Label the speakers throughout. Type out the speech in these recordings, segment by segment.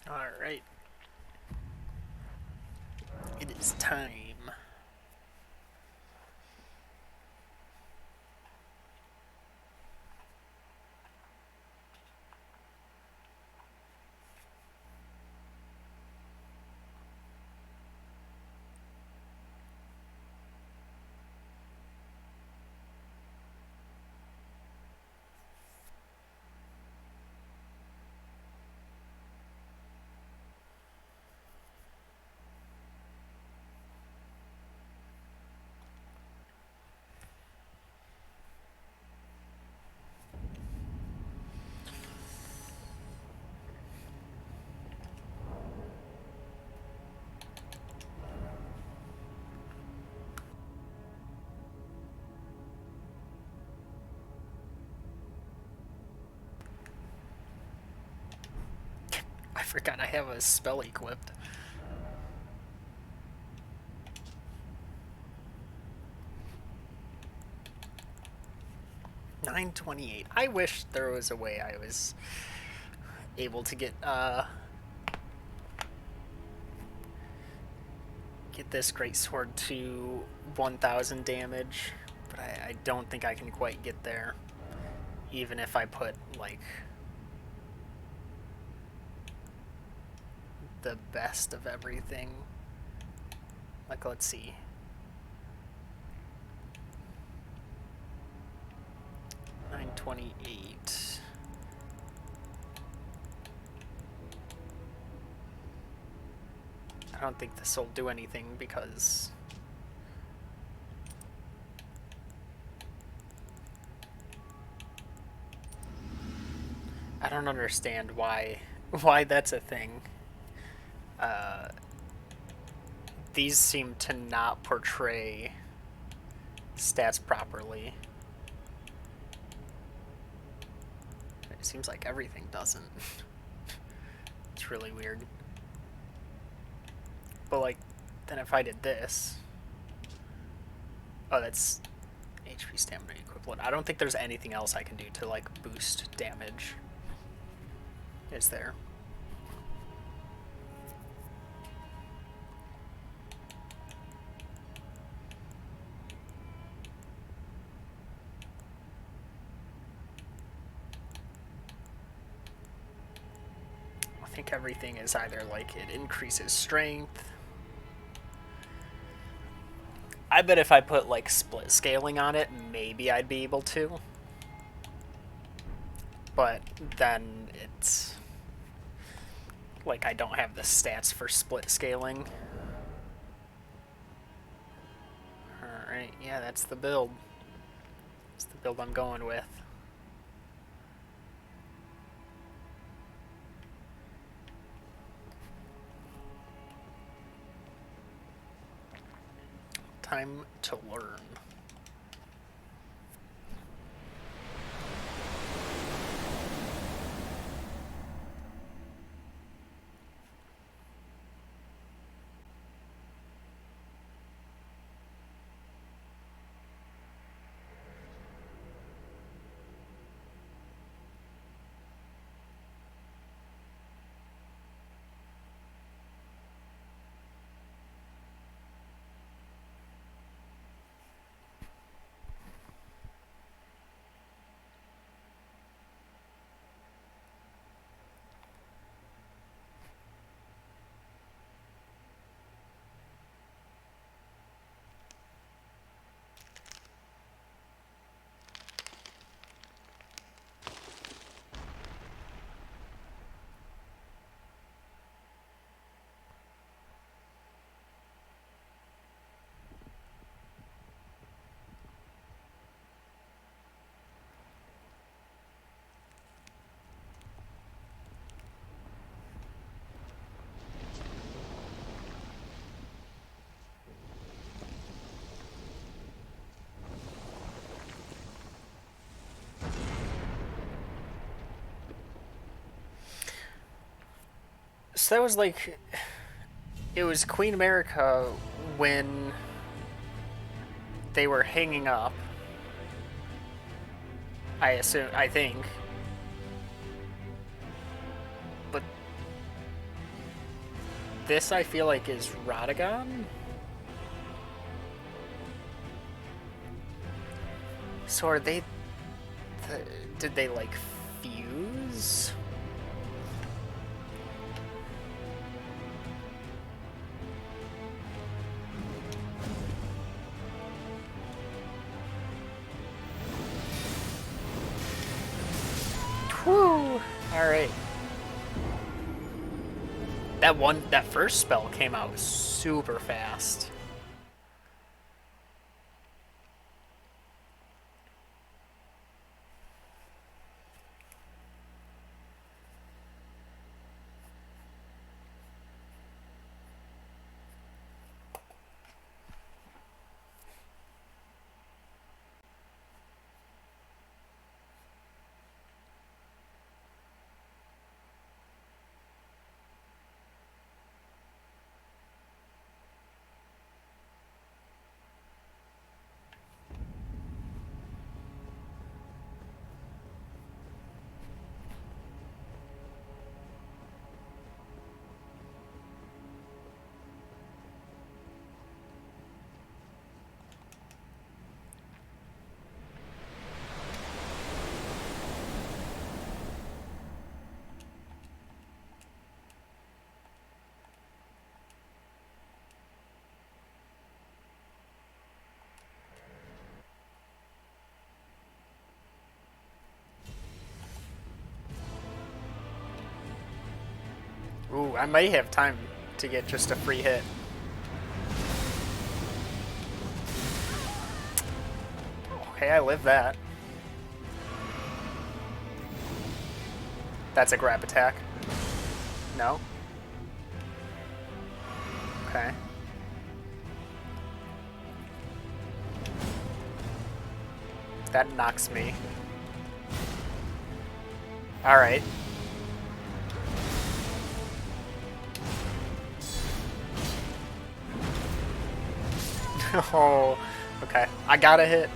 Speaker 1: Alright. It is time. I forgot I have a spell equipped. $9.28. I wish there was a way I was able to get this great sword to 1,000 damage, but I don't think I can quite get there. Even if I put like the best of everything. Like, let's see. $9.28. I don't think this will do anything because I don't understand why that's a thing. Uh, these seem to not portray stats properly. It seems like everything doesn't. It's really weird. But like, then if I did this, oh, that's HP stamina equivalent. I don't think there's anything else I can do to like boost damage. Is there? I think everything is either like it increases strength. I bet if I put like split scaling on it, maybe I'd be able to. But then it's like I don't have the stats for split scaling. Alright, yeah, that's the build. That's the build I'm going with. Time to learn. So that was like, it was Queen America when they were hanging up. I think. But This I feel like is Radagon. So are they... did they, like, fuse? Whew! Alright. That first spell came out super fast. Ooh, I might have time to get just a free hit. Okay, I live that. That's a grab attack. No? Okay. That knocks me. Alright. Oh, okay. I got a hit.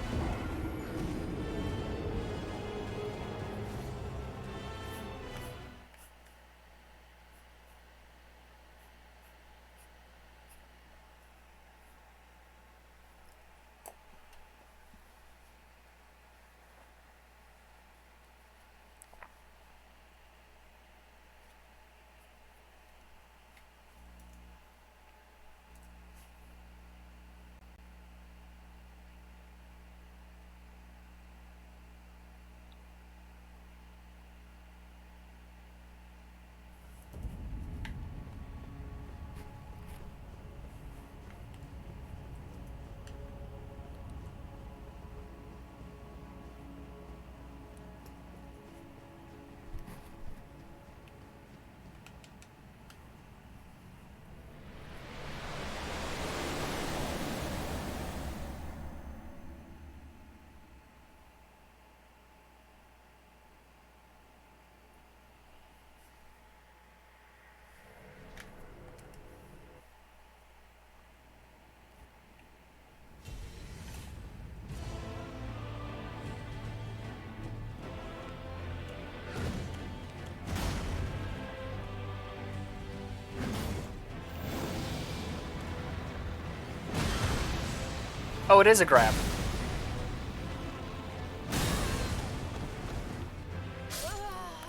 Speaker 1: Oh, it is a grab.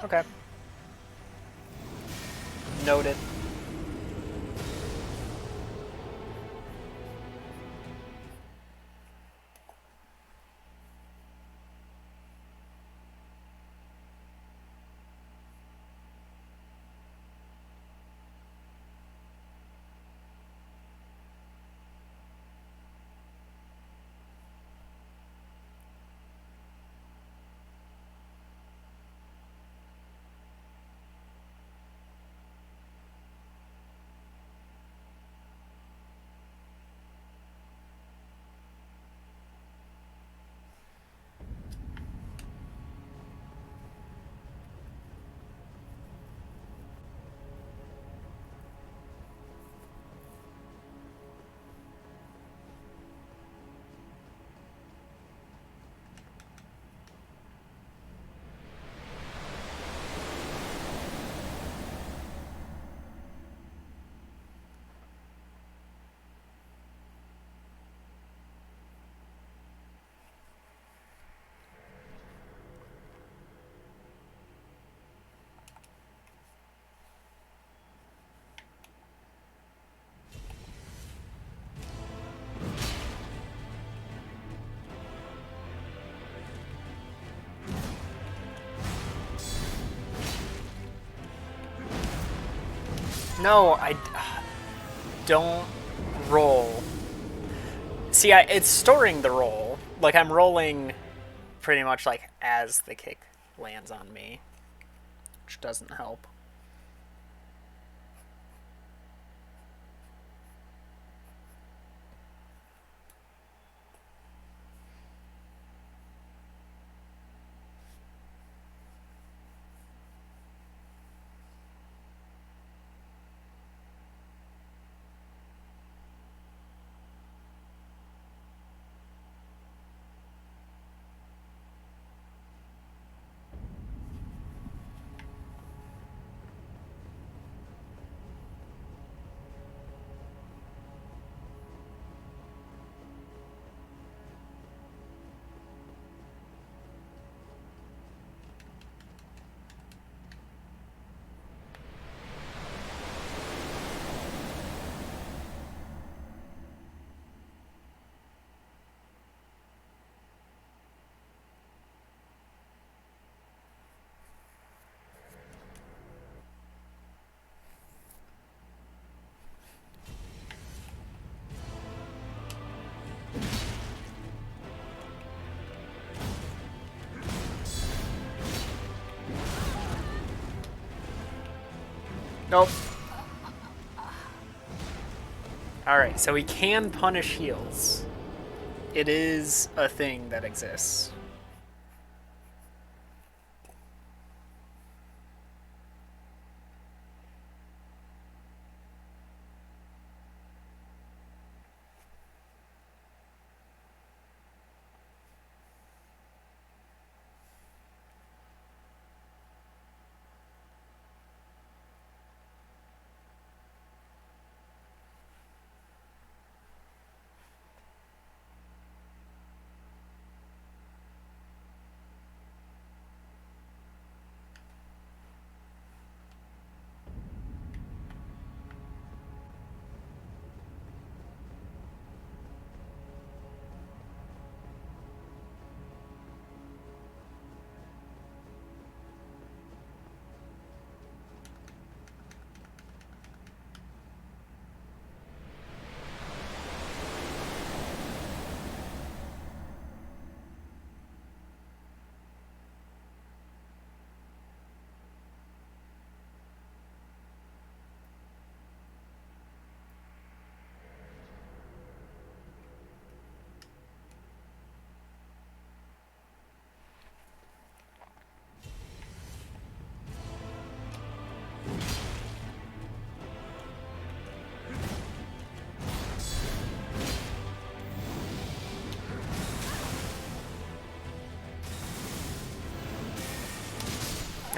Speaker 1: Okay. Noted. No, I don't roll. See, it's storing the roll. Like, I'm rolling pretty much like as the kick lands on me, which doesn't help. Nope. Alright, so we can punish heals. It is a thing that exists.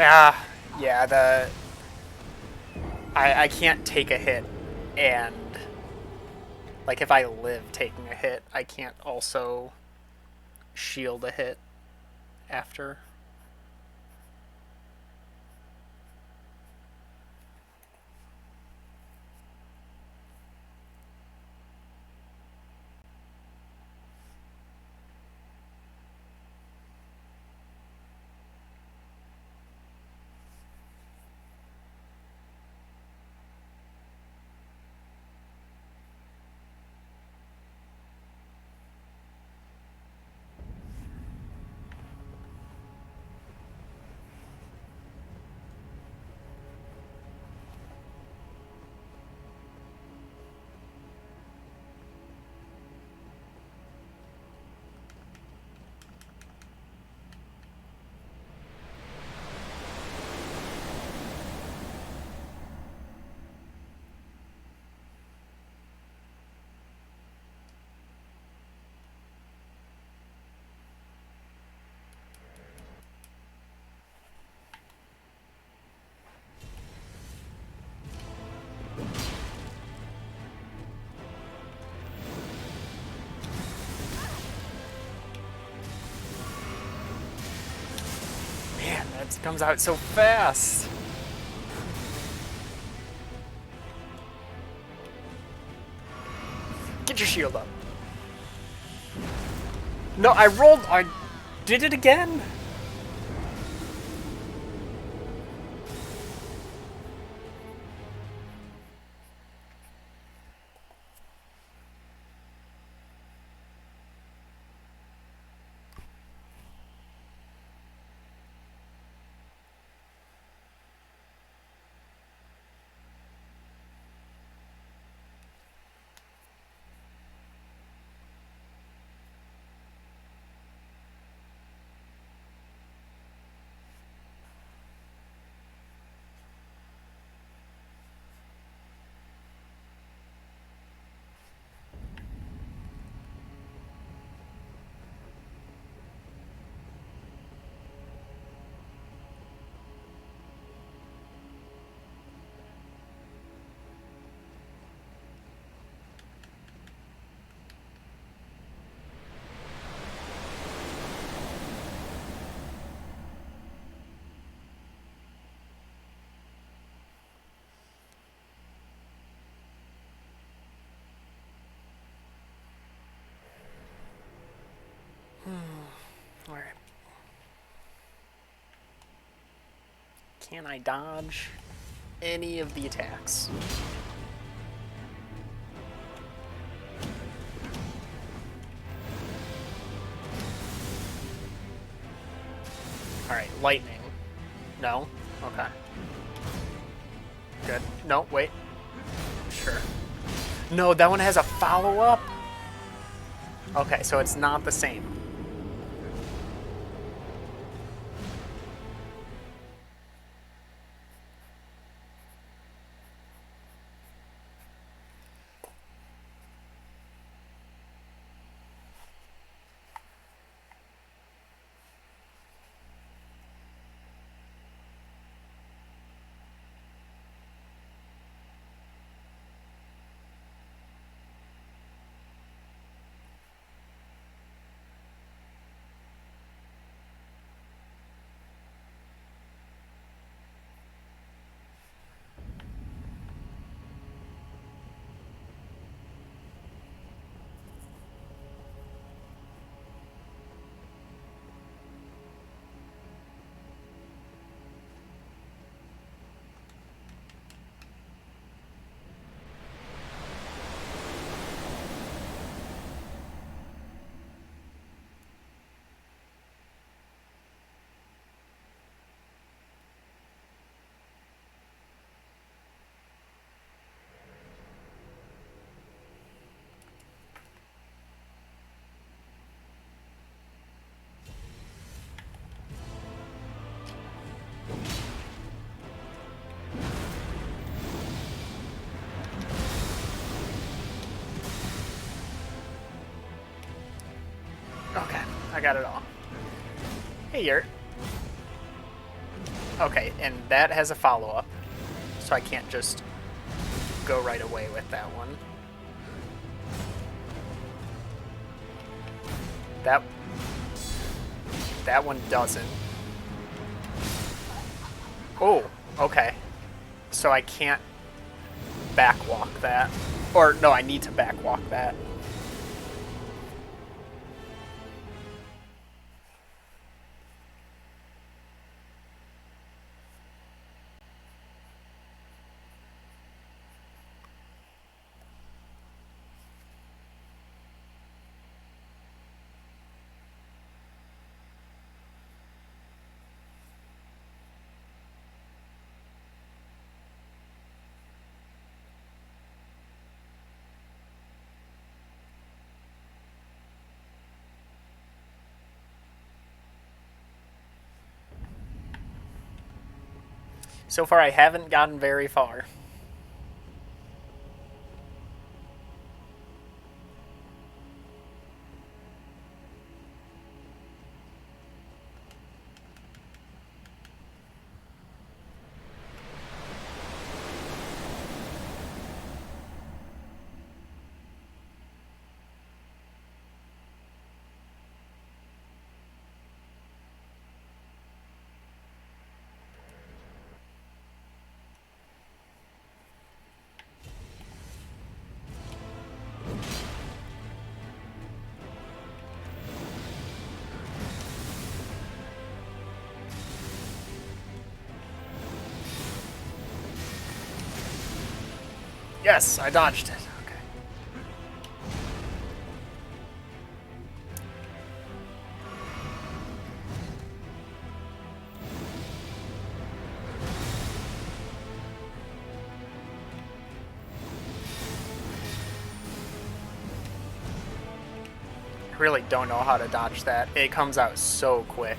Speaker 1: Ah, yeah, I can't take a hit, and like if I live taking a hit, I can't also shield a hit after. Man, that comes out so fast. Get your shield up. No, I did it again. Can I dodge any of the attacks? Alright, lightning. No? Okay. Good. No, wait. Sure. No, that one has a follow-up? Okay, so it's not the same. Okay, I got it all. Hey, Yurt. Okay, and that has a follow-up, so I can't just go right away with that one. That one doesn't. Oh, okay. So I can't backwalk that. Or, no, I need to backwalk that. So far, I haven't gotten very far. Yes, I dodged it. Okay. I really don't know how to dodge that. It comes out so quick.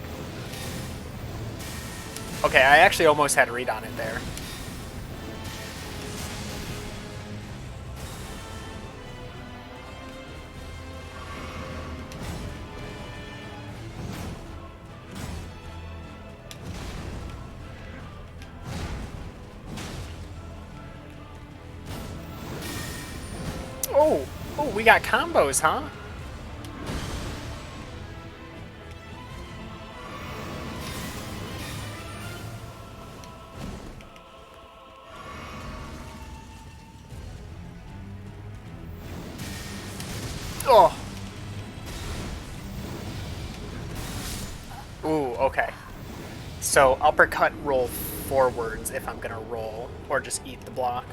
Speaker 1: Okay, I actually almost had a read on it there. Oh, we got combos, huh? Oh. Ooh, okay. So uppercut roll forwards if I'm gonna roll, or just eat the block.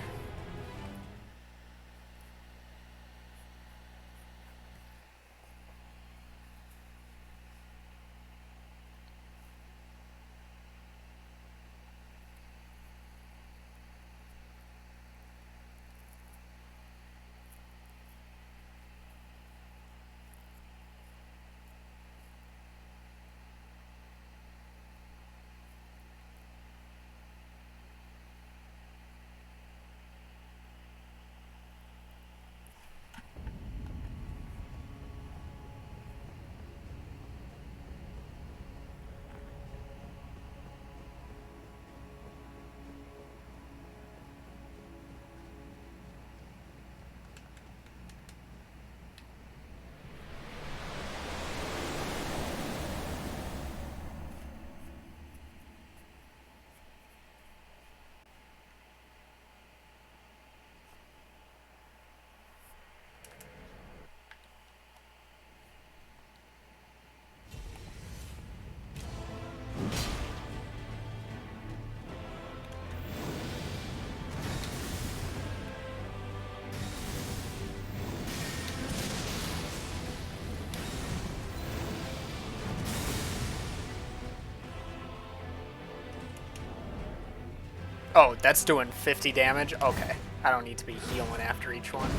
Speaker 1: Oh, that's doing 50 damage? Okay. I don't need to be healing after each one.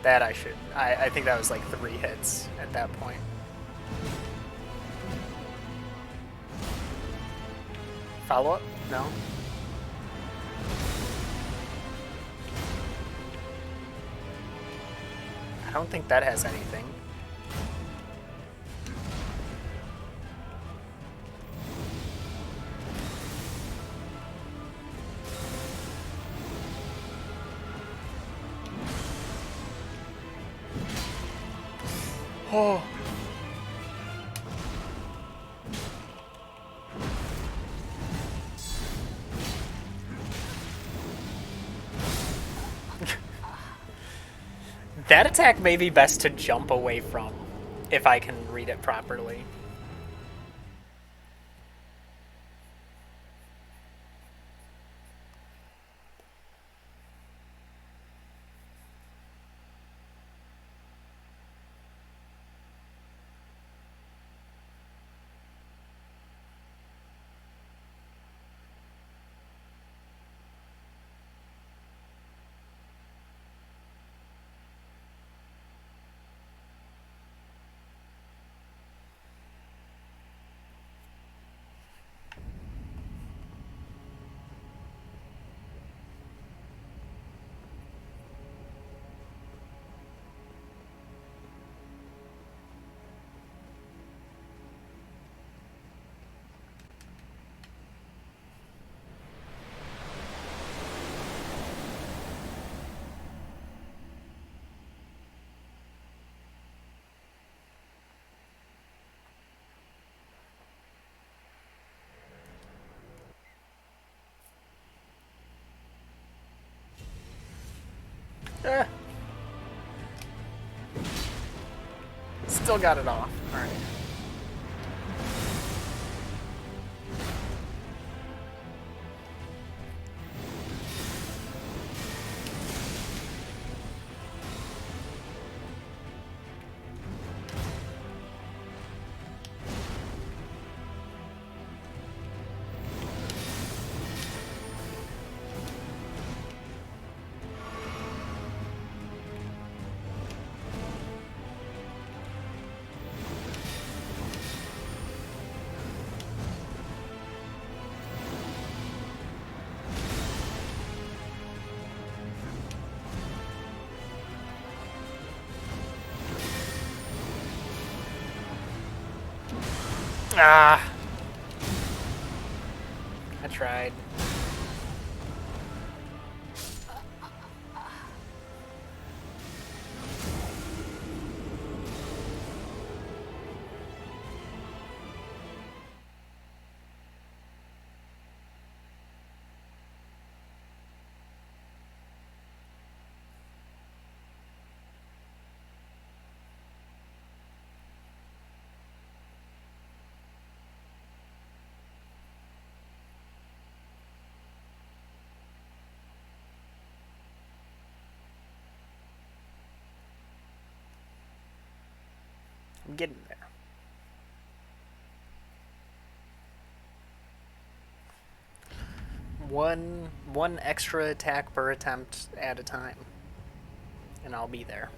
Speaker 1: That I should. I think that was like 3 hits at that point. Follow up? No? I don't think that has anything. Oh. That attack may be best to jump away from, if I can read it properly. Still got it off. Alright. Ah! I tried. I'm getting there. One extra attack per attempt at a time, and I'll be there.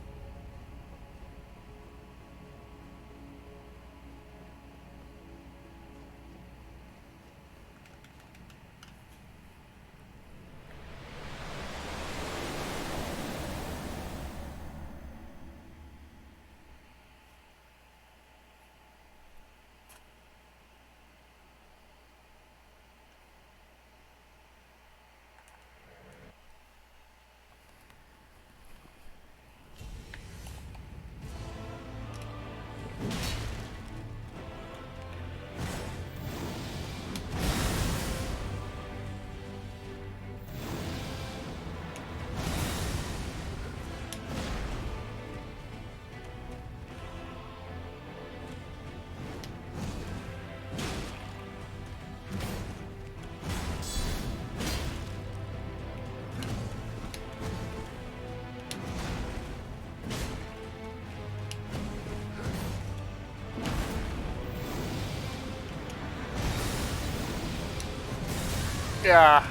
Speaker 1: Yeah.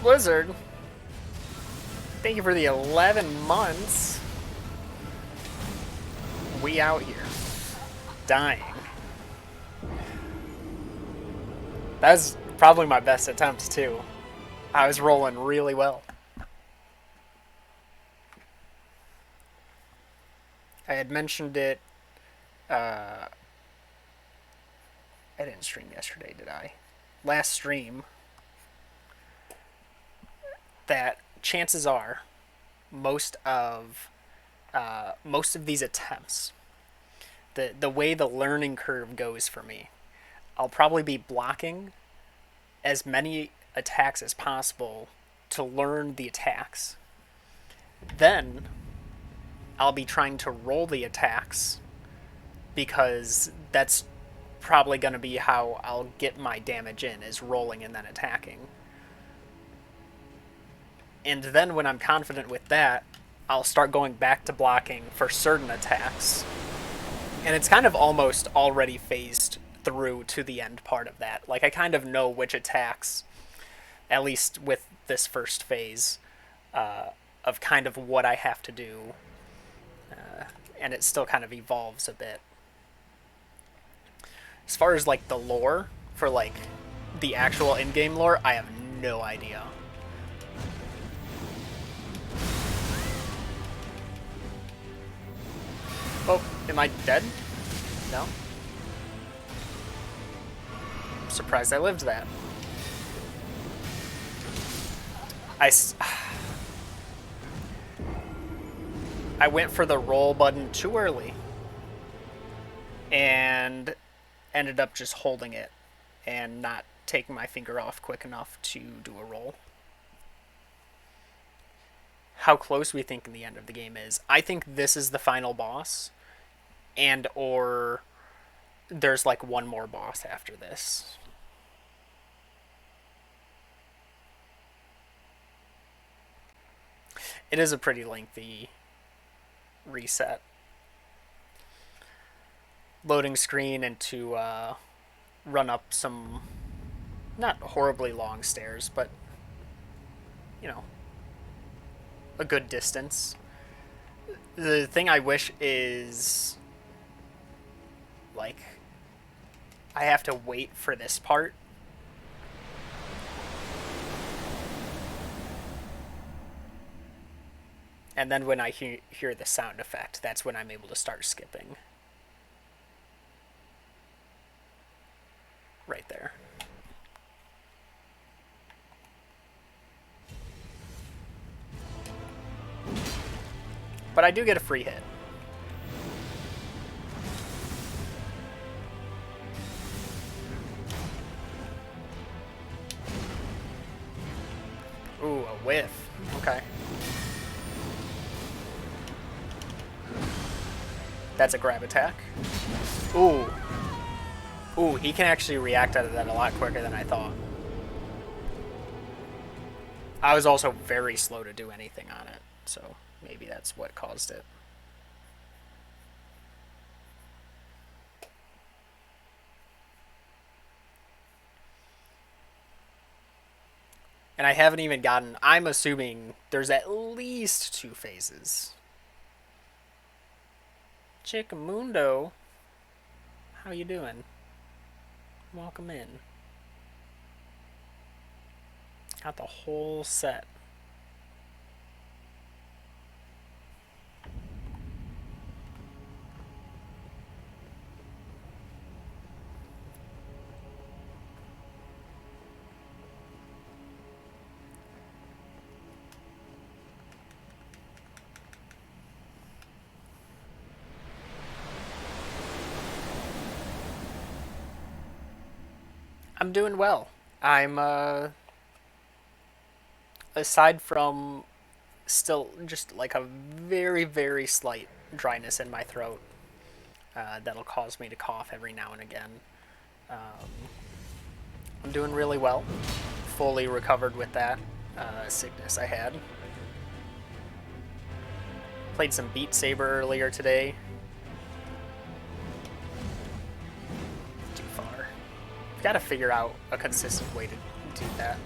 Speaker 1: Blizzard, thank you for the 11 months. We out here. Dying. That's probably my best attempt, too. I was rolling really well. I had mentioned it. I didn't stream yesterday, did I? Last stream. That chances are most of these attempts, the way the learning curve goes for me, I'll probably be blocking as many attacks as possible to learn the attacks. Then I'll be trying to roll the attacks because that's probably going to be how I'll get my damage in, is rolling and then attacking. And then when I'm confident with that, I'll start going back to blocking for certain attacks. And it's kind of almost already phased through to the end part of that. Like, I kind of know which attacks, at least with this first phase, of kind of what I have to do. And it still kind of evolves a bit. As far as, like, the lore, for, like, the actual in-game lore, I have no idea. Oh, am I dead? No? I'm surprised I lived that. I went for the roll button too early and ended up just holding it and not taking my finger off quick enough to do a roll. How close we think the end of the game is. I think this is the final boss, and or there's like one more boss after this. It is a pretty lengthy reset. Loading screen and to run up some not horribly long stairs, but you know, a good distance. The thing I wish is, like, I have to wait for this part. And then when I hear the sound effect, that's when I'm able to start skipping. Right there. But I do get a free hit. Ooh, a whiff. Okay. That's a grab attack. Ooh. Ooh, he can actually react out of that a lot quicker than I thought. I was also very slow to do anything on it, so maybe that's what caused it. And I haven't even gotten... I'm assuming there's at least 2 phases. Chickamundo, how you doing? Welcome in. Got the whole set. I'm doing well. I'm, aside from still just like a very, very slight dryness in my throat that'll cause me to cough every now and again, I'm doing really well. Fully recovered with that sickness I had. Played some Beat Saber earlier today. Too far. Got to figure out a consistent way to do that.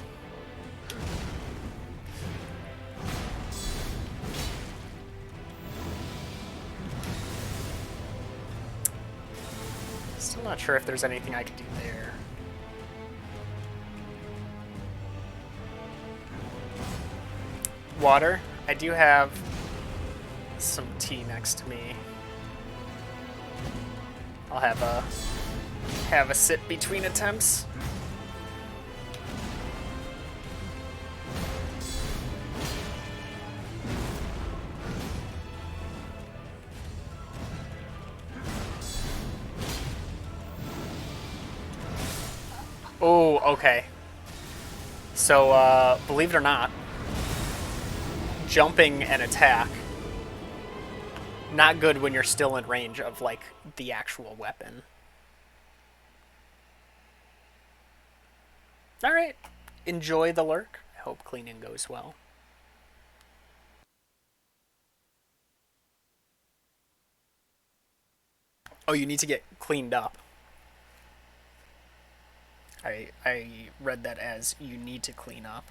Speaker 1: Still not sure if there's anything I could do there. Water. I do have some tea next to me. I'll have a sip between attempts. Oh, okay. So, believe it or not, jumping an attack, not good when you're still in range of, like, the actual weapon. Alright. Enjoy the lurk. I hope cleaning goes well. Oh, you need to get cleaned up. I read that as you need to clean up.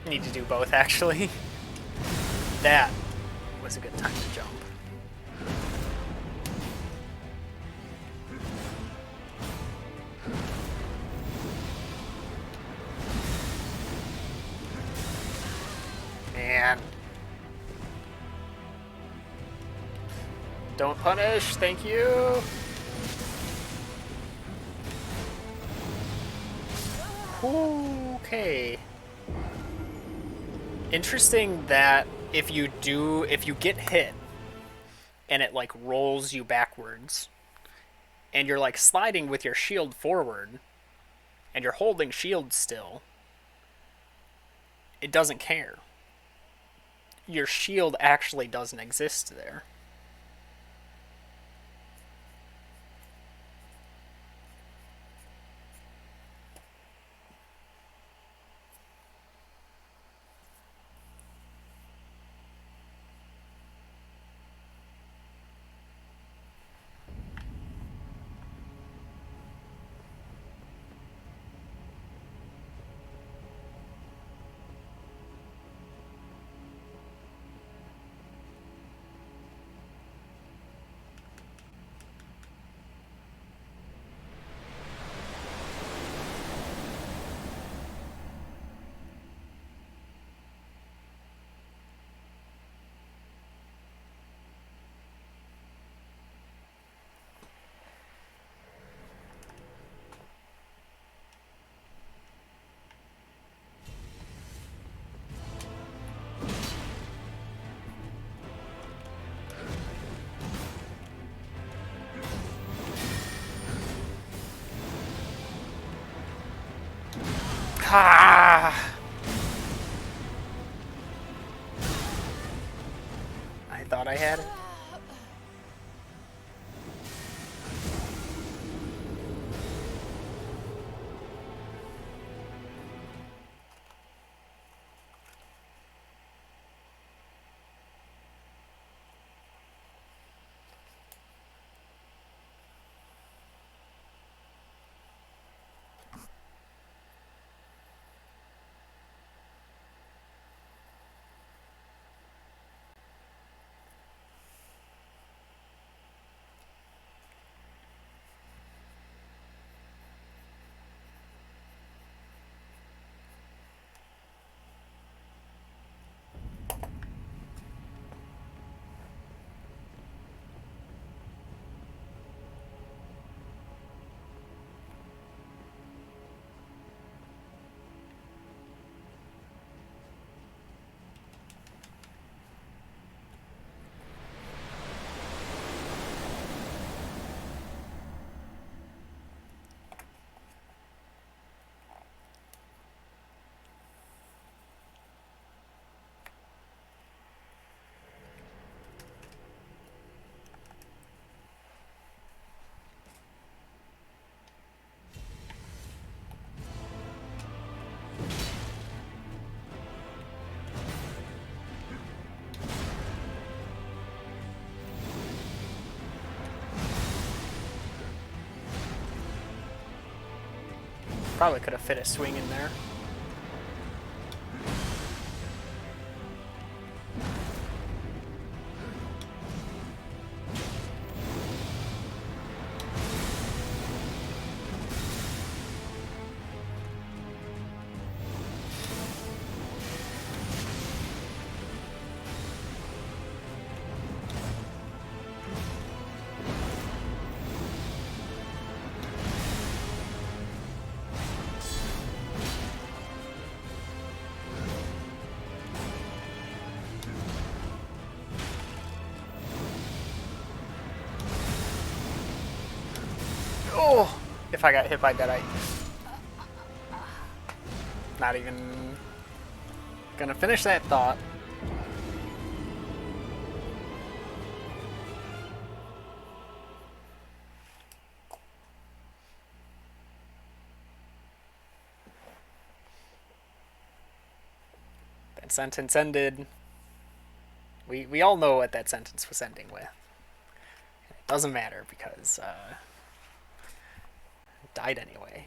Speaker 1: Need to do both, actually. That was a good time to jump. Man. Don't punish, thank you! Okay. Interesting that if you get hit and it like rolls you backwards and you're like sliding with your shield forward and you're holding shield still, it doesn't care. Your shield actually doesn't exist there. Ah! I thought I had it. Probably could have fit a swing in there. Oh! If I got hit by Deadite. Not even gonna finish that thought. That sentence ended. We all know what that sentence was ending with. It doesn't matter because it died anyway.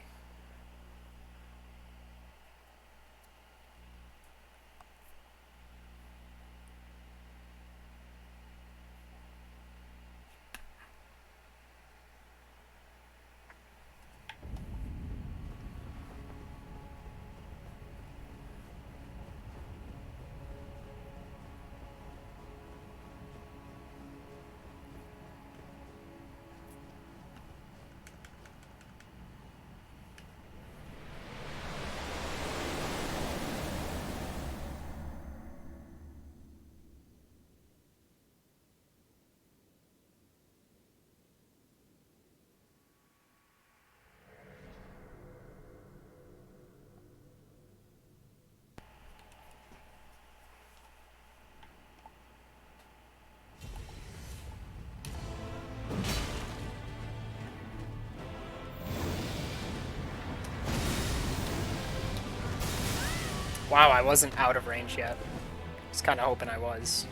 Speaker 1: Wow, I wasn't out of range yet. I was kind of hoping I was.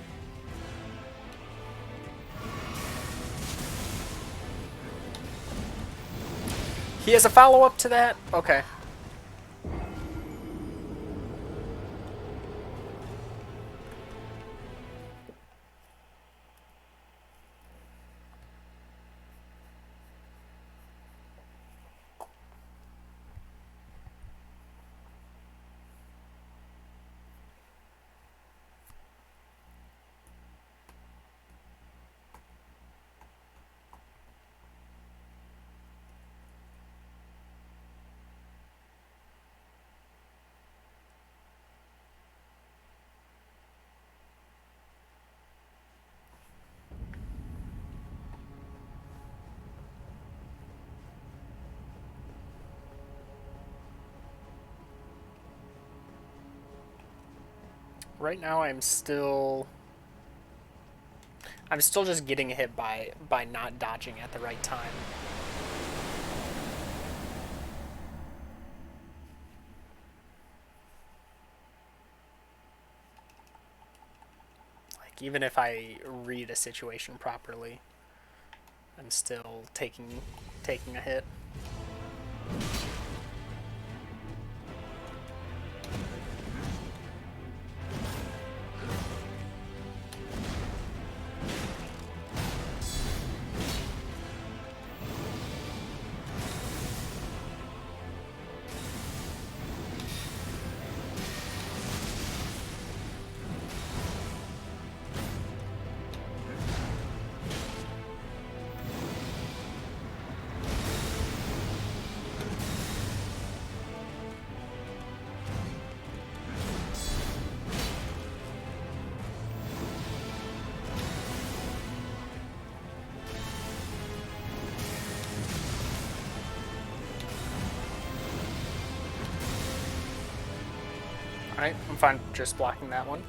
Speaker 1: He has a follow-up to that? Okay. Right now I'm still just getting hit by not dodging at the right time. Like even if I read a situation properly, I'm still taking a hit. Alright, I'm fine just blocking that one.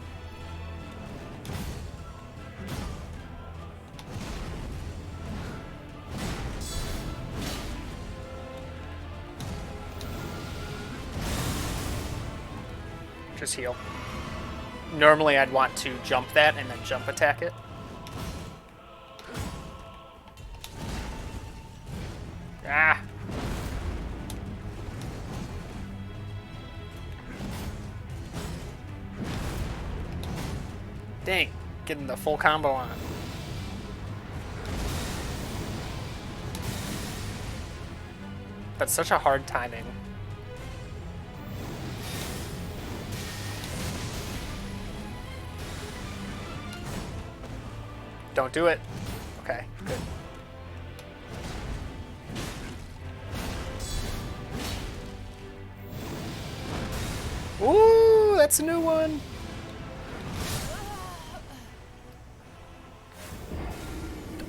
Speaker 1: Just heal. Normally I'd want to jump that and then jump attack it. Ah! Dang, getting the full combo on. That's such a hard timing. Don't do it. Okay, good. Ooh, that's a new one.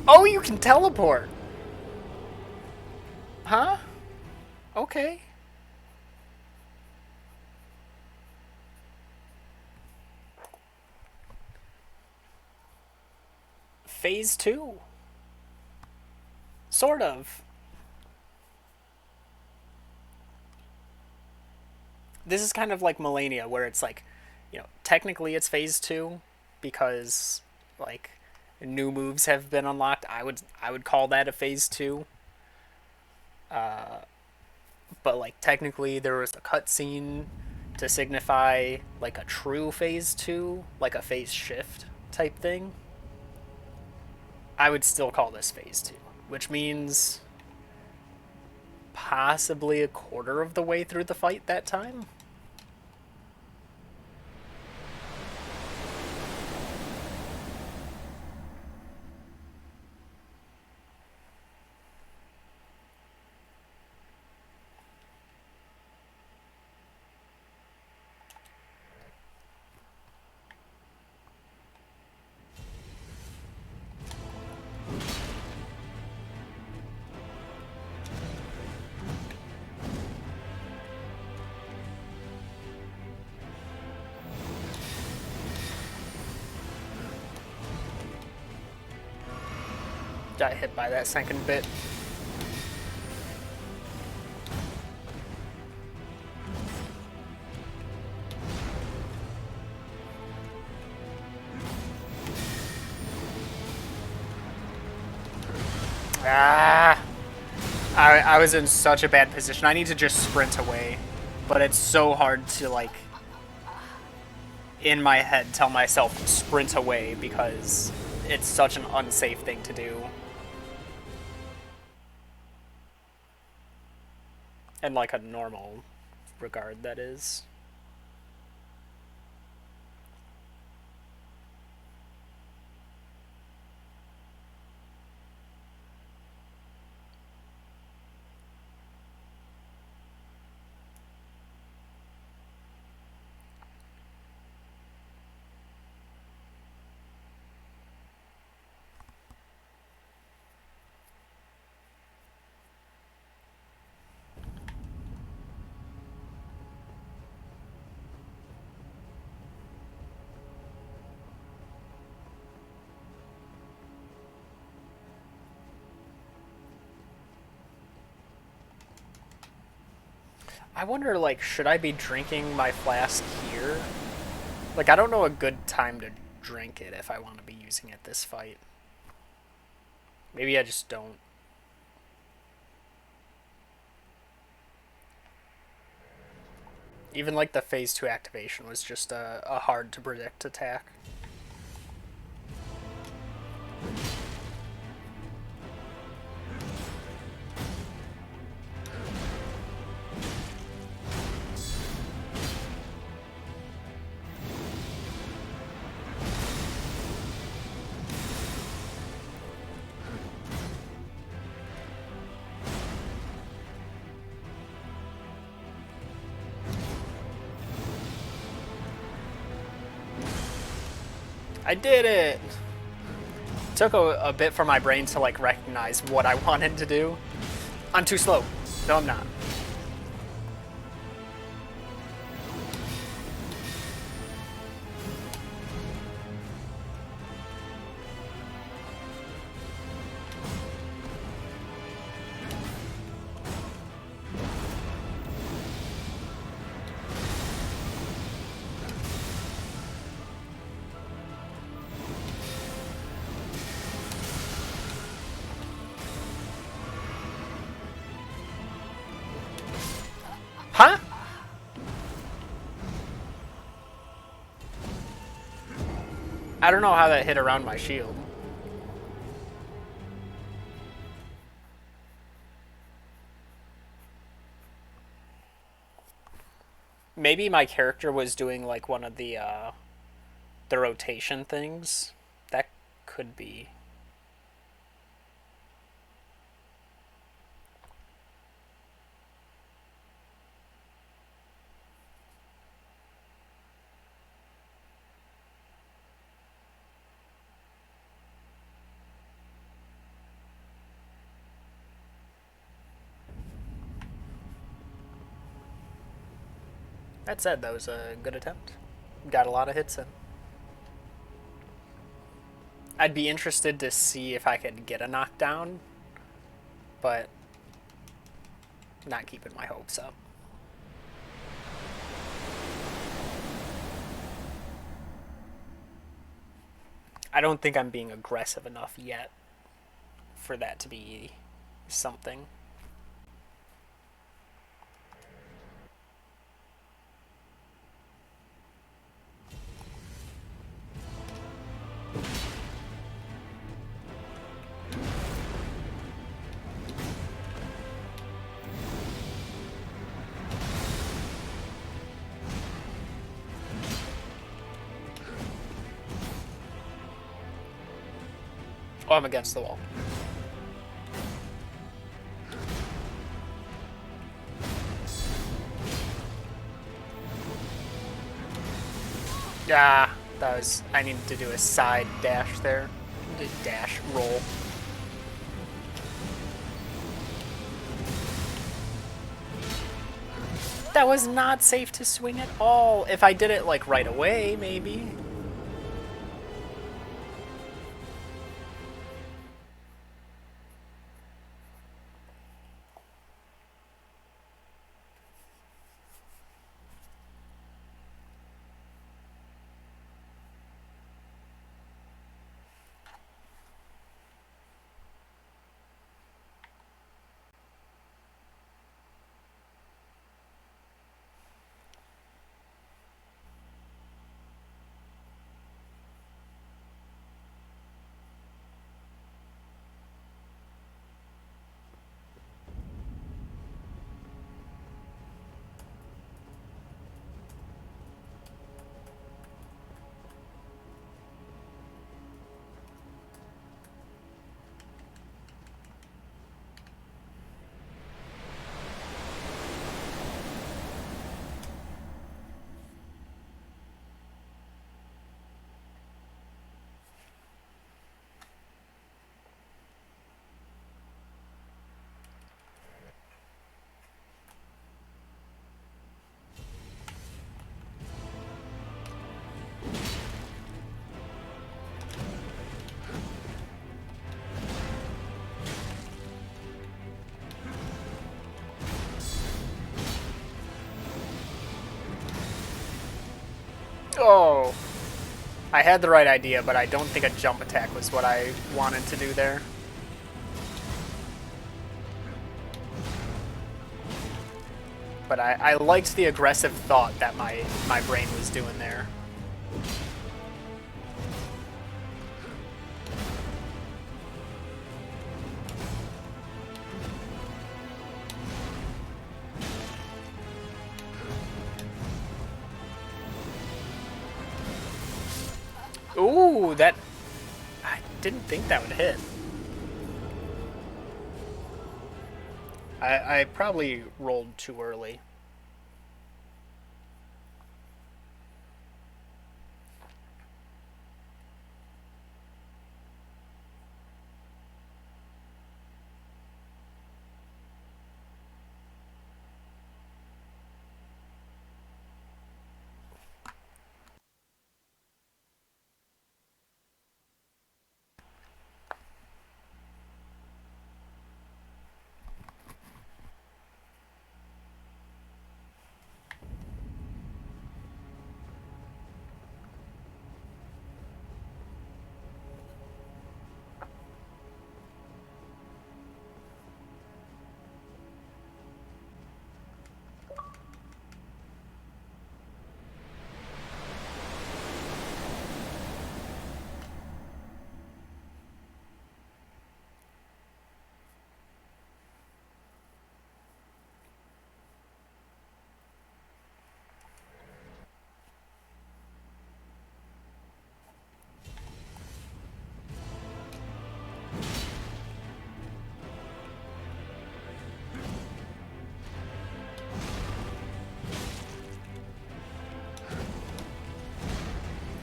Speaker 1: Oh, you can teleport. Huh? Okay. Phase 2. Sort of. This is kind of like Melania, where it's like, technically it's phase 2 because like new moves have been unlocked. I would call that a phase 2. But like technically there was a cutscene to signify like a true phase 2, like a phase shift type thing. I would still call this phase 2, which means possibly a quarter of the way through the fight that time. Got hit by that second bit. Ah! I was in such a bad position. I need to just sprint away. But it's so hard to, like, in my head, tell myself sprint away because it's such an unsafe thing to do. In, like, a normal regard, that is. I wonder, like, should I be drinking my flask here? Like, I don't know a good time to drink it if I want to be using it this fight. Maybe I just don't. Even, like, the phase 2 activation was just a hard to predict attack. I did it! It took a bit for my brain to, like, recognize what I wanted to do. I'm too slow. No, I'm not. Huh? I don't know how that hit around my shield. Maybe my character was doing like one of the rotation things. That could be. That said, that was a good attempt. Got a lot of hits in. I'd be interested to see if I could get a knockdown, but not keeping my hopes up. I don't think I'm being aggressive enough yet for that to be something. Oh, I'm against the wall. Ah, that was. I needed to do a side dash there. Dash roll. That was not safe to swing at all. If I did it like right away, maybe. Oh! I had the right idea, but I don't think a jump attack was what I wanted to do there. But I liked the aggressive thought that my brain was doing there. Ooh, that... I didn't think that would hit. I probably rolled too early.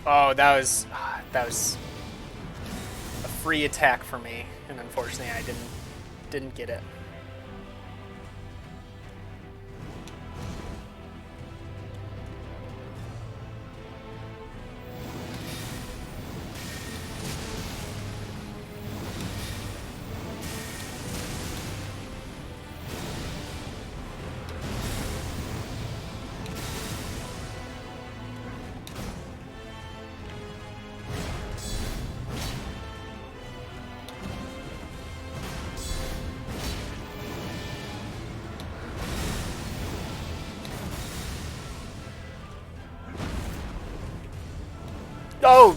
Speaker 1: Oh, that was a free attack for me, and unfortunately I didn't get it. Oh!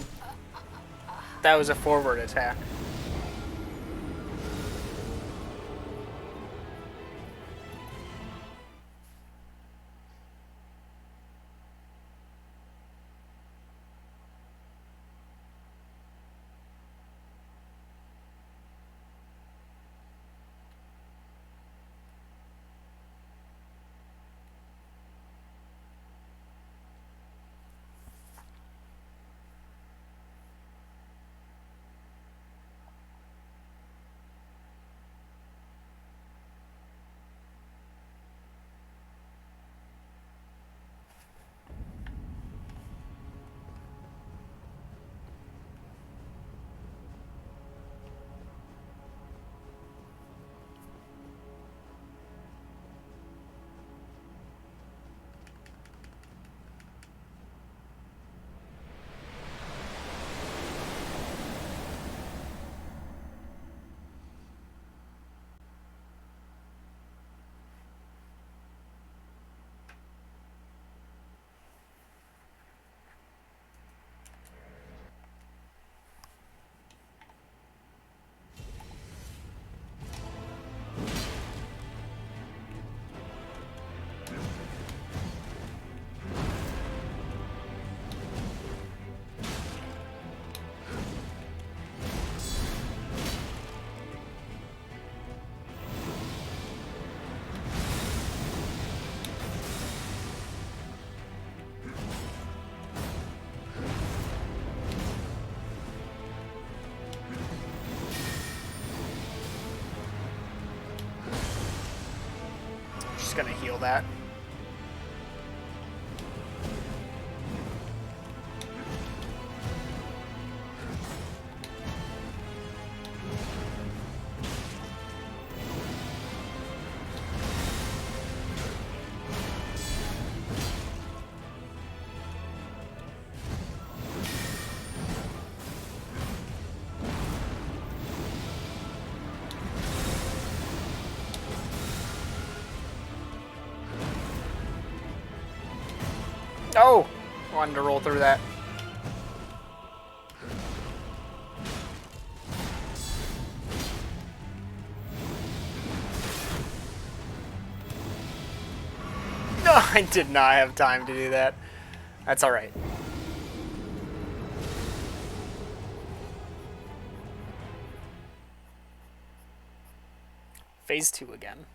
Speaker 1: That was a forward attack. Just gonna heal that. Oh! Wanted to roll through that. No, I did not have time to do that. That's alright. Phase 2 again.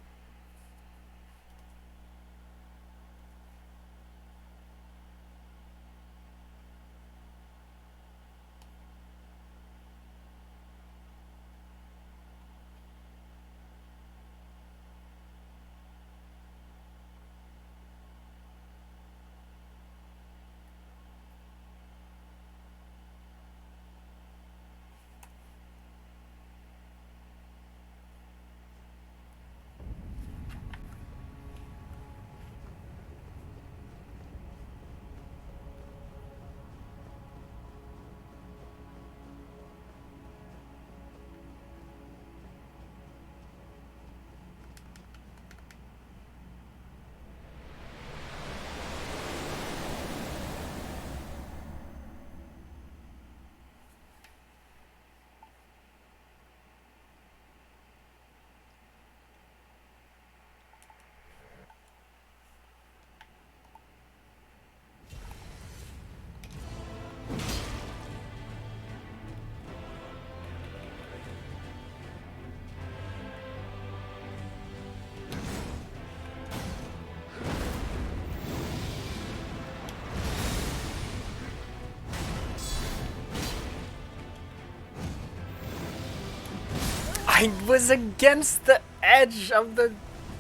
Speaker 1: I was against the edge of the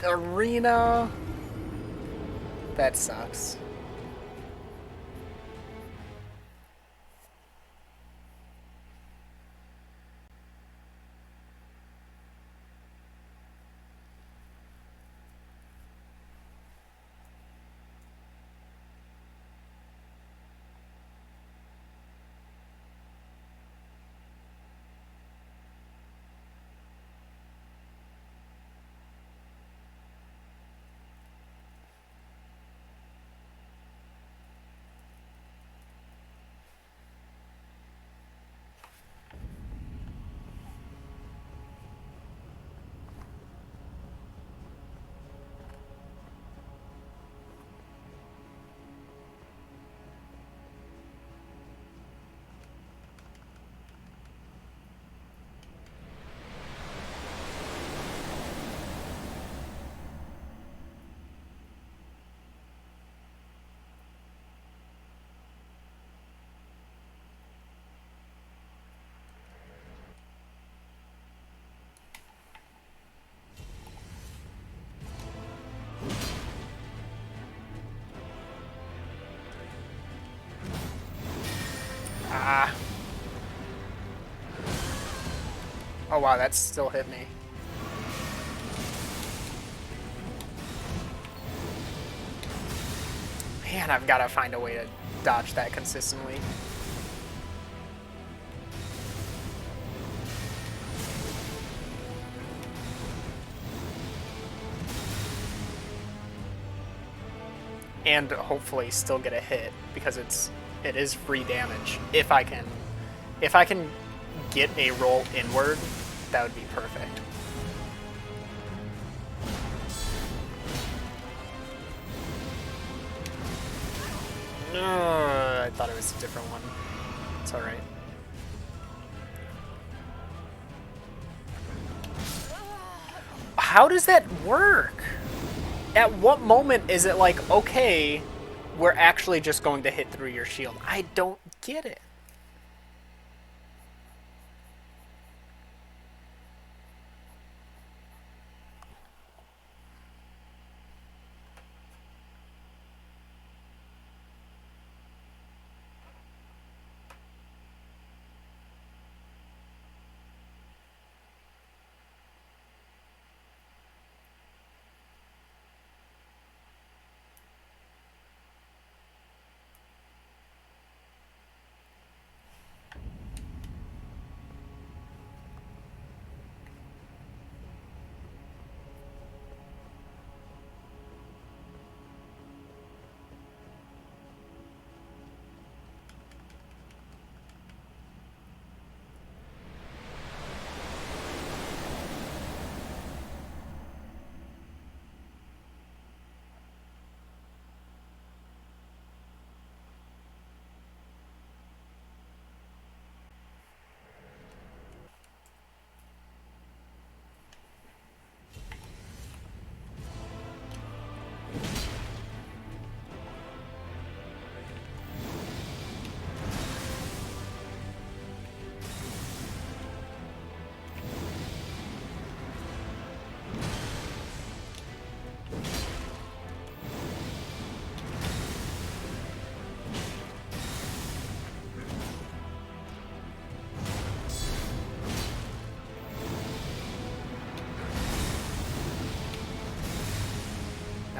Speaker 1: arena. That sucks. Ah. Oh wow, that still hit me. Man, I've got to find a way to dodge that consistently. And hopefully still get a hit, because it is free damage. If I can get a roll inward, that would be perfect. I thought it was a different one. It's alright. How does that work? At what moment is it like, okay, we're actually just going to hit through your shield? I don't get it.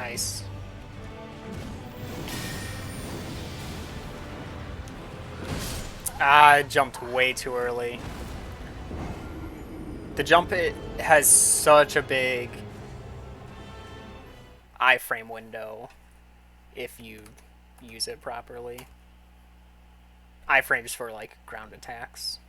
Speaker 1: Nice. I jumped way too early. The jump, it has such a big iframe window if you use it properly. Iframes for like ground attacks.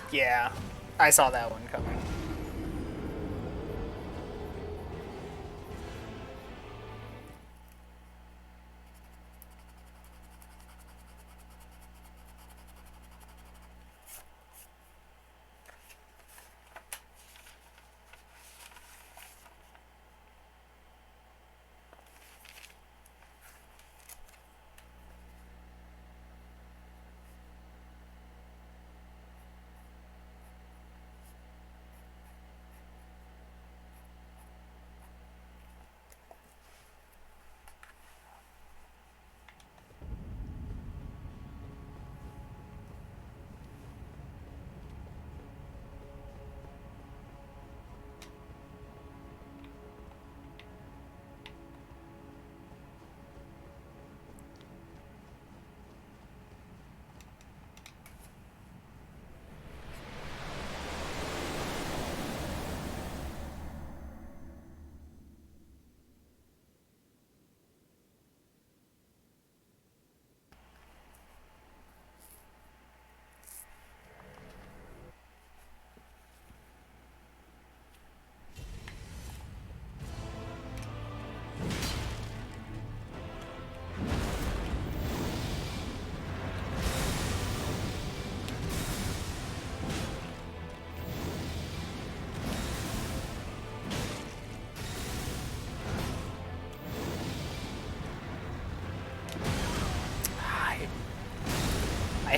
Speaker 1: Yeah, I saw that one coming.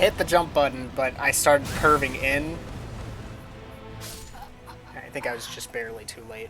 Speaker 1: I hit the jump button, but I started curving in. I think I was just barely too late.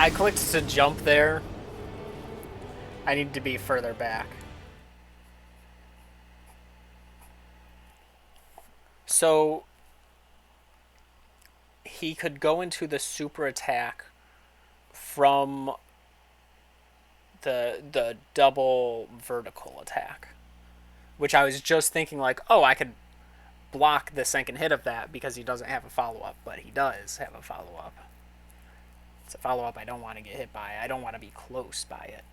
Speaker 1: I clicked to jump there. I need to be further back. So he could go into the super attack from the double vertical attack, which I was just thinking like, oh, I could block the second hit of that because he doesn't have a follow-up, but he does have a follow-up. It's a follow-up I don't want to get hit by. I don't want to be close by it.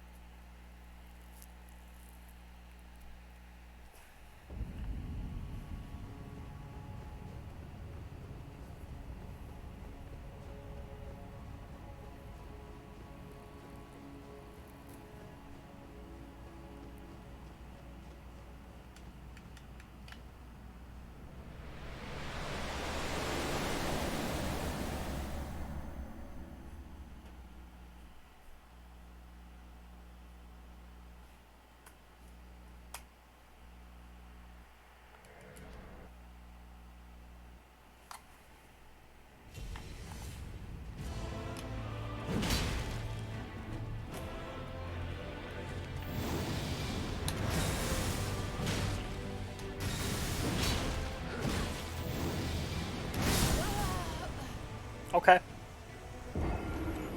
Speaker 1: Okay.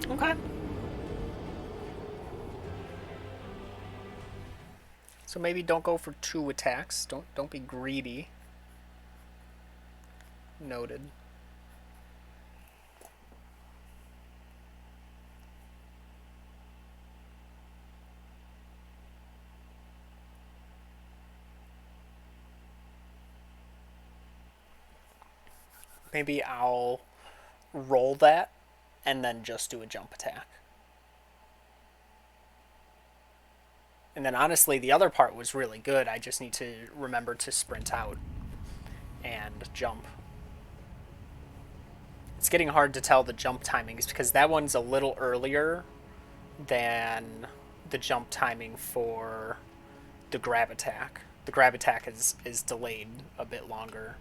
Speaker 1: Okay. So maybe don't go for 2 attacks. Don't be greedy. Noted. Maybe I'll roll that and then just do a jump attack. And then honestly, the other part was really good. I just need to remember to sprint out and jump. It's getting hard to tell the jump timings because that one's a little earlier than the jump timing for the grab attack. The grab attack is delayed a bit longer.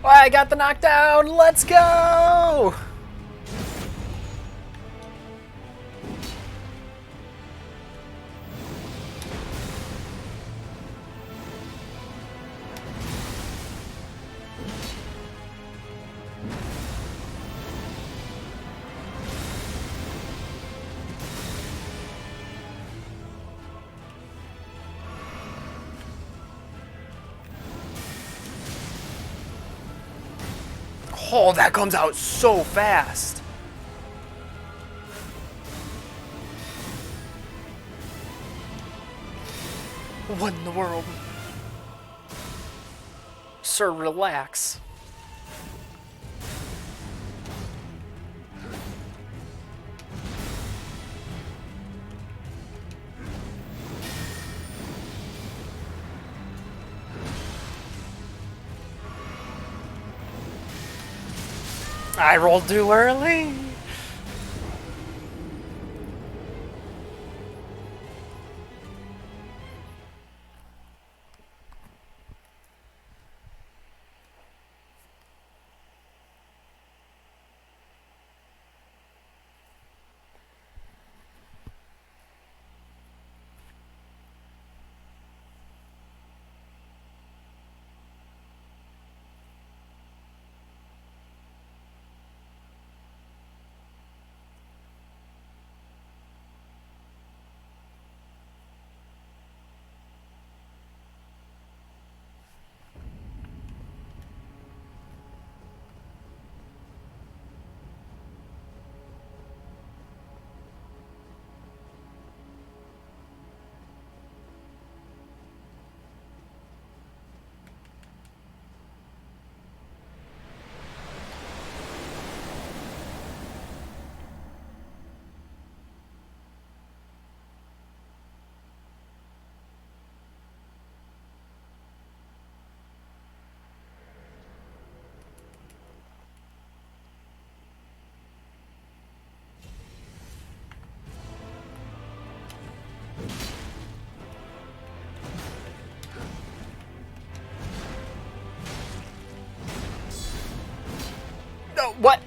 Speaker 1: Oh, I got the knockdown! Let's go! Oh, that comes out so fast. What in the world? Sir, relax. I rolled too early. What?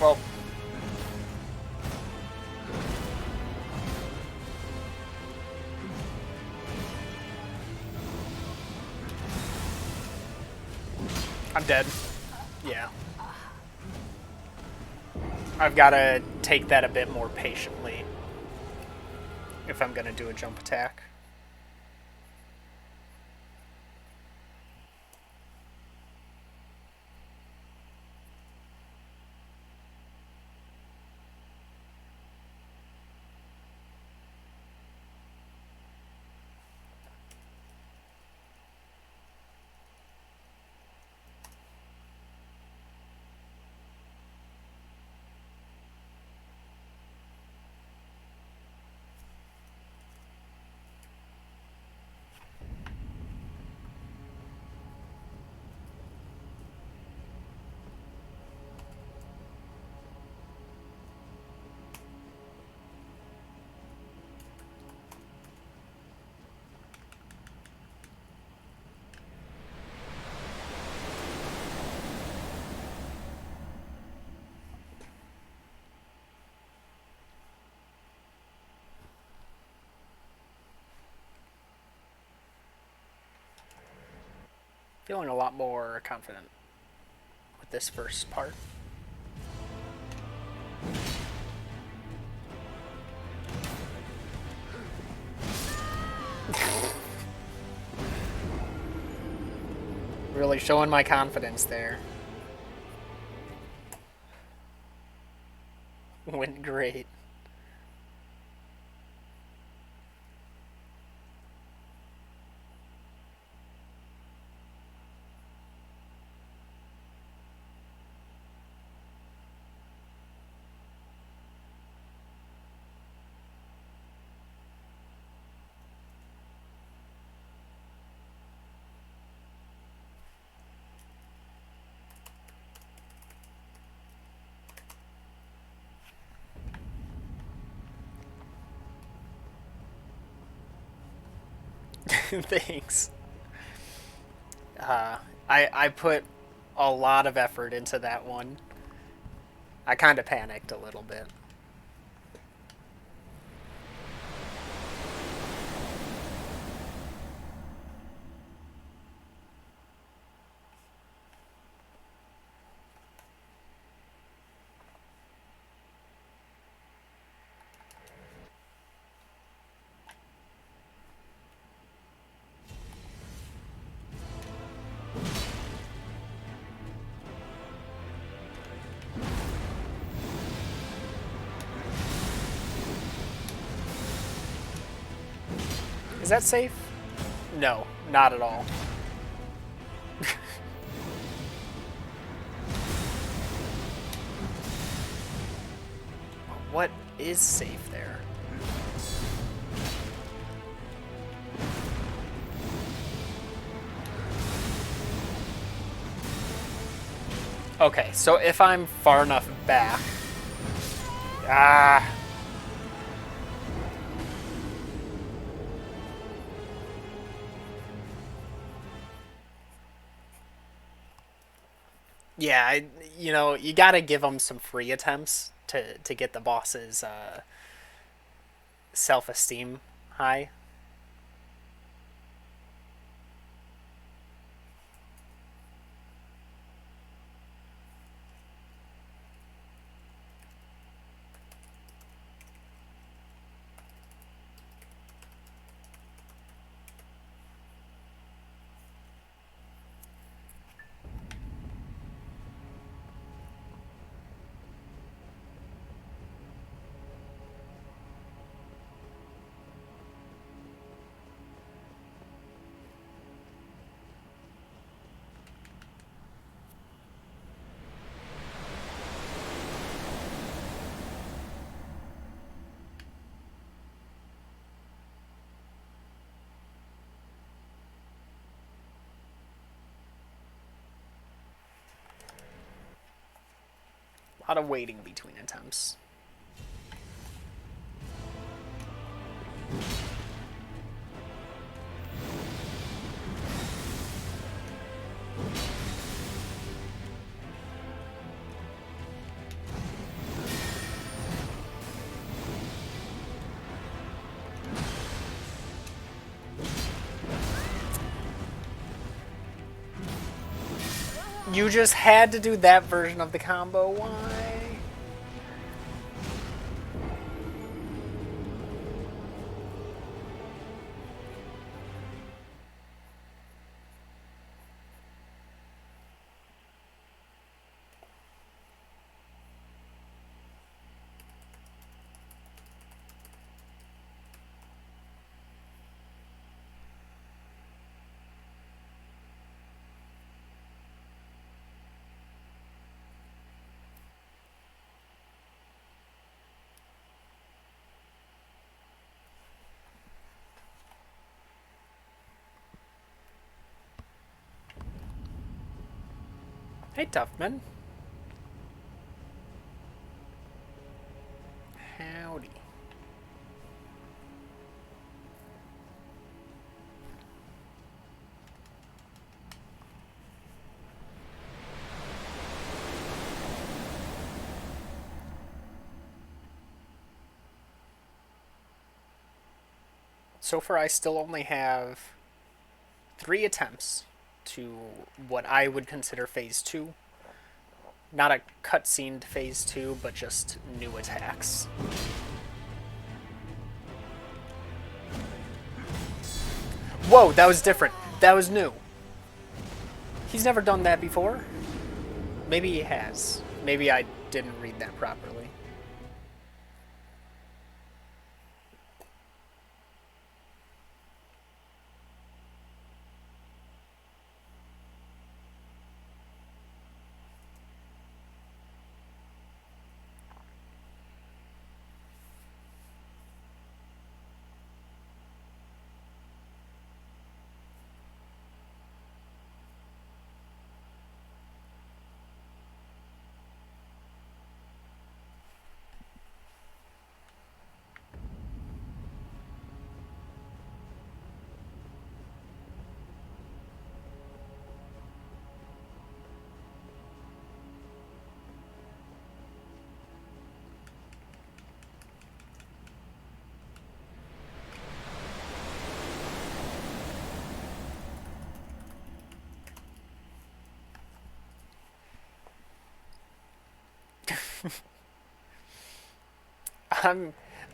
Speaker 1: Well, I'm dead. Yeah. I've got to take that a bit more patiently if I'm going to do a jump attack. Feeling a lot more confident with this first part. Really showing my confidence there. Went great. Thanks. I put a lot of effort into that one. I kind of panicked a little bit. Is that safe? No, not at all. What is safe there? Okay, so if I'm far enough back... Ah... Yeah, you gotta give them some free attempts to get the boss's self-esteem high. lot of waiting between attempts. You just had to do that version of the combo. Why? Hey, Tuffman. Howdy. So far, I still only have 3 attempts to what I would consider Phase 2. Not a cutscened Phase 2, but just new attacks. Whoa, that was different. That was new. He's never done that before. Maybe he has. Maybe I didn't read that properly.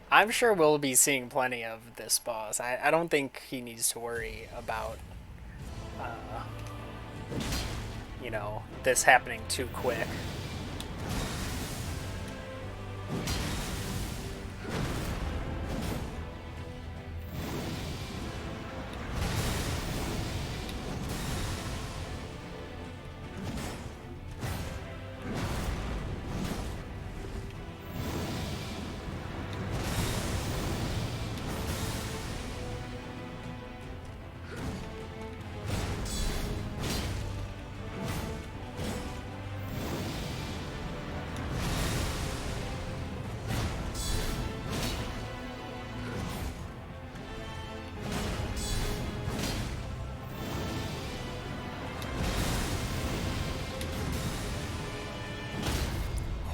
Speaker 1: I'm sure we'll be seeing plenty of this boss. I don't think he needs to worry about, you know, this happening too quick.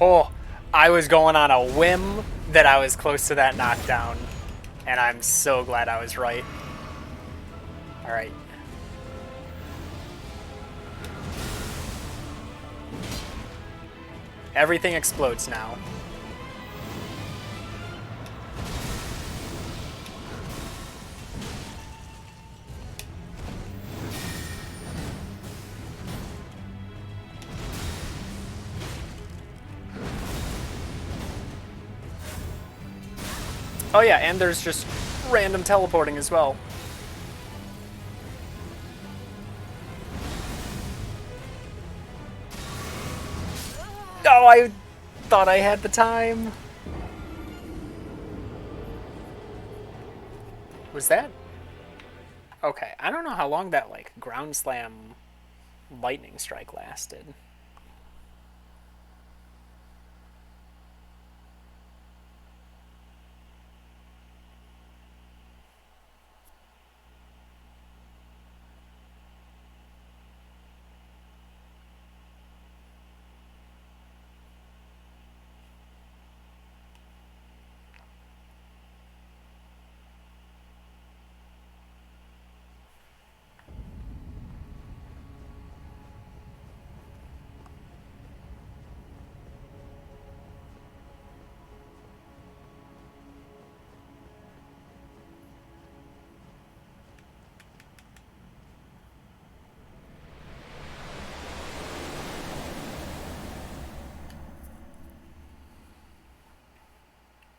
Speaker 1: Oh, I was going on a whim that I was close to that knockdown, and I'm so glad I was right. Alright. Everything explodes now. Oh yeah, and there's just random teleporting as well. Oh, I thought I had the time. Was that? Okay, I don't know how long that, like, ground slam lightning strike lasted.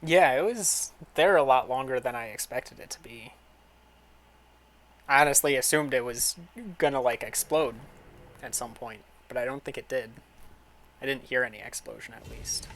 Speaker 1: Yeah, it was there a lot longer than I expected it to be. I honestly assumed it was gonna like explode at some point, but I don't think it did. I didn't hear any explosion at least.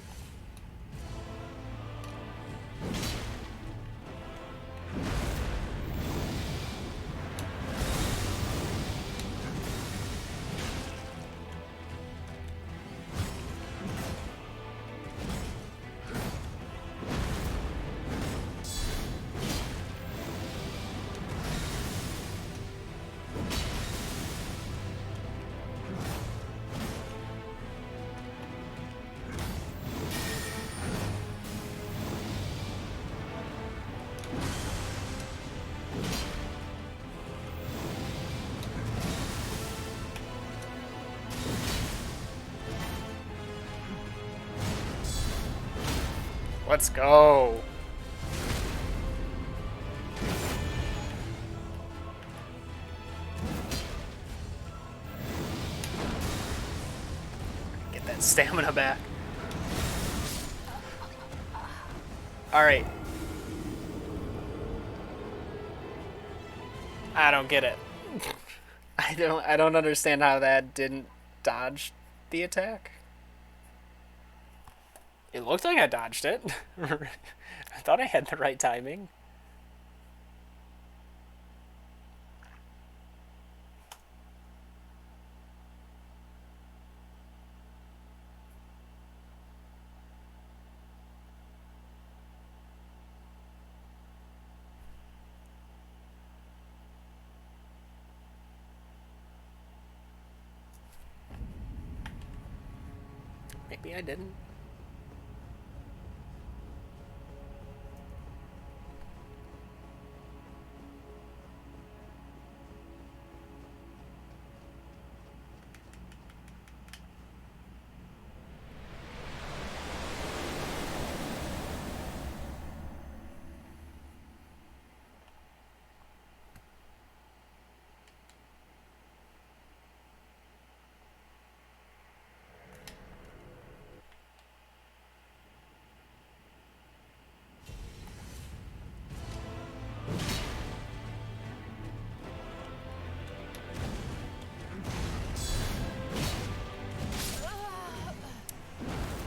Speaker 1: Let's go. Get that stamina back. Alright. I don't get it. I don't understand how that didn't dodge the attack. It looked like I dodged it. I thought I had the right timing. Maybe I didn't.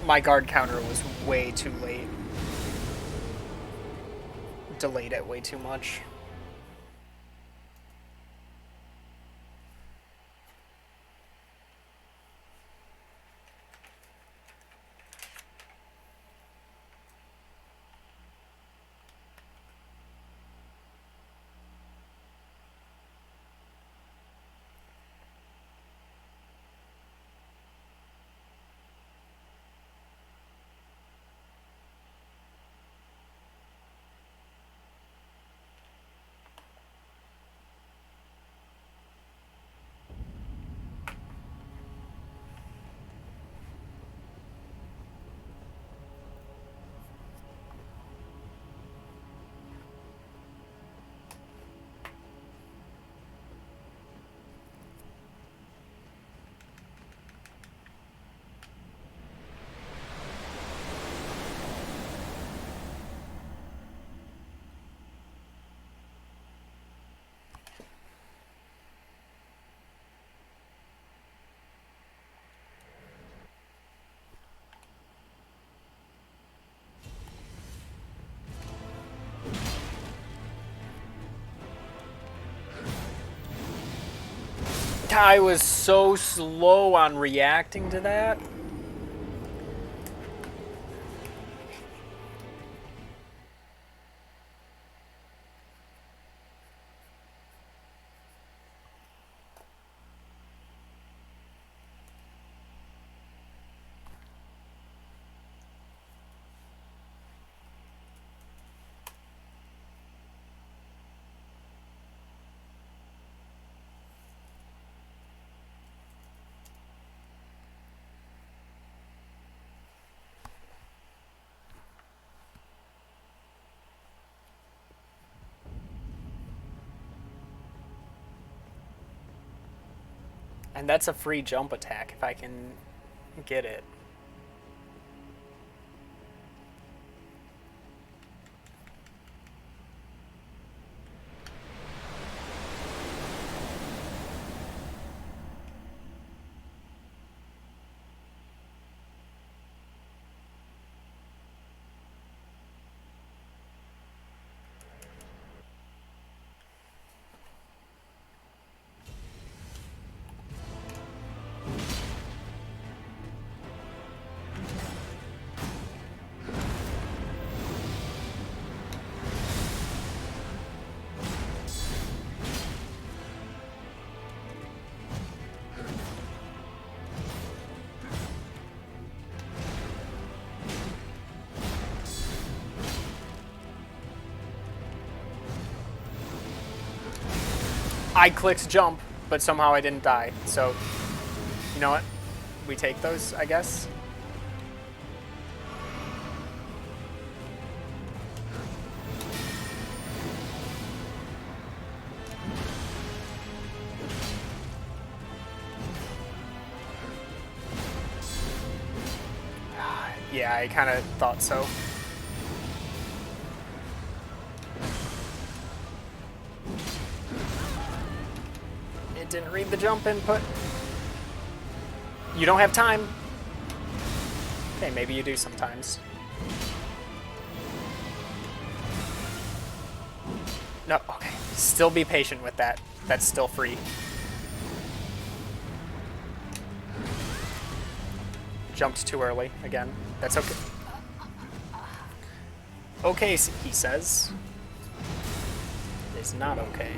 Speaker 1: My guard counter was way too late. Delayed it way too much. I was so slow on reacting to that. And that's a free jump attack if I can get it. I clicked jump, but somehow I didn't die. So, you know what? We take those, I guess. Yeah, I kind of thought so. It didn't read the jump input. You don't have time. Okay, maybe you do sometimes. No, okay. Still be patient with that. That's still free. Jumped too early again. That's okay. Okay, he says. It's not okay.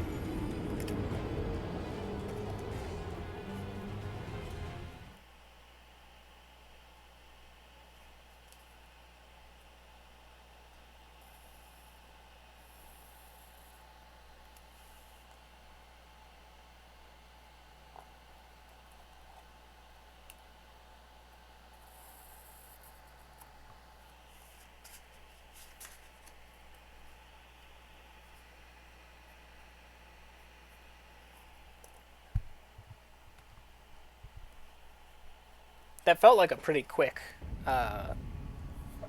Speaker 1: That felt like a pretty quick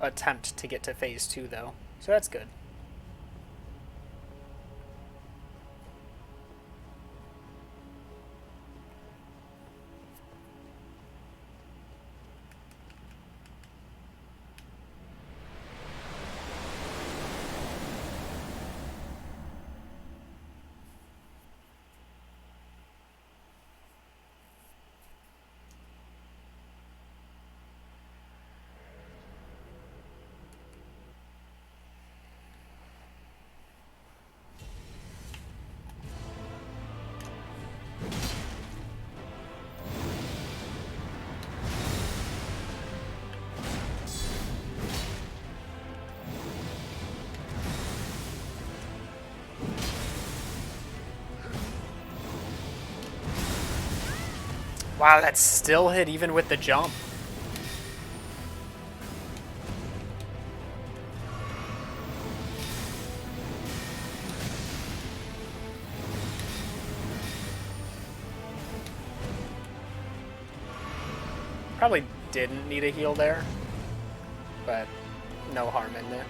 Speaker 1: attempt to get to phase 2, though. So that's good. Wow, that still hit even with the jump. Probably didn't need a heal there, but no harm in it.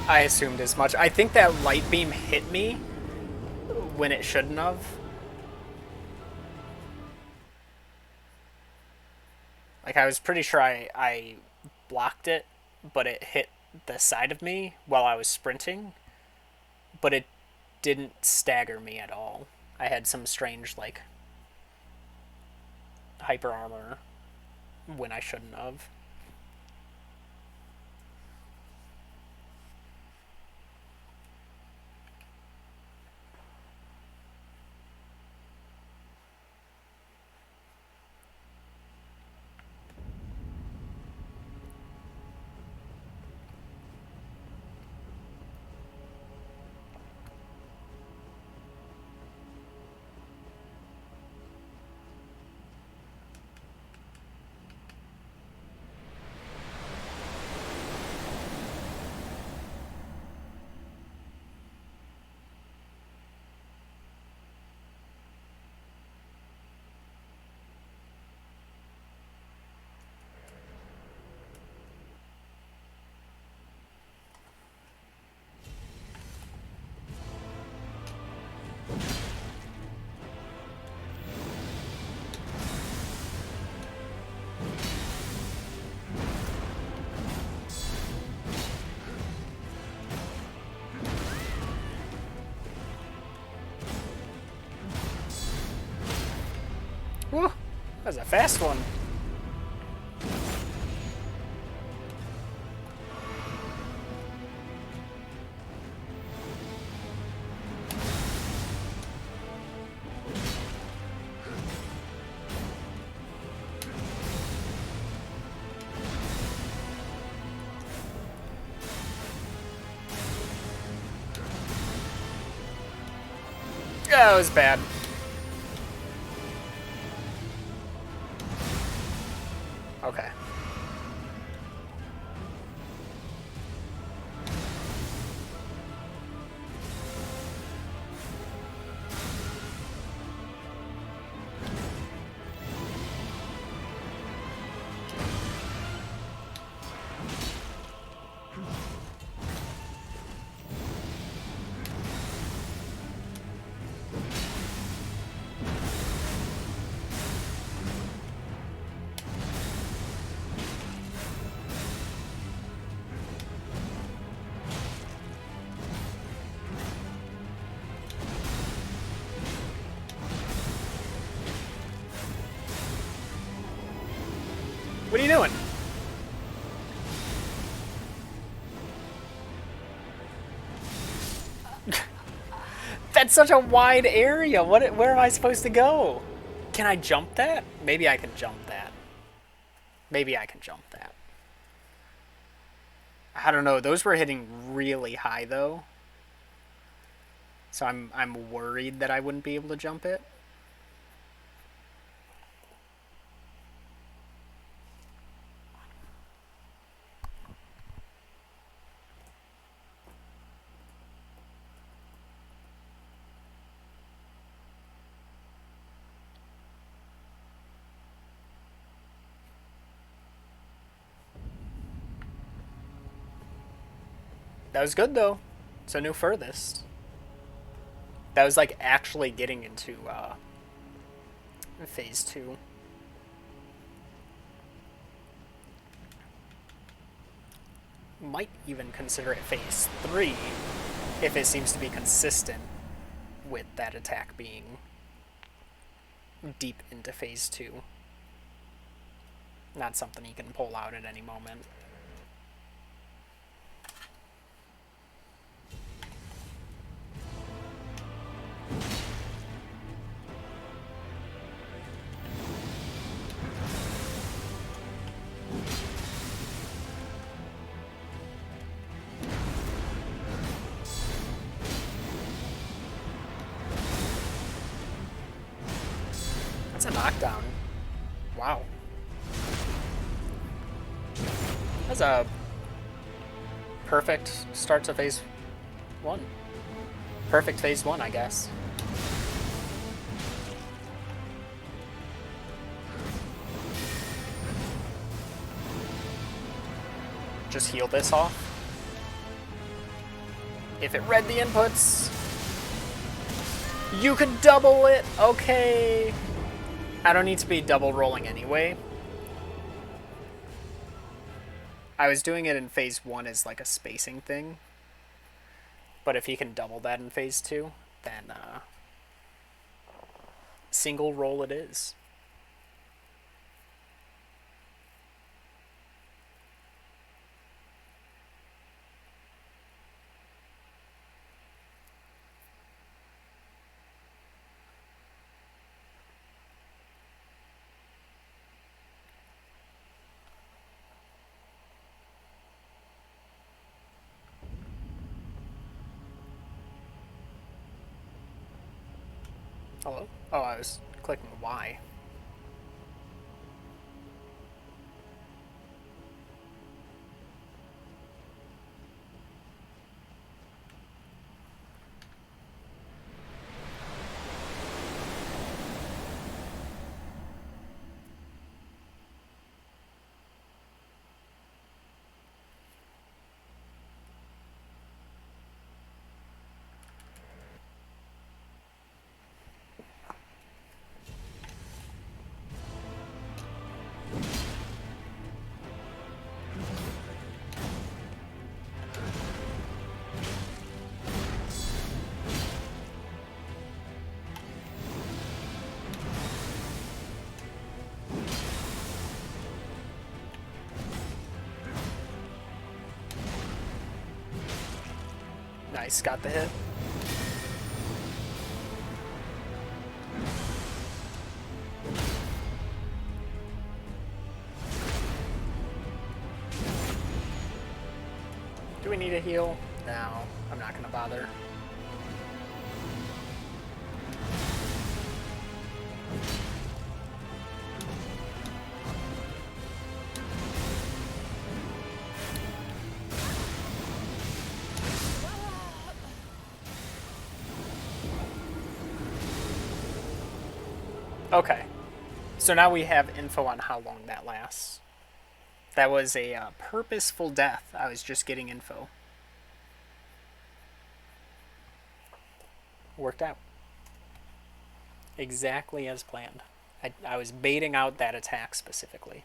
Speaker 1: I assumed as much. I think that light beam hit me when it shouldn't have. Like, I was pretty sure I blocked it, but it hit the side of me while I was sprinting. But it didn't stagger me at all. I had some strange, like, hyper armor when I shouldn't have. Whew, that was a fast one. That was bad. Okay. What are you doing? That's such a wide area. Where am I supposed to go? Can I jump that? Maybe I can jump that. Maybe I can jump that. I don't know. Those were hitting really high though. So I'm worried that I wouldn't be able to jump it. That was good though. It's a new furthest. That was like actually getting into phase 2. Might even consider it phase 3 if it seems to be consistent with that attack being deep into phase 2. Not something you can pull out at any moment. That's a knockdown. Wow. That's a perfect start to phase 1. Perfect phase 1, I guess. Just heal this off. If it read the inputs, you could double it. Okay. I don't need to be double rolling anyway. I was doing it in phase 1 as like a spacing thing. But if he can double that in phase 2, then single roll it is. Hello? Oh, I was clicking Y. Nice, got the hit. Do we need a heal? No, I'm not gonna bother. Okay. So now we have info on how long that lasts. That was a purposeful death. I was just getting info. Worked out. Exactly as planned. I was baiting out that attack specifically.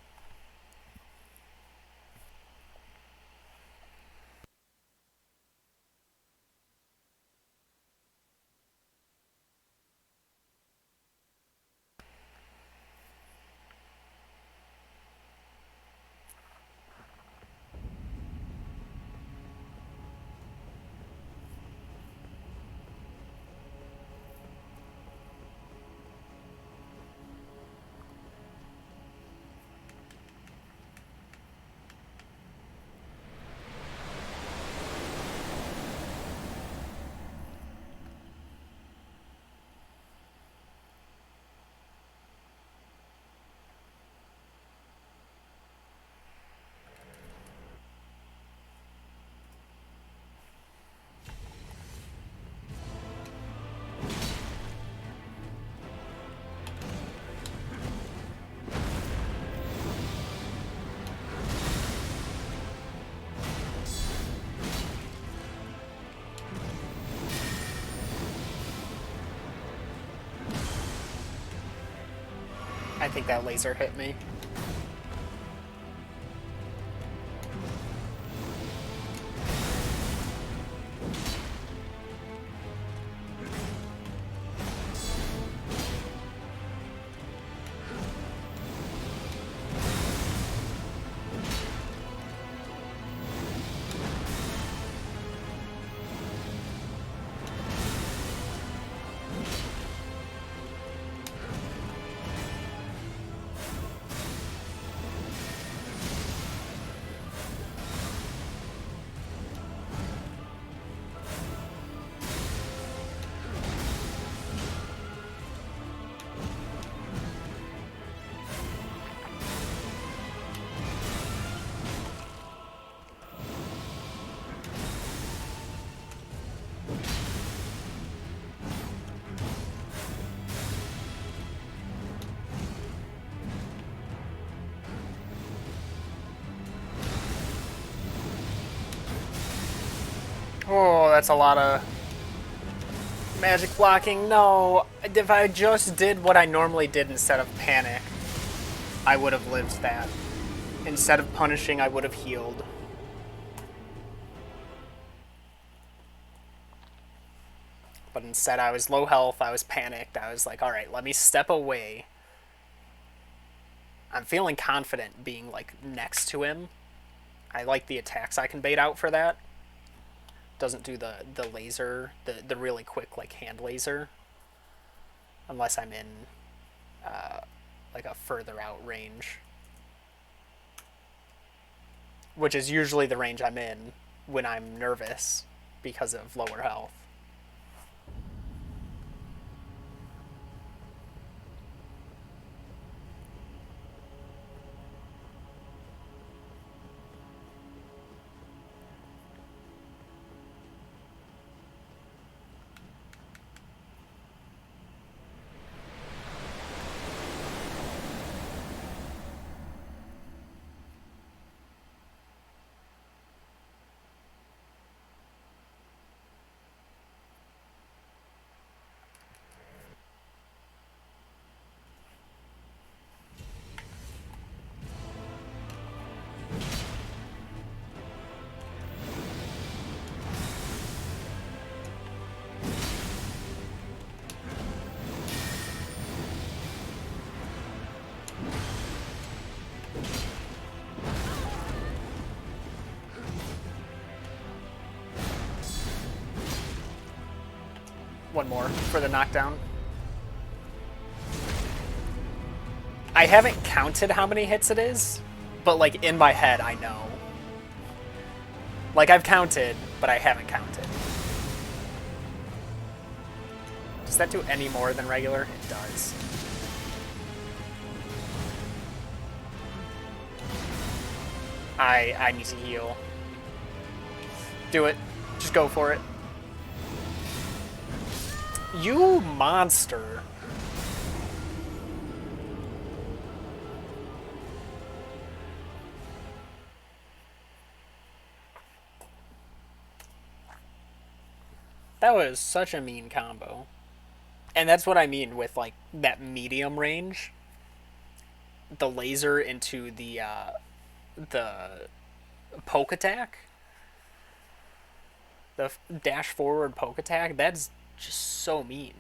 Speaker 1: I think that laser hit me. Oh, that's a lot of magic blocking. No, if I just did what I normally did instead of panic, I would have lived that. Instead of punishing, I would have healed. But instead, I was low health, I was panicked, I was like, alright, let me step away. I'm feeling confident being, like, next to him. I like the attacks I can bait out for that. Doesn't do the laser, the really quick, like, hand laser. Unless I'm in, like, a further out range. Which is usually the range I'm in when I'm nervous because of lower health. One more for the knockdown. I haven't counted how many hits it is, but like in my head I know. Like I've counted, but I haven't counted. Does that do any more than regular? It does. I need to heal. Do it. Just go for it. You monster. That was such a mean combo. And that's what I mean with like that medium range. The laser into the poke attack, the dash forward poke attack. That's just so mean.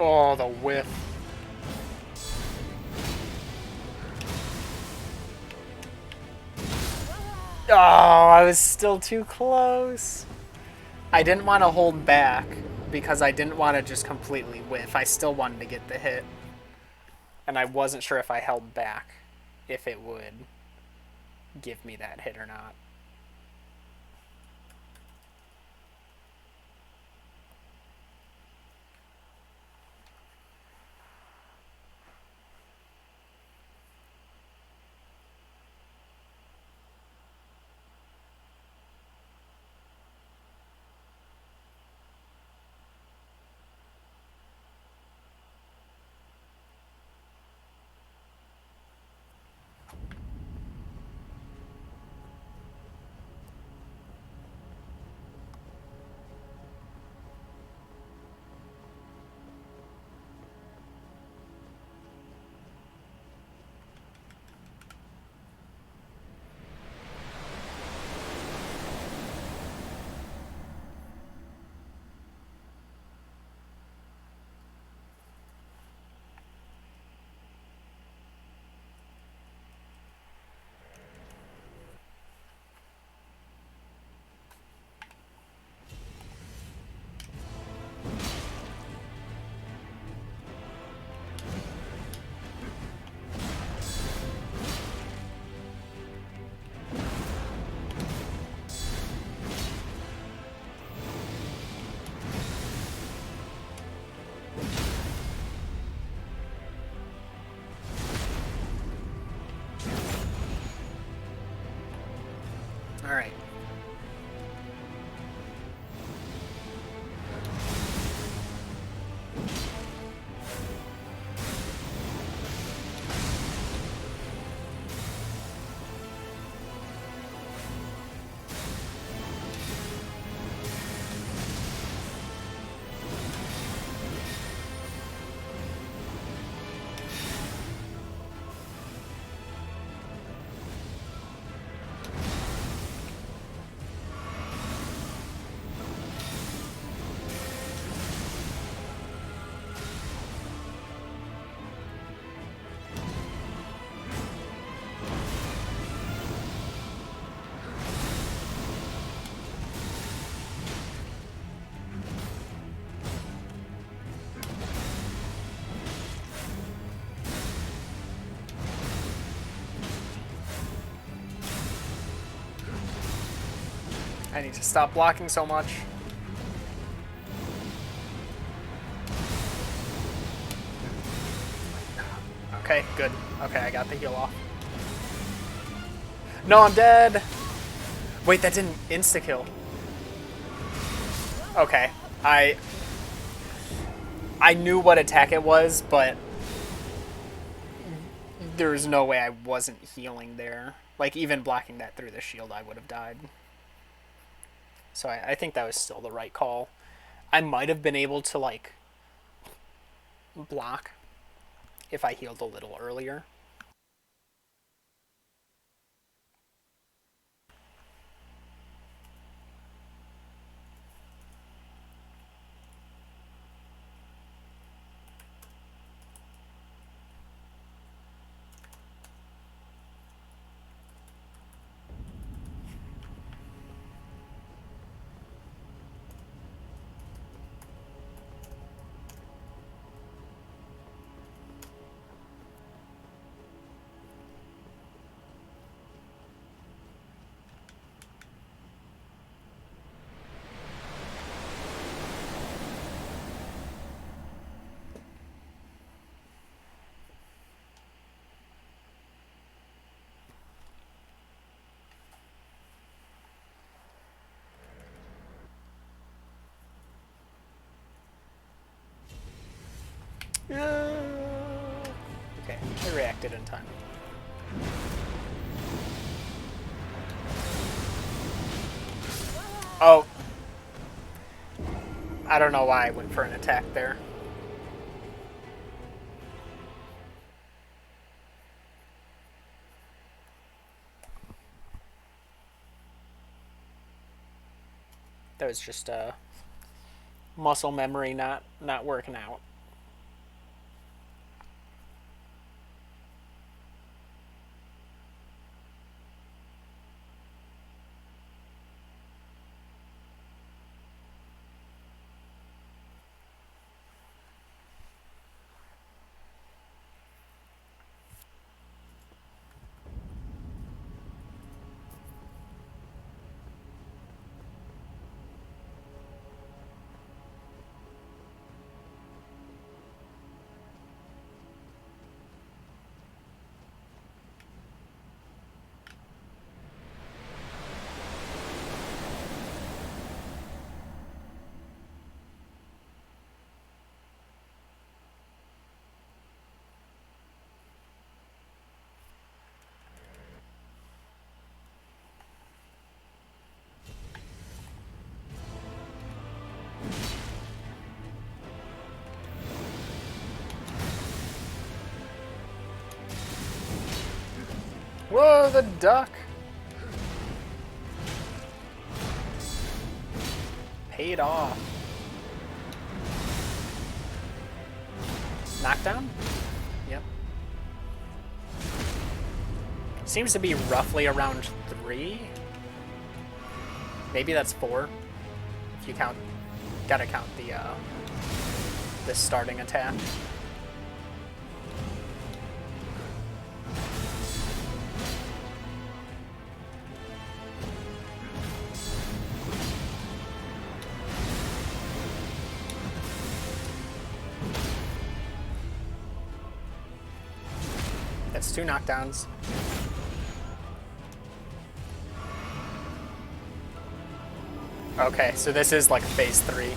Speaker 1: Oh, the whiff. Oh, I was still too close. I didn't want to hold back because I didn't want to just completely whiff. I still wanted to get the hit. And I wasn't sure if I held back if it would give me that hit or not. All right. I need to stop blocking so much. Okay, good. Okay, I got the heal off. No, I'm dead! Wait, that didn't insta-kill. Okay, I knew what attack it was, but there's no way I wasn't healing there. Like, even blocking that through the shield, I would have died. So I think that was still the right call. I might have been able to, like, block if I healed a little earlier. Okay, I reacted in time. Oh. I don't know why I went for an attack there. That was just muscle memory not working out. Whoa, the duck! Paid off. Knockdown? Yep. Seems to be roughly around 3. Maybe that's 4. If you count, gotta count the starting attack. That's 2 knockdowns. Okay, so this is like phase 3.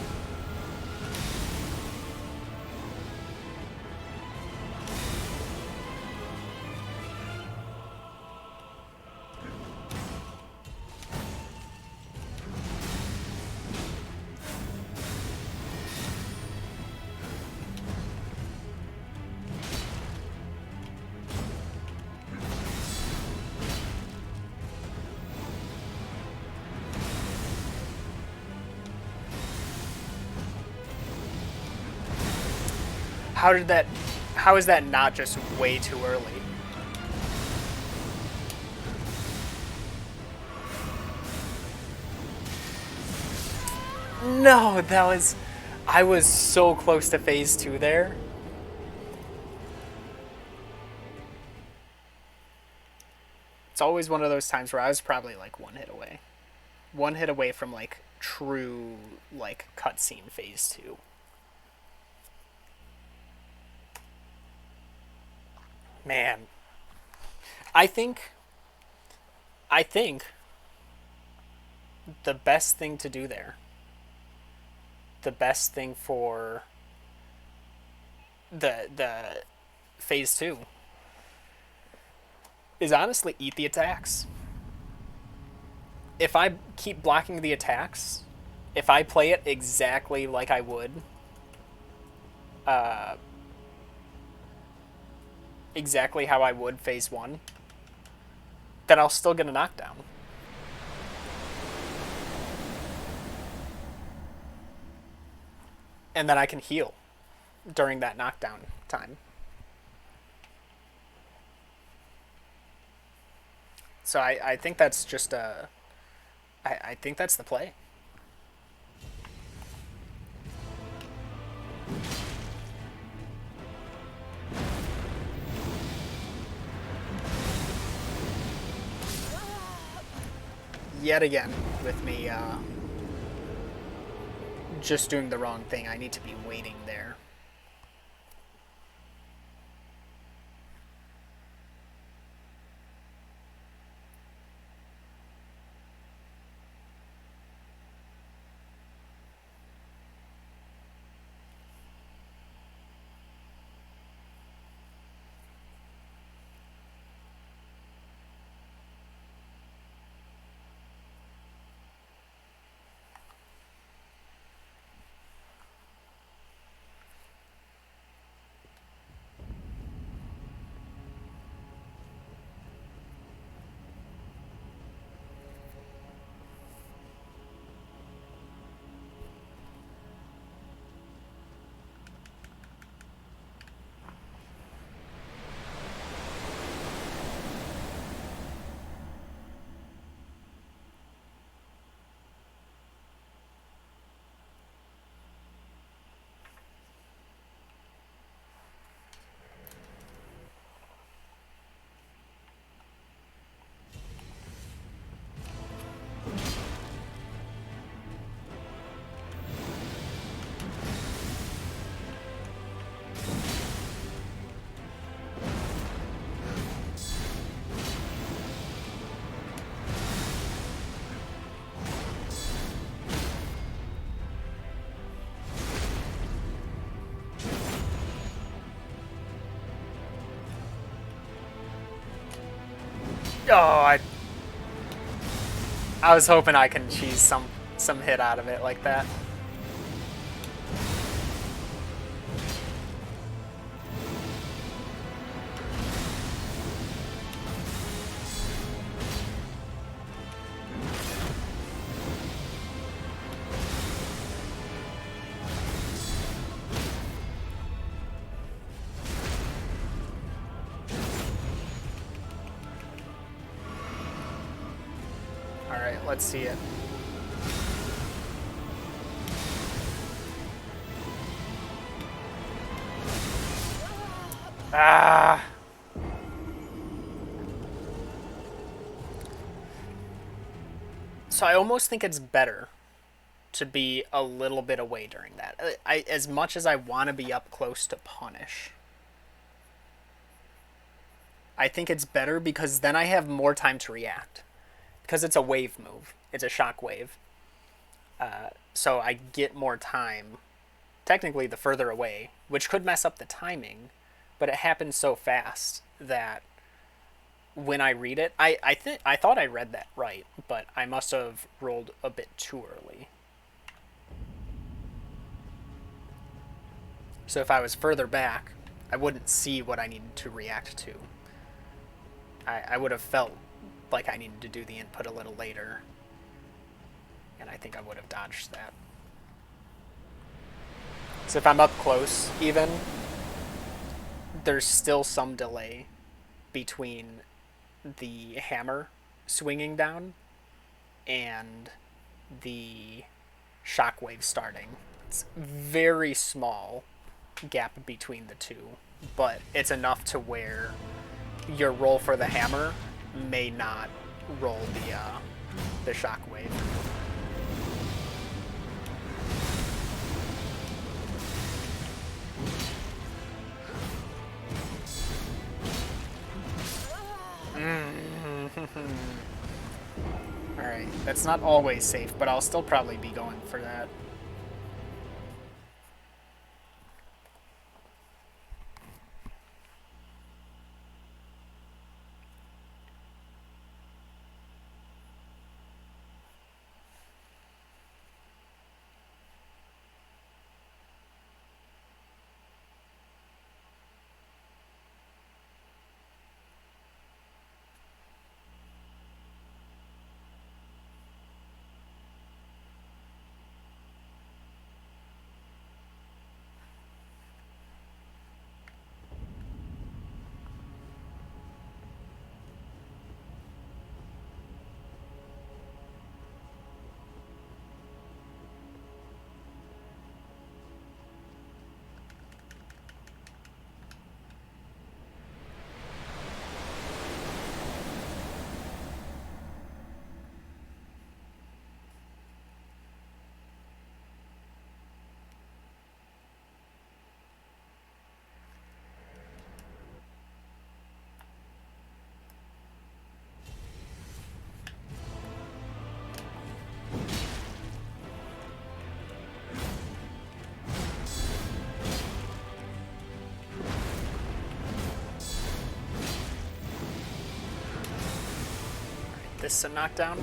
Speaker 1: How is that not just way too early? No, I was so close to phase 2 there. It's always one of those times where I was probably like 1 hit away. 1 hit away from like true like cutscene phase 2. Man, I think the best thing to do there, the best thing for the phase 2 is honestly eat the attacks. If I keep blocking the attacks, if I play it exactly like I would, exactly how I would phase 1, then I'll still get a knockdown. And then I can heal during that knockdown time. So I think that's just I think that's the play. Yet again, with me just doing the wrong thing. I need to be waiting there. Oh, I was hoping I can cheese some hit out of it like that. All right, let's see it. Ah. So I almost think it's better to be a little bit away during that. As much as I want to be up close to punish, I think it's better because then I have more time to react. Because it's a wave move. It's a shock wave. So I get more time. Technically, the further away, which could mess up the timing, but it happens so fast that when I read it, I thought I read that right, but I must have rolled a bit too early. So if I was further back, I wouldn't see what I needed to react to. I would have felt like I needed to do the input a little later, and I think I would have dodged that. So if I'm up close, even, there's still some delay between the hammer swinging down and the shockwave starting. It's very small gap between the two, but it's enough to where your roll for the hammer may not roll the shockwave. Alright, that's not always safe, but I'll still probably be going for that. This is a knockdown.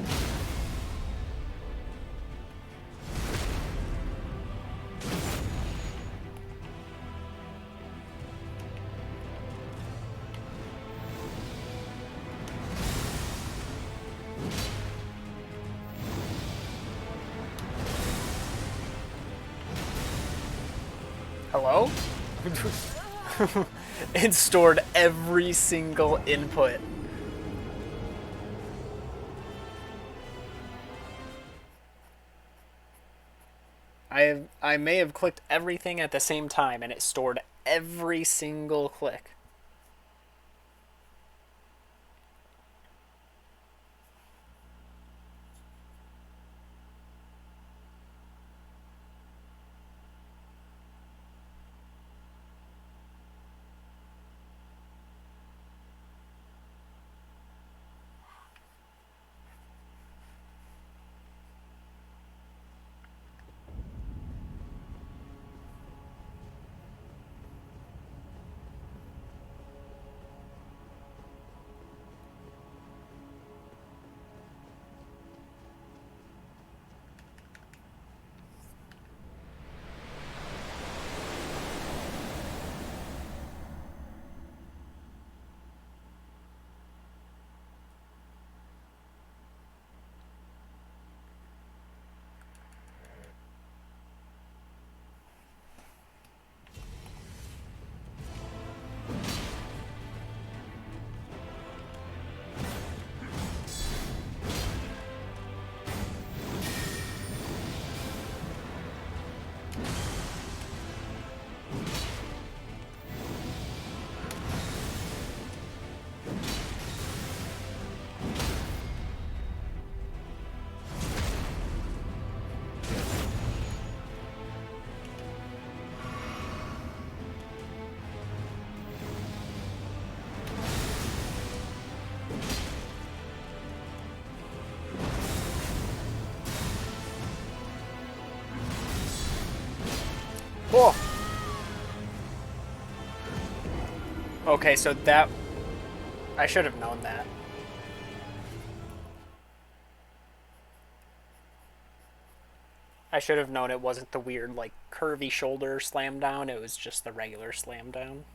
Speaker 1: Hello? It stored every single input. I may have clicked everything at the same time and it stored every single click. Okay, so that... I should have known that. I should have known it wasn't the weird, like, curvy shoulder slam down. It was just the regular slam down.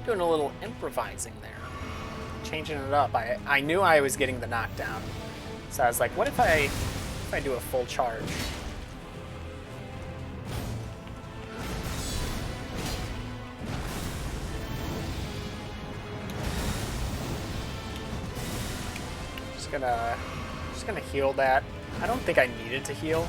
Speaker 1: Doing a little improvising there. Changing it up. I knew I was getting the knockdown. So I was like, what if I do a full charge? Just gonna heal that. I don't think I needed to heal.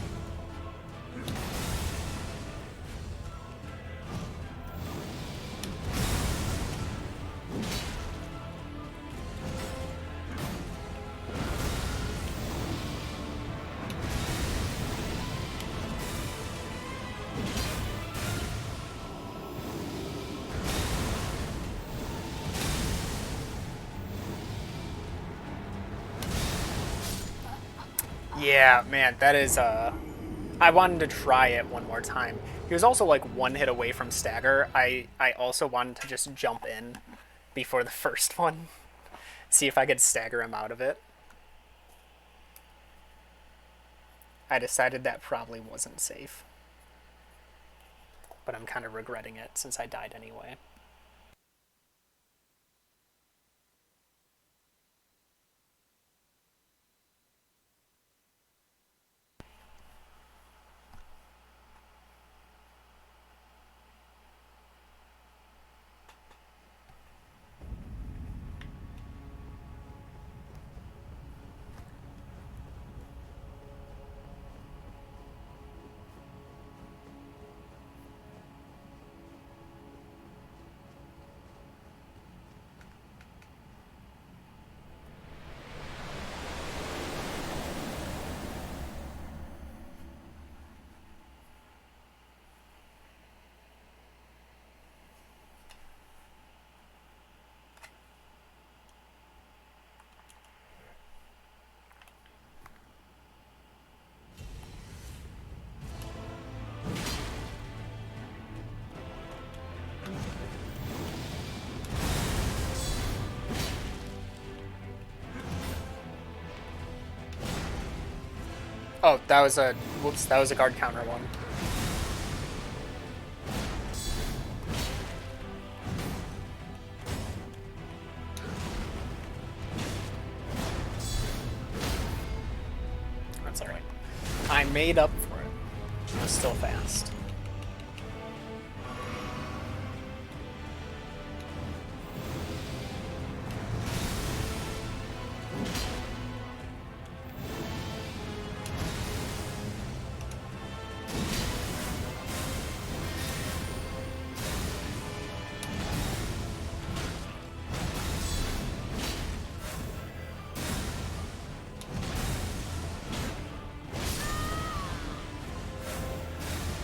Speaker 1: Yeah, man, that is, I wanted to try it one more time. He was also like one hit away from stagger. I also wanted to just jump in before the first one. See if I could stagger him out of it. I decided that probably wasn't safe. But I'm kind of regretting it since I died anyway. Oh, that was a... Whoops, that was a guard counter one. That's alright. I made up for it. It was still fast.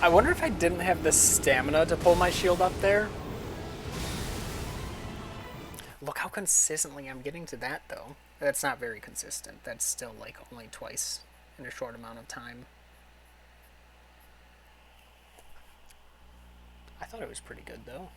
Speaker 1: I wonder if I didn't have the stamina to pull my shield up there. Look how consistently I'm getting to that, though. That's not very consistent. That's still, like, only twice in a short amount of time. I thought it was pretty good, though.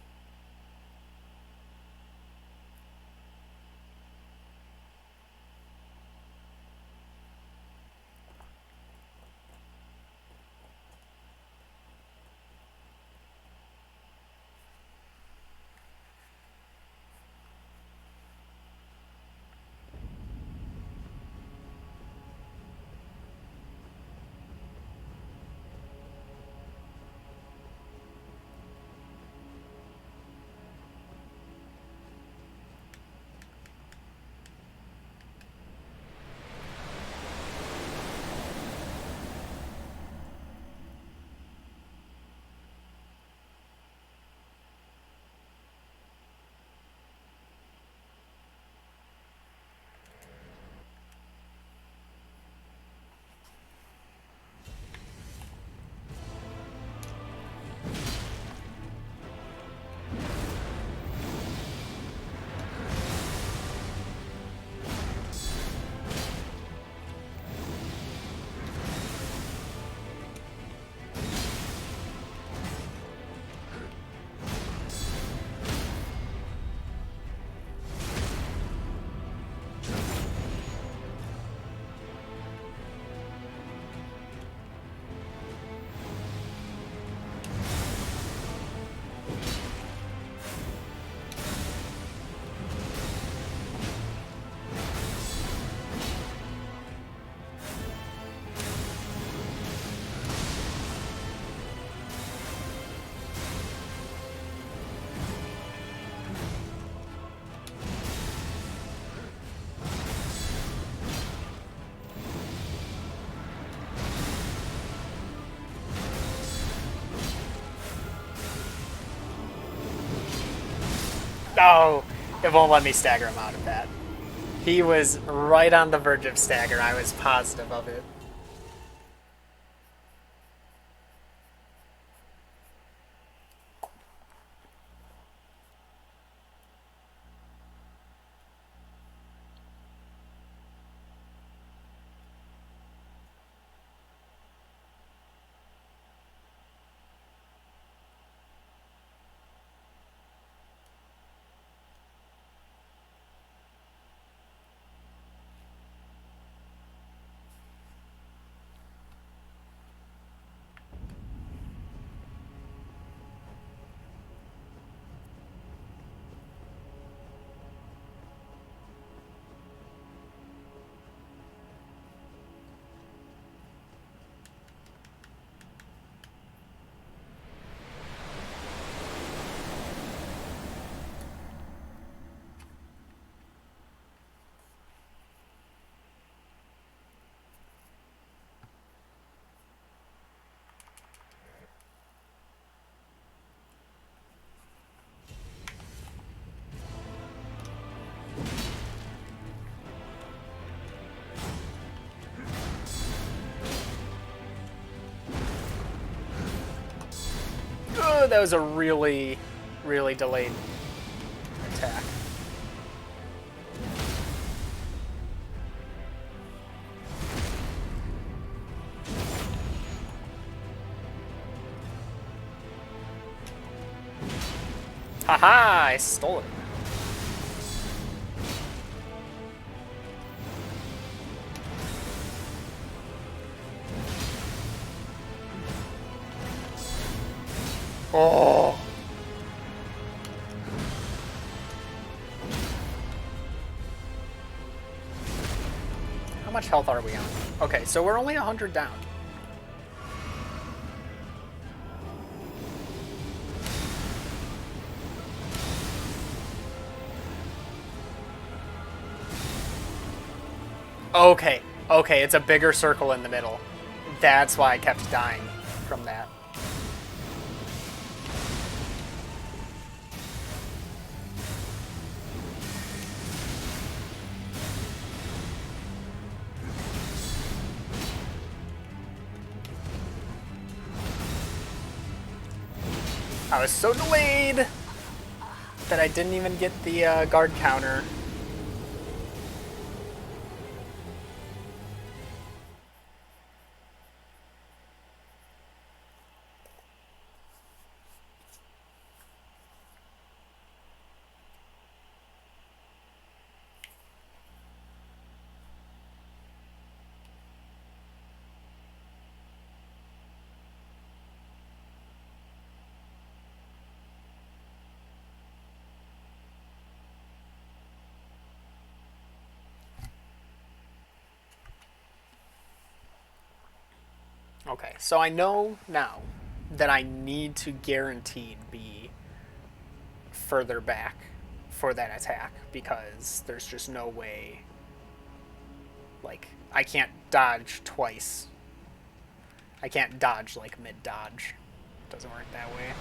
Speaker 1: Oh, it won't let me stagger him out of that. He was right on the verge of stagger. I was positive of it. Oh, that was a really, really delayed attack. Haha, I stole it. Oh. How much health are we on? Okay, so we're only 100 down. Okay, okay, it's a bigger circle in the middle. That's why I kept dying from that. I was so delayed. that I didn't even get the guard counter. Okay, so I know now that I need to guaranteed be further back for that attack because there's just no way. Like, I can't dodge twice. I can't dodge like mid dodge. Doesn't work that way.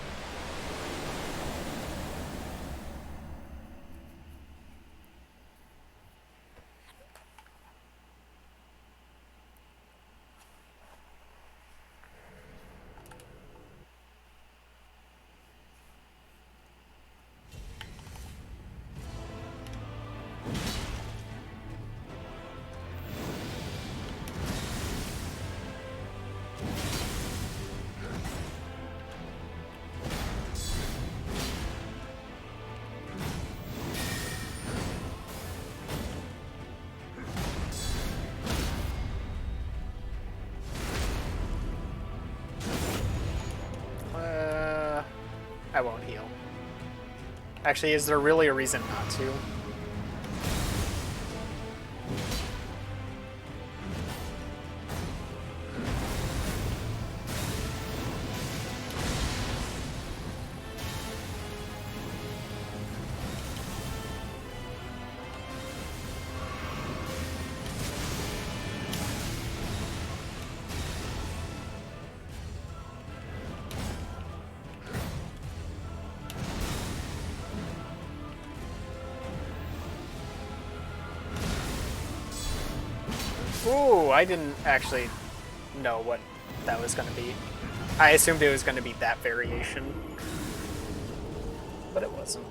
Speaker 1: I won't heal. Actually, is there really a reason not to? Ooh, I didn't actually know what that was going to be. I assumed it was going to be that variation, but it wasn't.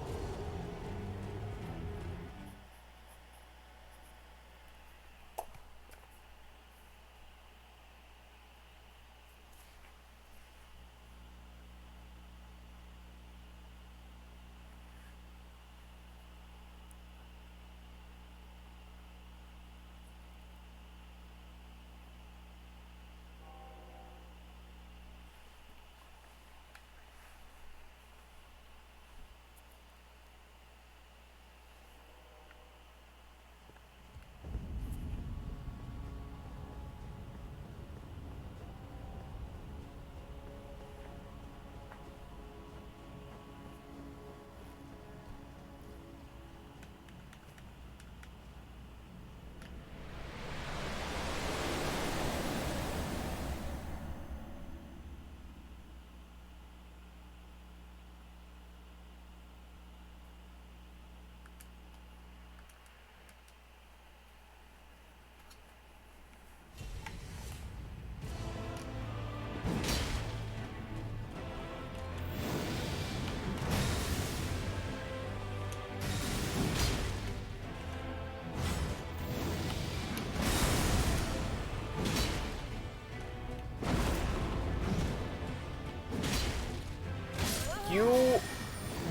Speaker 1: You...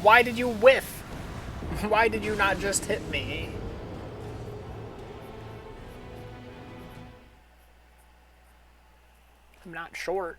Speaker 1: Why did you whiff? Why did you not just hit me? I'm not short.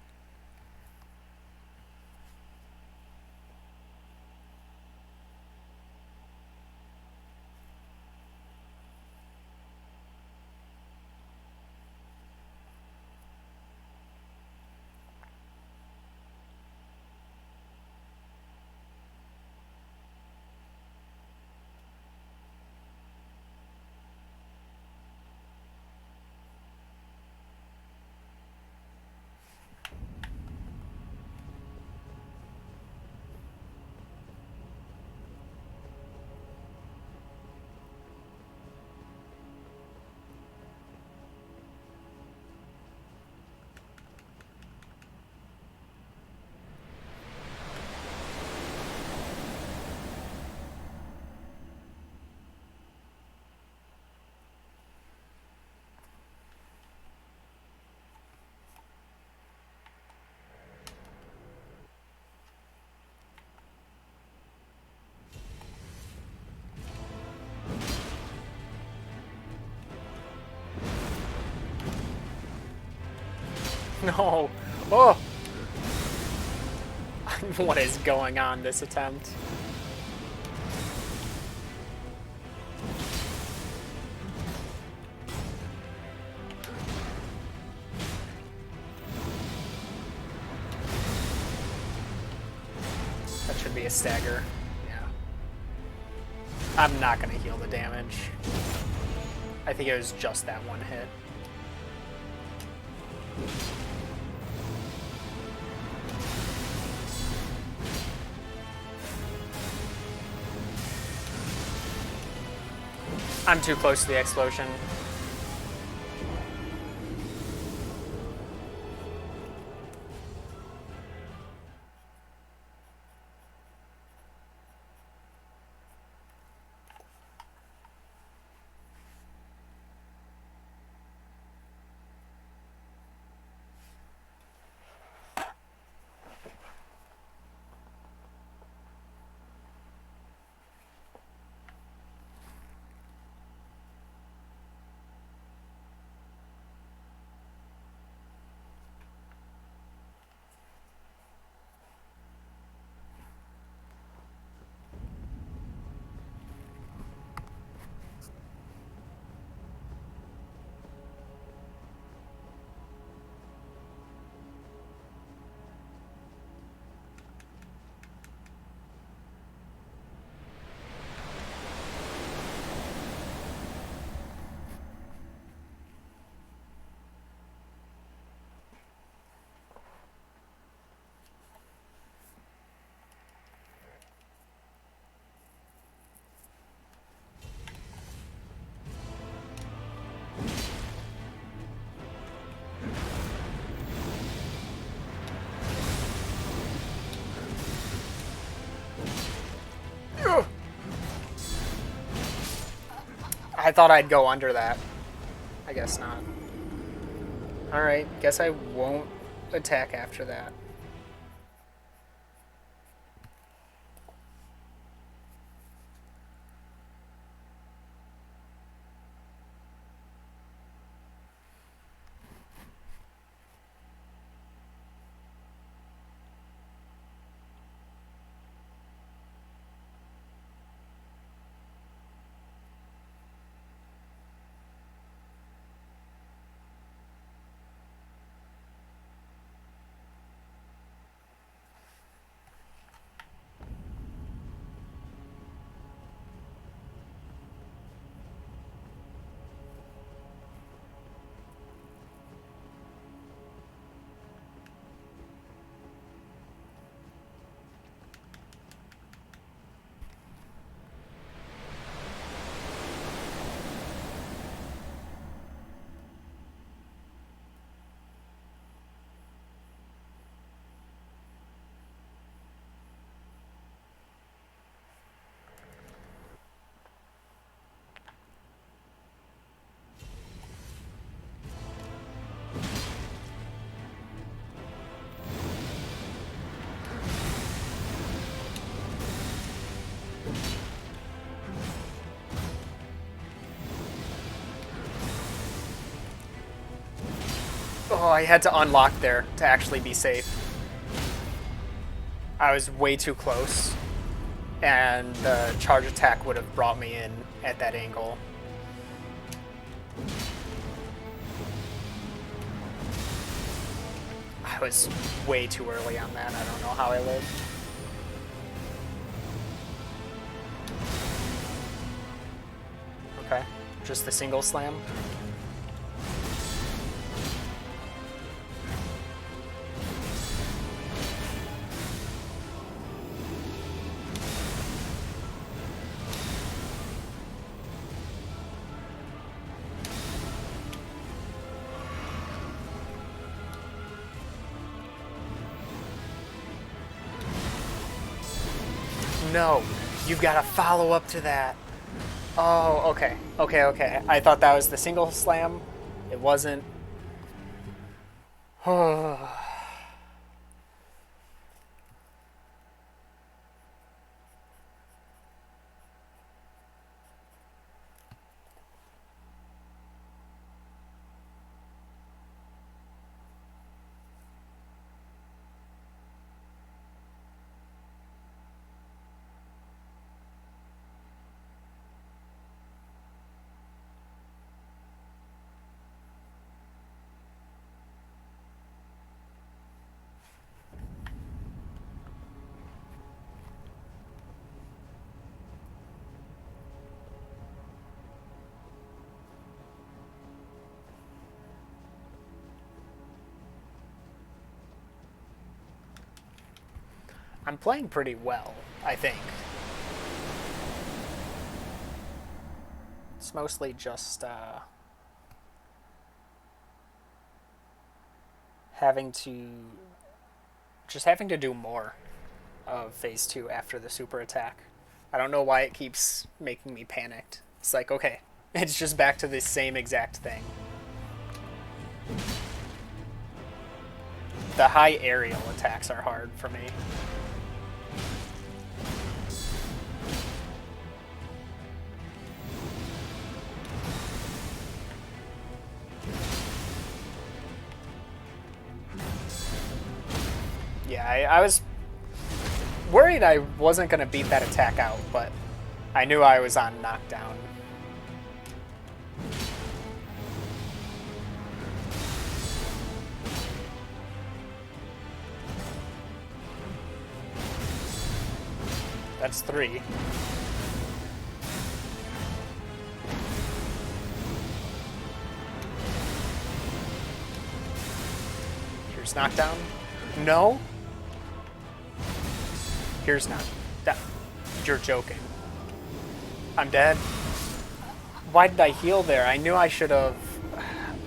Speaker 1: No. Oh. What is going on this attempt? That should be a stagger. Yeah. I'm not going to heal the damage. I think it was just that one hit. I'm too close to the explosion. I thought I'd go under that. I guess not. Alright, guess I won't attack after that. Oh, I had to unlock there to actually be safe. I was way too close, and the charge attack would have brought me in at that angle. I was way too early on that. I don't know how I lived. Okay, just the single slam. No, you've got to follow up to that. Oh, okay. Okay. I thought that was the single slam. It wasn't. Oh. I'm playing pretty well, I think. It's mostly just having to do more of phase 2 after the super attack. I don't know why it keeps making me panicked. It's like, okay, it's just back to the same exact thing. The high aerial attacks are hard for me. Yeah, I was worried I wasn't going to beat that attack out, but I knew I was on knockdown. That's 3. Here's knockdown. No. Here's not. That, you're joking. I'm dead. Why did I heal there? I knew I should have.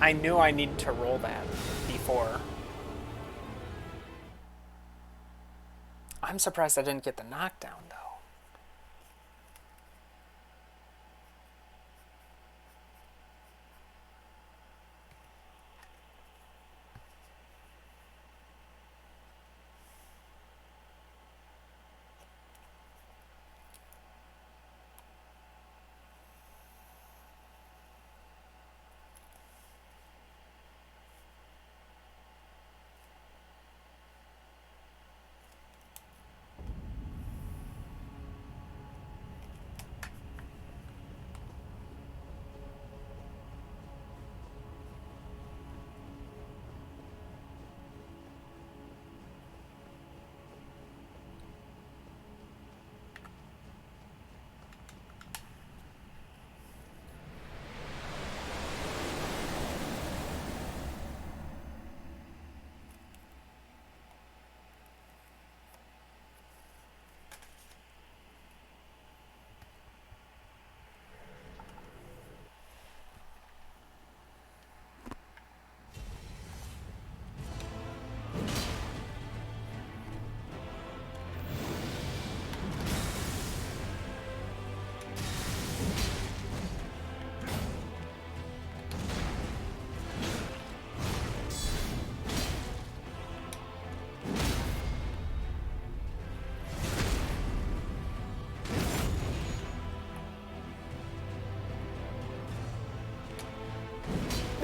Speaker 1: I knew I needed to roll that before. I'm surprised I didn't get the knockdown, though.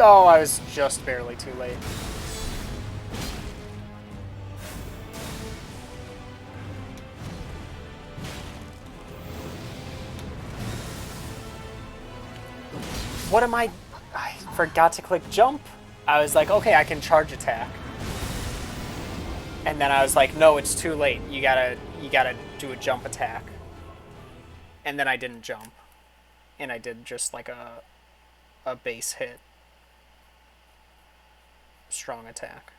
Speaker 1: Oh, I was just barely too late. What am I forgot to click jump. I was like, okay, I can charge attack. And then I was like, no, it's too late. You gotta do a jump attack. And then I didn't jump. And I did just like a base hit. Strong attack.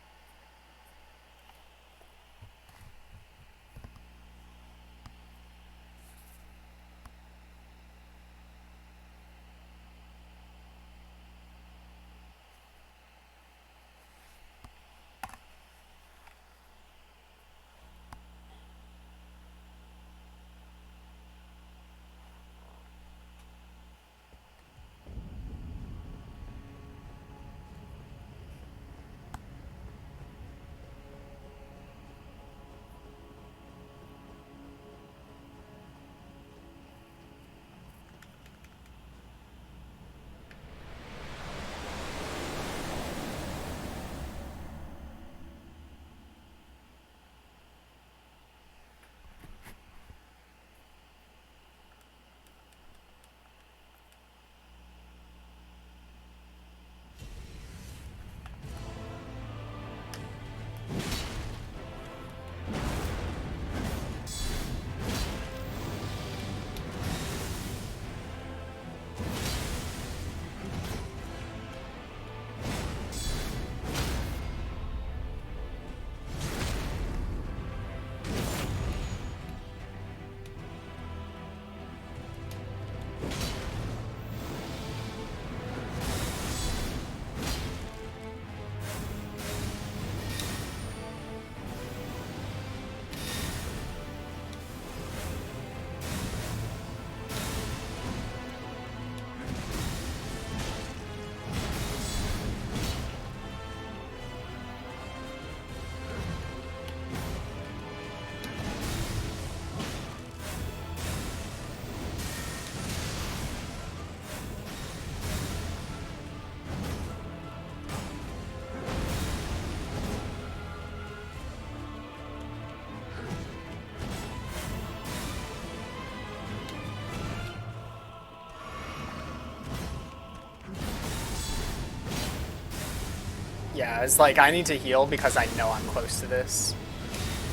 Speaker 1: Yeah, it's like I need to heal because I know I'm close to this.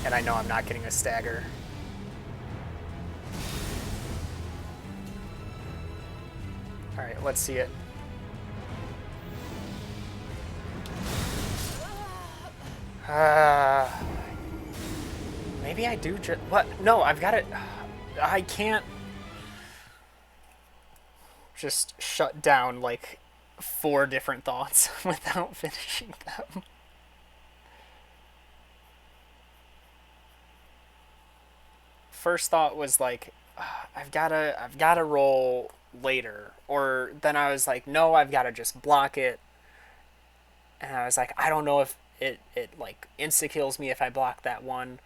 Speaker 1: And I know I'm not getting a stagger. Alright, let's see it. Maybe I do just... What? No, I've got it... I can't... just shut down, like, 4 different thoughts without finishing them. First thought was, like, I've gotta roll later. Or then I was like, no, I've gotta just block it. And I was like, I don't know if it like, insta-kills me if I block that one.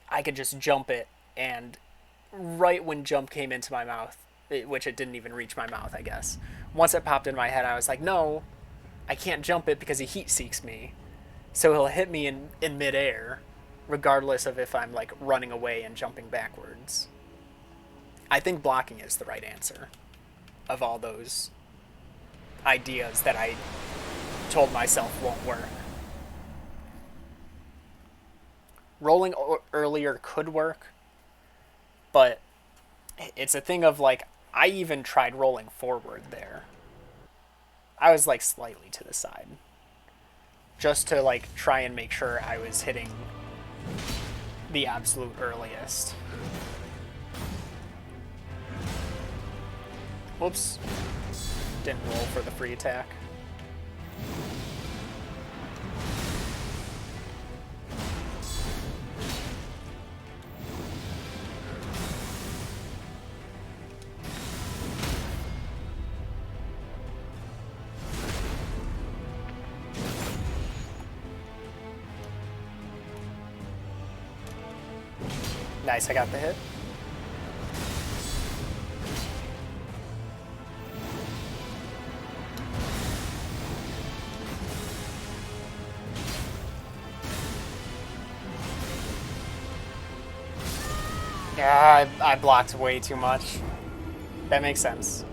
Speaker 1: I could just jump it, and right when jump came into my mouth, which it didn't even reach my mouth, I guess. Once it popped in my head, I was like, no, I can't jump it because he heat seeks me. So he'll hit me in midair, regardless of if I'm like running away and jumping backwards. I think blocking is the right answer of all those ideas that I told myself won't work. Rolling earlier could work, but it's a thing of like, I even tried rolling forward there. I was like slightly to the side, just to like try and make sure I was hitting the absolute earliest. Whoops. Didn't roll for the free attack. Nice, I got the hit. Yeah, I blocked way too much. That makes sense.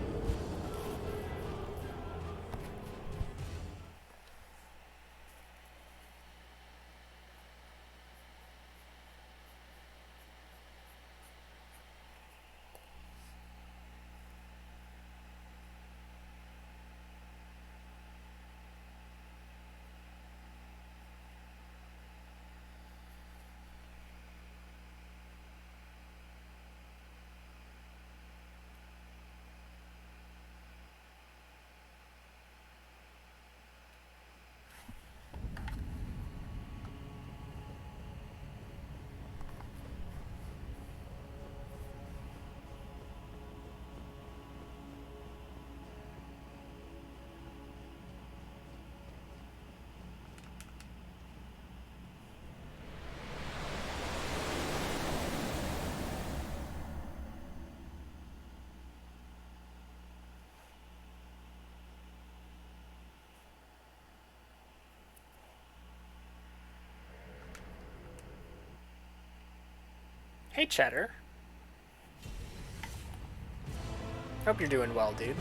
Speaker 1: Hey, Cheddar. Hope you're doing well, dude.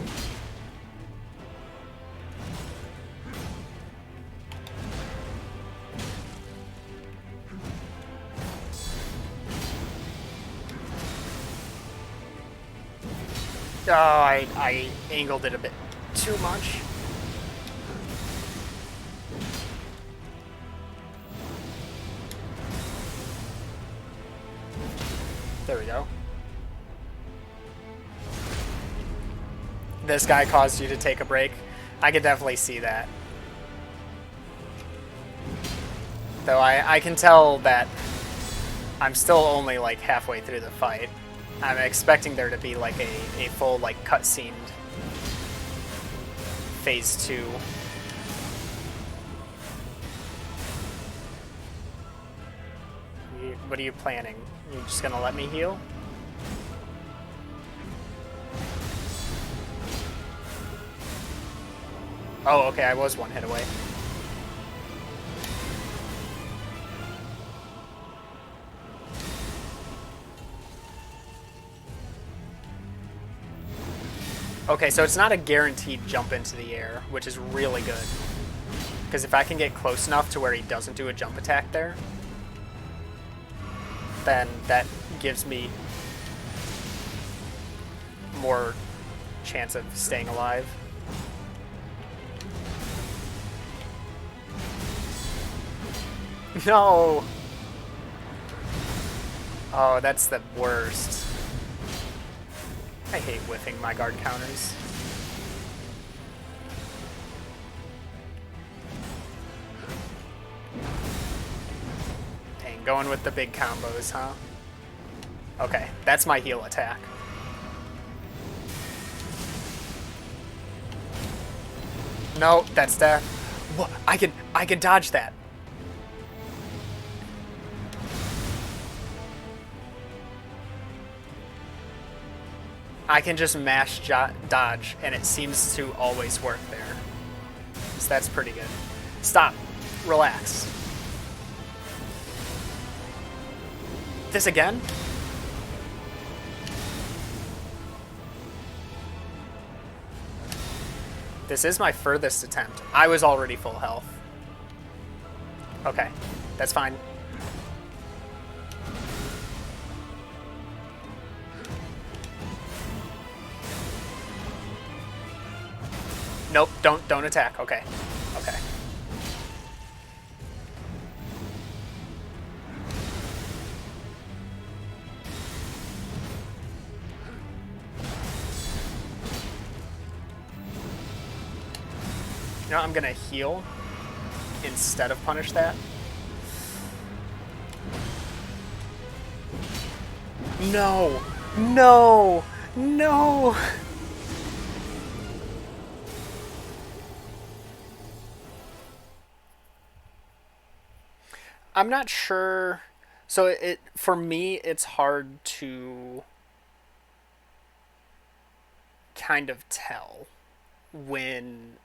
Speaker 1: Oh, I angled it a bit too much. There we go. This guy caused you to take a break. I could definitely see that. Though I can tell that I'm still only like halfway through the fight. I'm expecting there to be like a full like cutscene phase 2. What are you planning? You just gonna let me heal? Oh, okay, I was one hit away. Okay, so it's not a guaranteed jump into the air, which is really good. Because if I can get close enough to where he doesn't do a jump attack there, then that gives me more chance of staying alive. No! Oh, that's the worst. I hate whiffing my guard counters. Dang, going with the big combos, huh? Okay, that's my heal attack. No, that's death. What? I can dodge that. I can just mash dodge, and it seems to always work there. So that's pretty good. Stop. Relax. This again? This is my furthest attempt. I was already full health. Okay, that's fine. Nope, don't attack. Okay. Okay. You know, I'm gonna heal instead of punish that. No! No! No! I'm not sure. So for me, it's hard to kind of tell when,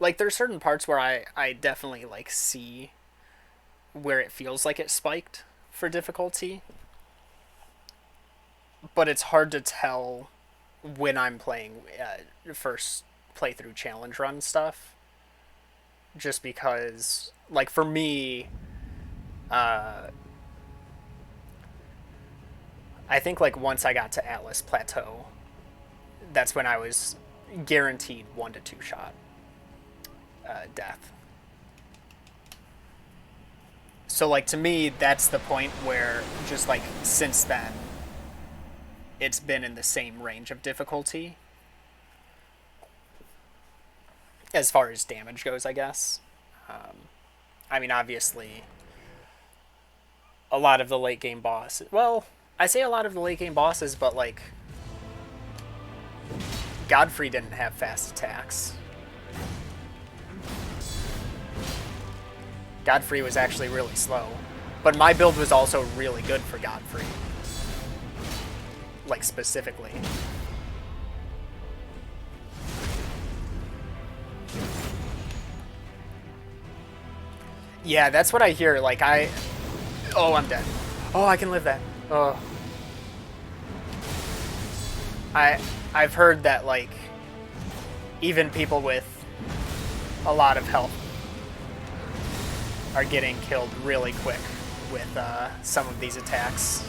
Speaker 1: like, there's certain parts where I definitely like see where it feels like it spiked for difficulty, but it's hard to tell when I'm playing first playthrough challenge run stuff, just because, like, for me, I think like once I got to Atlas Plateau, that's when I was guaranteed 1 to 2 shot death. So like to me, that's the point where just like since then, it's been in the same range of difficulty as far as damage goes, I guess. I mean, obviously, a lot of the late game bosses. Well, I say a lot of the late game bosses, but like Godfrey didn't have fast attacks. Godfrey was actually really slow, but my build was also really good for Godfrey, like specifically. Yeah, that's what I hear. Like oh, I'm dead. Oh, I can live that. Oh. I've heard that, like, even people with a lot of health are getting killed really quick with some of these attacks.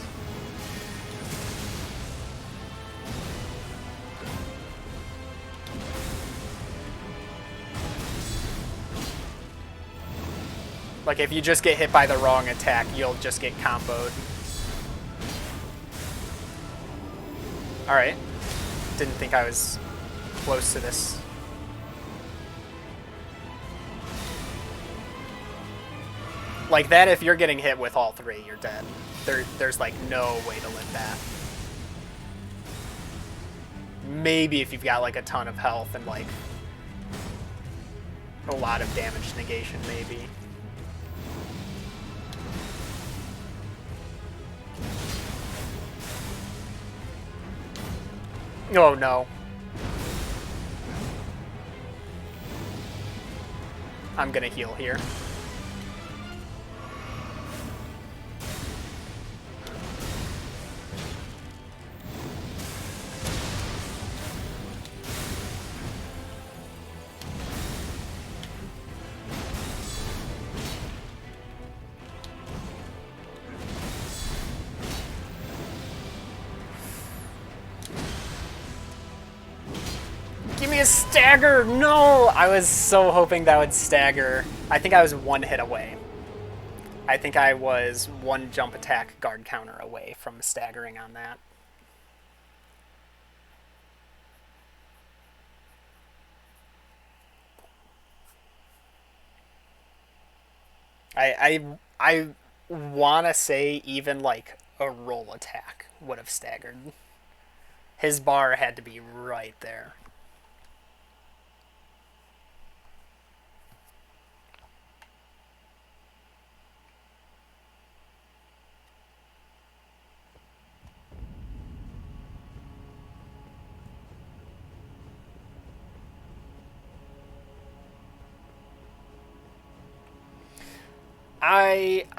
Speaker 1: Like, if you just get hit by the wrong attack, you'll just get comboed. Alright. Didn't think I was close to this. Like that, if you're getting hit with all 3, you're dead. There's like no way to live that. Maybe if you've got like a ton of health and like a lot of damage negation, maybe. Oh no. I'm gonna heal here. be a stagger! No! I was so hoping that would stagger. I think I was one hit away. I think I was one jump attack guard counter away from staggering on that. I want to say even like a roll attack would have staggered. His bar had to be right there.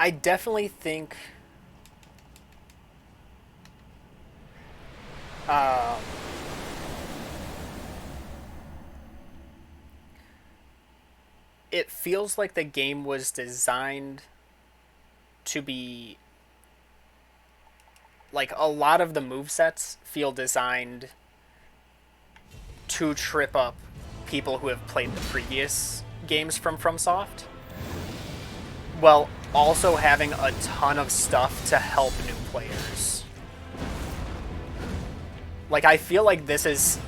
Speaker 1: I definitely think it feels like the game was designed to be like a lot of the movesets feel designed to trip up people who have played the previous games from FromSoft, while also having a ton of stuff to help new players. Like, I feel like this is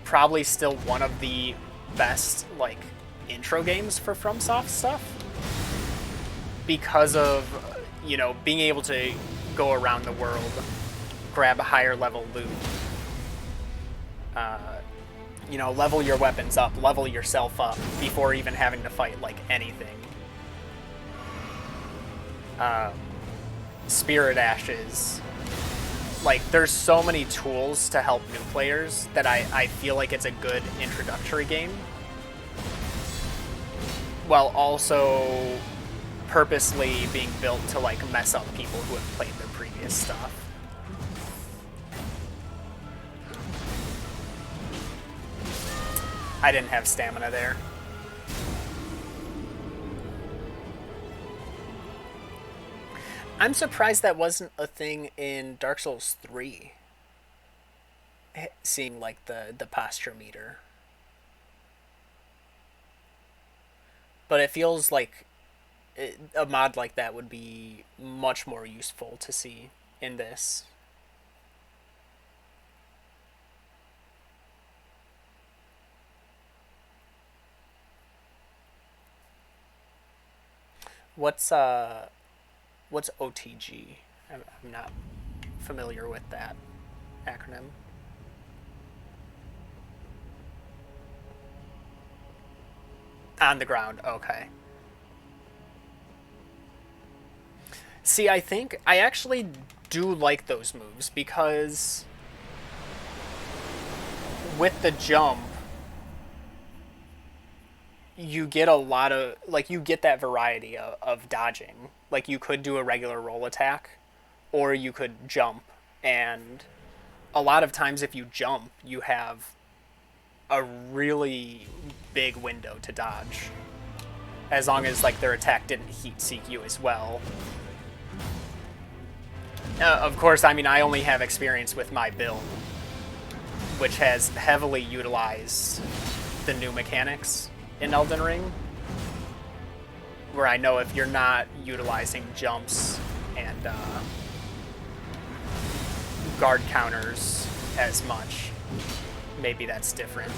Speaker 1: probably still one of the best, like, intro games for FromSoft stuff. Because of, you know, being able to go around the world, grab a higher level loot, you know, level your weapons up, level yourself up before even having to fight, like, anything. Spirit Ashes. Like, there's so many tools to help new players that I feel like it's a good introductory game. While also purposely being built to, like, mess up people who have played their previous stuff. I didn't have stamina there. I'm surprised that wasn't a thing in Dark Souls 3. Seeing, like, the posture meter. But it feels like a mod like that would be much more useful to see in this. What's OTG? I'm not familiar with that acronym. On the ground, okay. See, I think I actually do like those moves because with the jump, you get a lot of, like, you get that variety of dodging. Like, you could do a regular roll attack, or you could jump, and a lot of times if you jump, you have a really big window to dodge, as long as, like, their attack didn't heat seek you as well. Of course, I mean, I only have experience with my build, which has heavily utilized the new mechanics in Elden Ring, where I know if you're not utilizing jumps and guard counters as much, maybe that's different.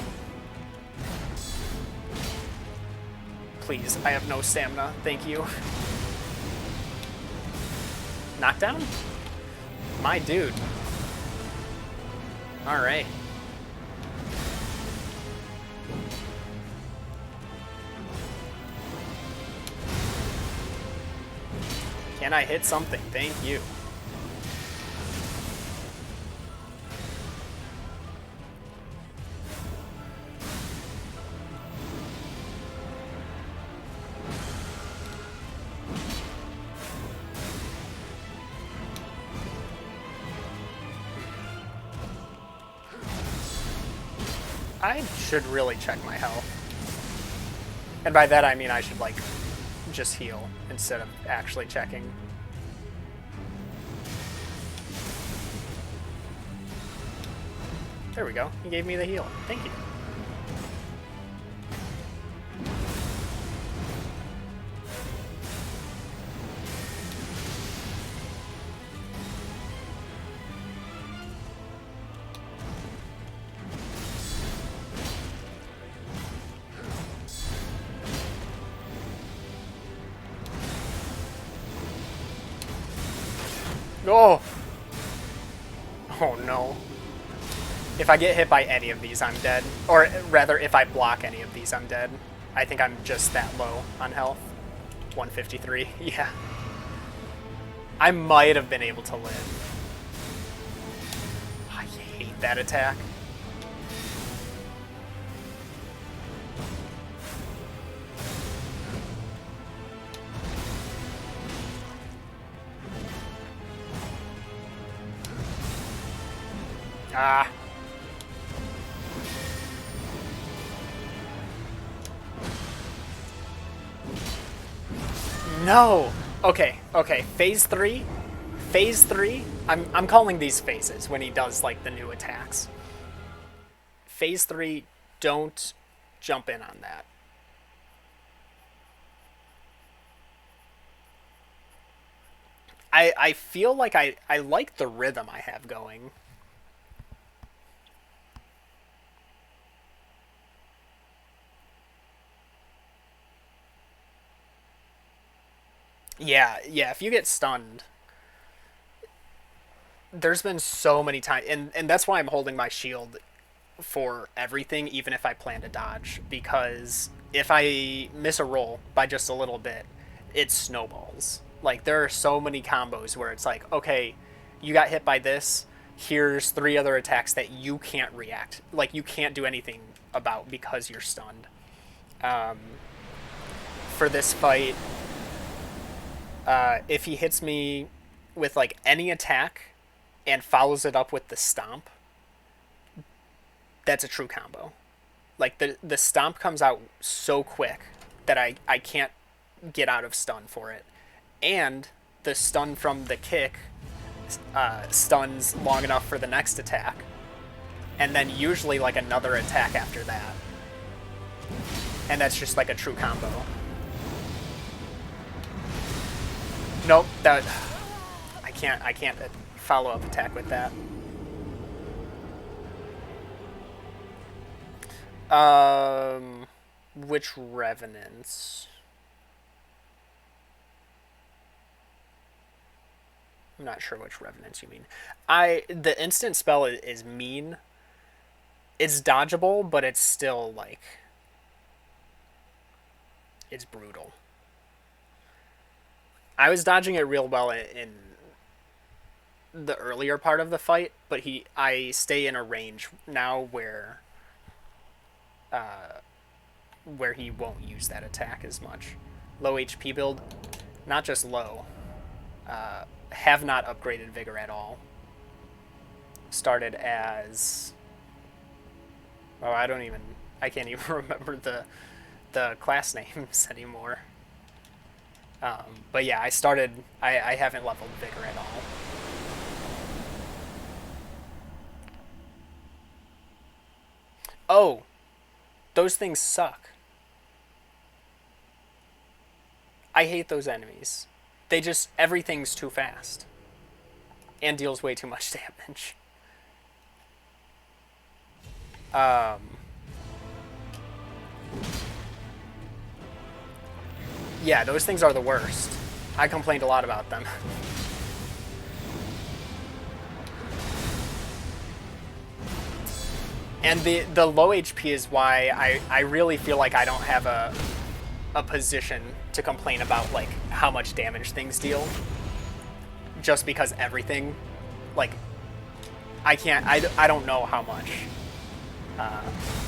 Speaker 1: Please, I have no stamina, thank you. Knockdown? My dude. Alright. Can I hit something? Thank you. I should really check my health. And by that I mean I should, like, just heal instead of actually checking. There we go. He gave me the heal. Thank you. Oh! Oh no. If I get hit by any of these, I'm dead. Or rather, if I block any of these, I'm dead. I think I'm just that low on health. 153, yeah. I might have been able to live. I hate that attack. Ah. No. Okay. Phase 3. Phase 3. I'm calling these phases when he does like the new attacks. Phase 3, don't jump in on that. I feel like I like the rhythm I have going. Yeah, if you get stunned, there's been so many times, and that's why I'm holding my shield for everything, even if I plan to dodge, because if I miss a roll by just a little bit, it snowballs. Like, there are so many combos where it's like, okay, you got hit by this, here's 3 other attacks that you can't react. Like, you can't do anything about because you're stunned. For this fight, if he hits me with like any attack and follows it up with the stomp, that's a true combo. Like the stomp comes out so quick that I can't get out of stun for it. And the stun from the kick stuns long enough for the next attack. And then usually like another attack after that. And that's just like a true combo. Nope, I can't follow up attack with that. Which revenants? I'm not sure which revenants you mean. The instant spell is mean. It's dodgeable, but it's still like it's brutal. I was dodging it real well in the earlier part of the fight, but I stay in a range now where he won't use that attack as much. Low HP build, not just low. Have not upgraded Vigor at all. Started as I can't even remember the class names anymore. But yeah, I haven't leveled Vigor at all. Oh, those things suck. I hate those enemies. Everything's too fast. And deals way too much damage. Yeah, those things are the worst. I complained a lot about them. And the low HP is why I really feel like I don't have a position to complain about like how much damage things deal. Just because everything, like, I don't know how much.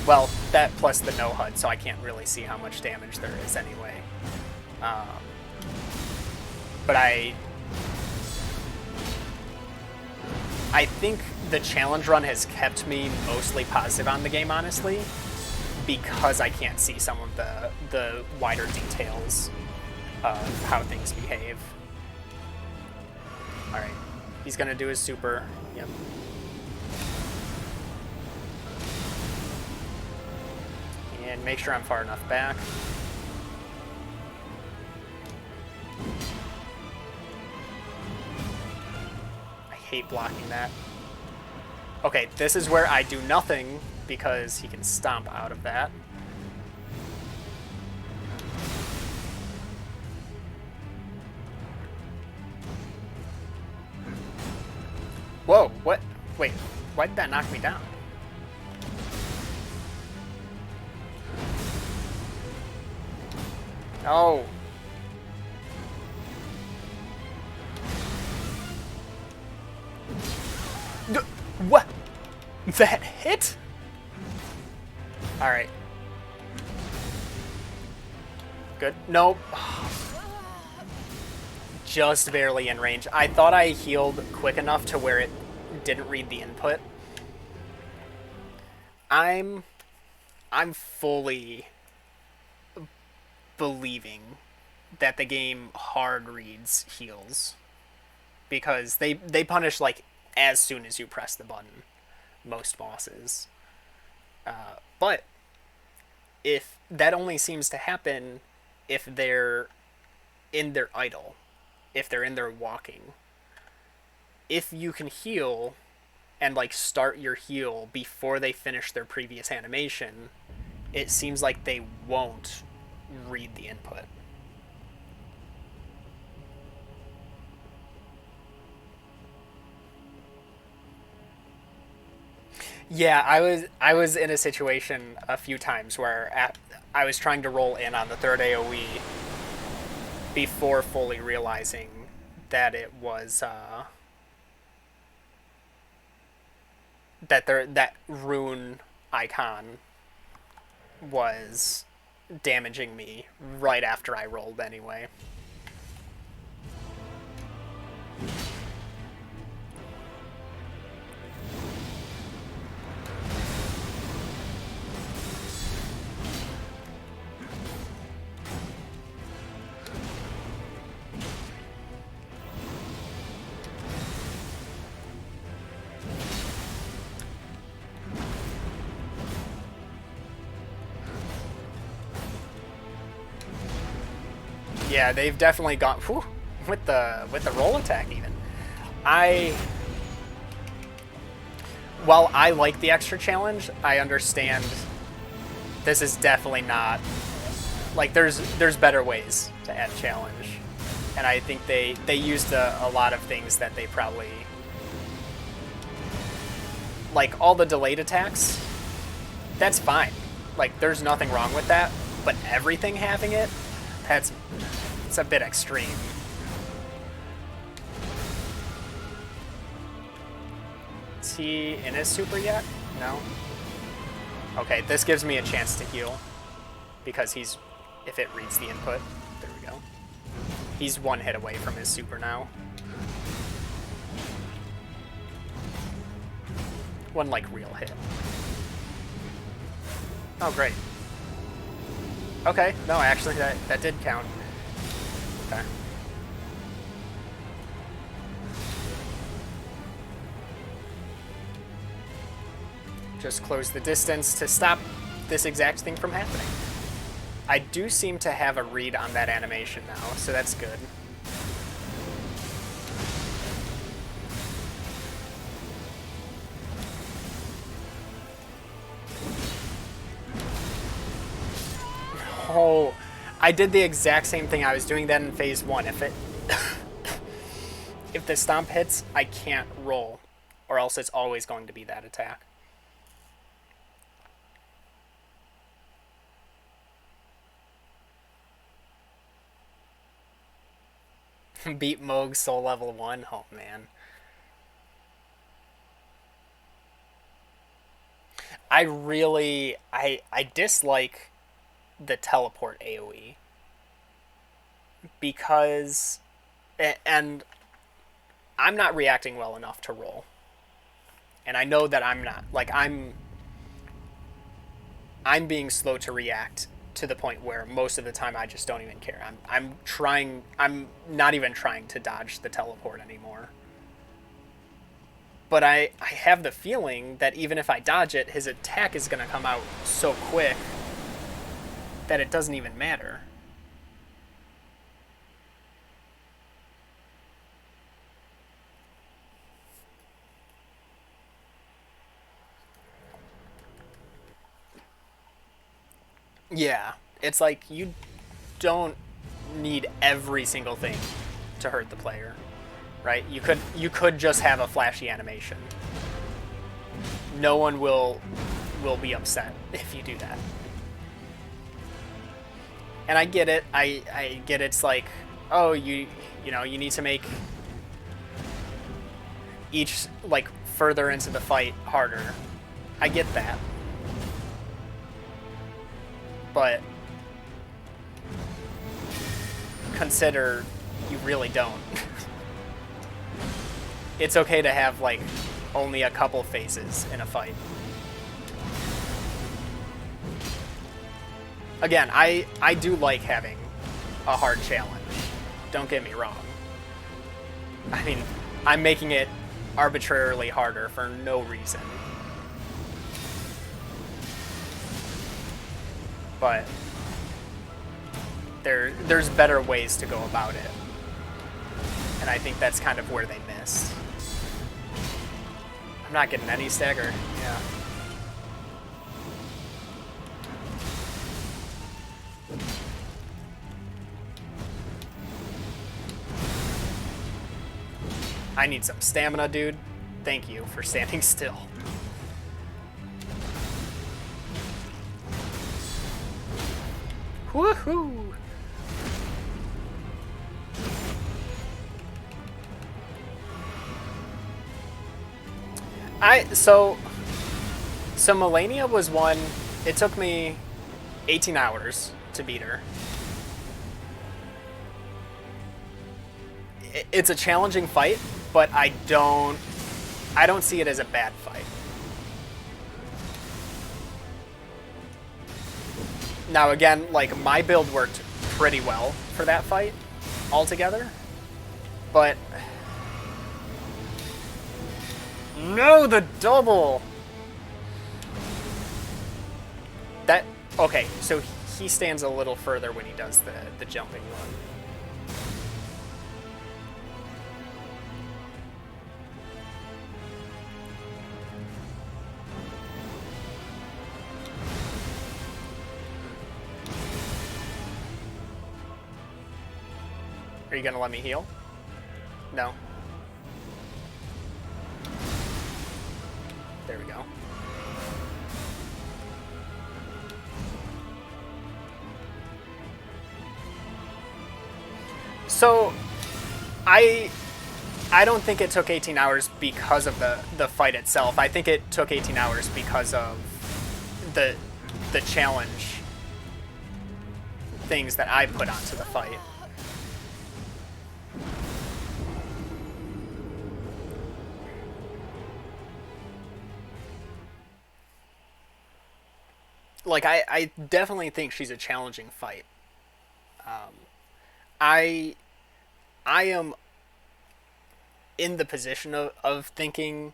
Speaker 1: Well, that plus the no HUD, so I can't really see how much damage there is anyway. But I think the challenge run has kept me mostly positive on the game, honestly, because I can't see some of the wider details of how things behave. Alright, he's gonna do his super. Yep. And make sure I'm far enough back. I hate blocking that. Okay, this is where I do nothing because he can stomp out of that. Whoa, what? Wait, why did that knock me down? Oh. What? That hit? Alright. Good. Nope. Just barely in range. I thought I healed quick enough to where it didn't read the input. I'm fully believing that the game hard reads heals. Because they punish, like, as soon as you press the button. Most bosses. But if that only seems to happen if they're in their idle, if they're in their walking. If you can heal and like start your heal before they finish their previous animation, it seems like they won't read the input. Yeah, I was in a situation a few times where I was trying to roll in on the third AoE before fully realizing that it was that rune icon was damaging me right after I rolled anyway. Yeah, they've definitely gone whew, with the roll attack even. While I like the extra challenge, I understand this is definitely not like there's better ways to add challenge. And I think they used a lot of things that they probably like all the delayed attacks. That's fine. Like there's nothing wrong with that, but everything having it, it's a bit extreme. Is he in his super yet? No? Okay, this gives me a chance to heal. Because if it reads the input. There we go. He's one hit away from his super now. One, like, real hit. Oh, great. Okay, no, actually, that did count. Okay. Just close the distance to stop this exact thing from happening. I do seem to have a read on that animation now, so that's good. Oh, I did the exact same thing I was doing then in phase 1. If the stomp hits, I can't roll, or else it's always going to be that attack. Beat Moog Soul Level 1? Oh, man. I dislike the teleport AoE. Because... And I'm not reacting well enough to roll. And I know that I'm not. Like, I'm being slow to react to the point where most of the time I just don't even care. I'm not even trying to dodge the teleport anymore. But I have the feeling that even if I dodge it, his attack is going to come out so quick that it doesn't even matter. Yeah, it's like you don't need every single thing to hurt the player, right? You could just have a flashy animation. No one will be upset if you do that. And I get it. I get it's like, oh, you know, you need to make each like further into the fight harder. I get that. But consider you really don't. It's okay to have like only a couple phases in a fight. Again, I do like having a hard challenge. Don't get me wrong. I mean, I'm making it arbitrarily harder for no reason. But there's better ways to go about it. And I think that's kind of where they missed. I'm not getting any stagger. Yeah. I need some stamina, dude. Thank you for standing still. Woohoo! So Melania was one. It took me 18 hours to beat her. It's a challenging fight, but I don't see it as a bad fight. Now again, like my build worked pretty well for that fight altogether, but no, the double. That okay, so he stands a little further when he does the jumping one. Are you gonna let me heal? No. There we go. So, I don't think it took 18 hours because of the fight itself. I think it took 18 hours because of the challenge things that I put onto the fight. Like, I definitely think she's a challenging fight. I am in the position of thinking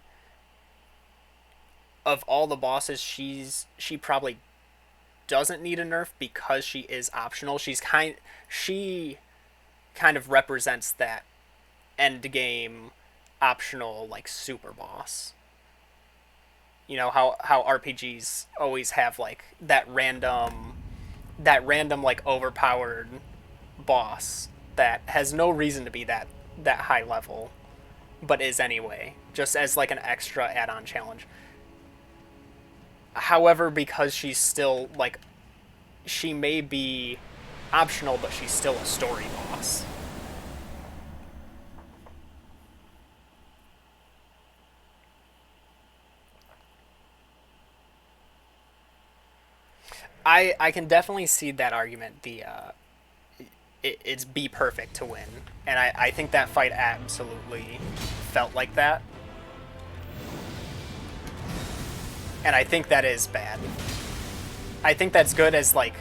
Speaker 1: of all the bosses she probably doesn't need a nerf because she is optional. She kind of represents that end game optional like super boss. You know how RPGs always have like that random like overpowered boss that has no reason to be that high level but is anyway, just as like an extra add-on challenge. However, because she's still like she may be optional but she's still a story boss. I can definitely see that argument. It's be perfect to win, and I think that fight absolutely felt like that, and I think that is bad. I think that's good as like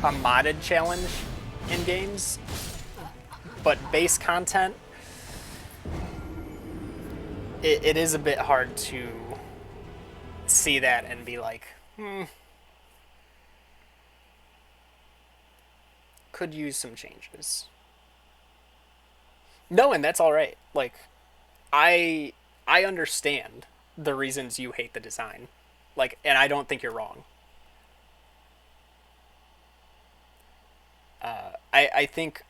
Speaker 1: a modded challenge in games, but base content, it is a bit hard to see that and be like, could use some changes. No, and that's all right. Like, I I understand the reasons you hate the design. Like, and I don't think you're wrong. I think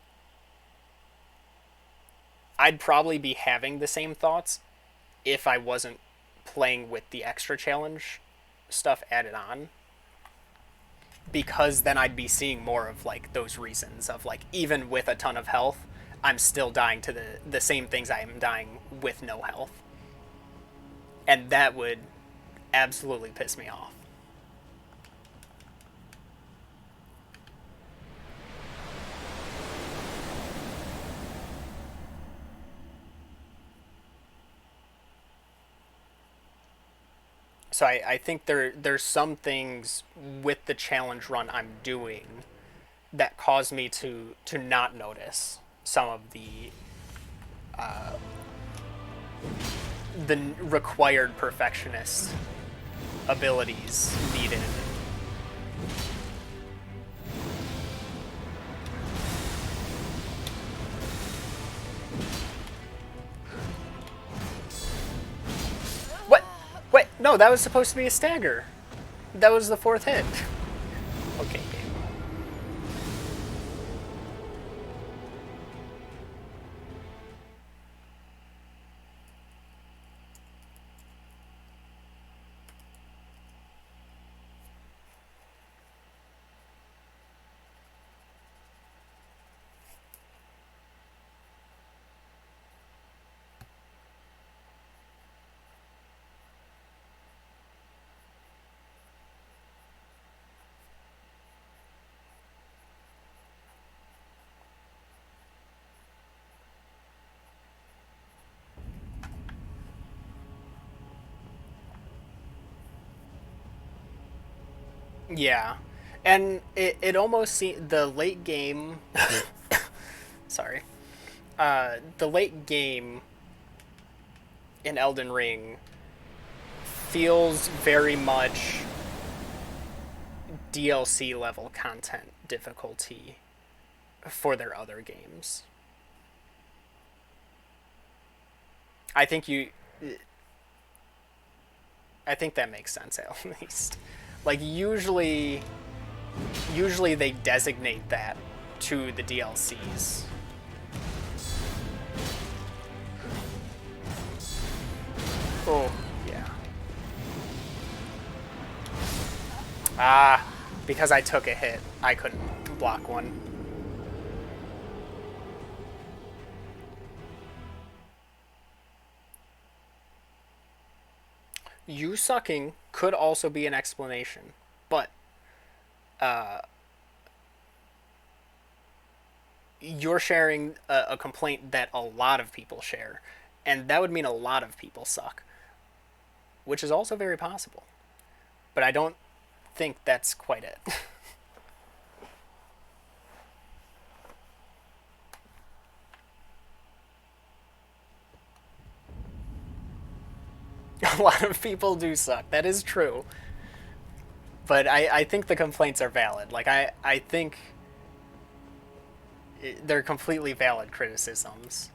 Speaker 1: I'd probably be having the same thoughts if I wasn't playing with the extra challenge stuff added on, because then I'd be seeing more of like those reasons of like, even with a ton of health, I'm still dying to the same things I am dying with no health. And that would absolutely piss me off. So I think there's some things with the challenge run I'm doing that cause me to not notice some of the required perfectionist abilities needed. What? Wait, no, that was supposed to be a stagger. That was the fourth hit. Okay, game. Yeah, and it almost the late game. Sorry, the late game in Elden Ring feels very much DLC level content difficulty for their other games. I think you. I think that makes sense at least. Like usually they designate that to the DLCs. Oh, yeah. Ah, because I took a hit, I couldn't block one. You sucking could also be an explanation, but you're sharing a complaint that a lot of people share, and that would mean a lot of people suck, which is also very possible. But I don't think that's quite it. A lot of people do suck. That is true. But I think the complaints are valid. Like, I think they're completely valid criticisms.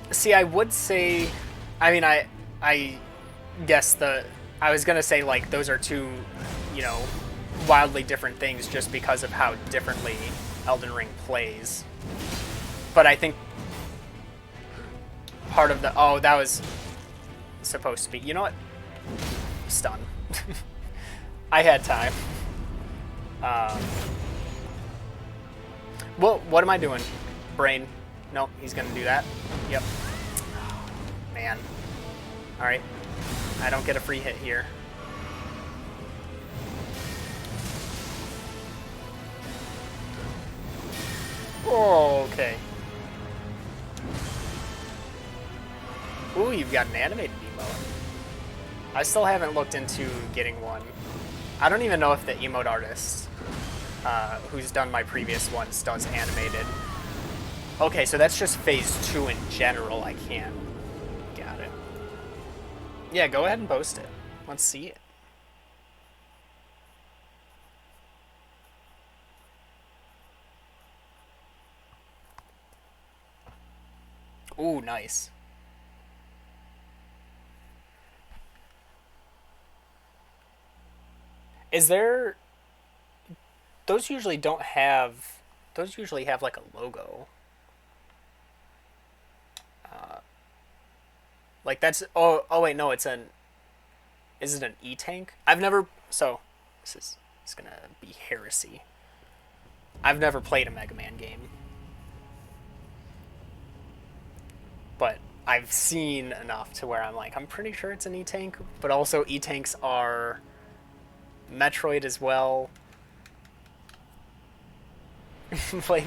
Speaker 1: See, I would say, I mean, I guess I was gonna say like those are two, you know, wildly different things just because of how differently Elden Ring plays. But I think part of the that was supposed to be. You know what? Stun. I had time. Um, well, what am I doing? Brain. Nope, he's gonna do that. Yep. Man. Alright. I don't get a free hit here. Oh, okay. Ooh, you've got an animated emote. I still haven't looked into getting one. I don't even know if the emote artist who's done my previous ones does animated. Okay, so that's just phase 2 in general. I can't. Got it. Yeah, go ahead and post it. Let's see it. Ooh, nice. Is there... Those usually don't have... Those usually have like a logo. Like that's... Oh wait, no, it's an... Is it an E-Tank? I've never... So, it's gonna be heresy. I've never played a Mega Man game. But I've seen enough to where I'm like, I'm pretty sure it's an E-Tank. But also E-Tanks are Metroid as well. Like,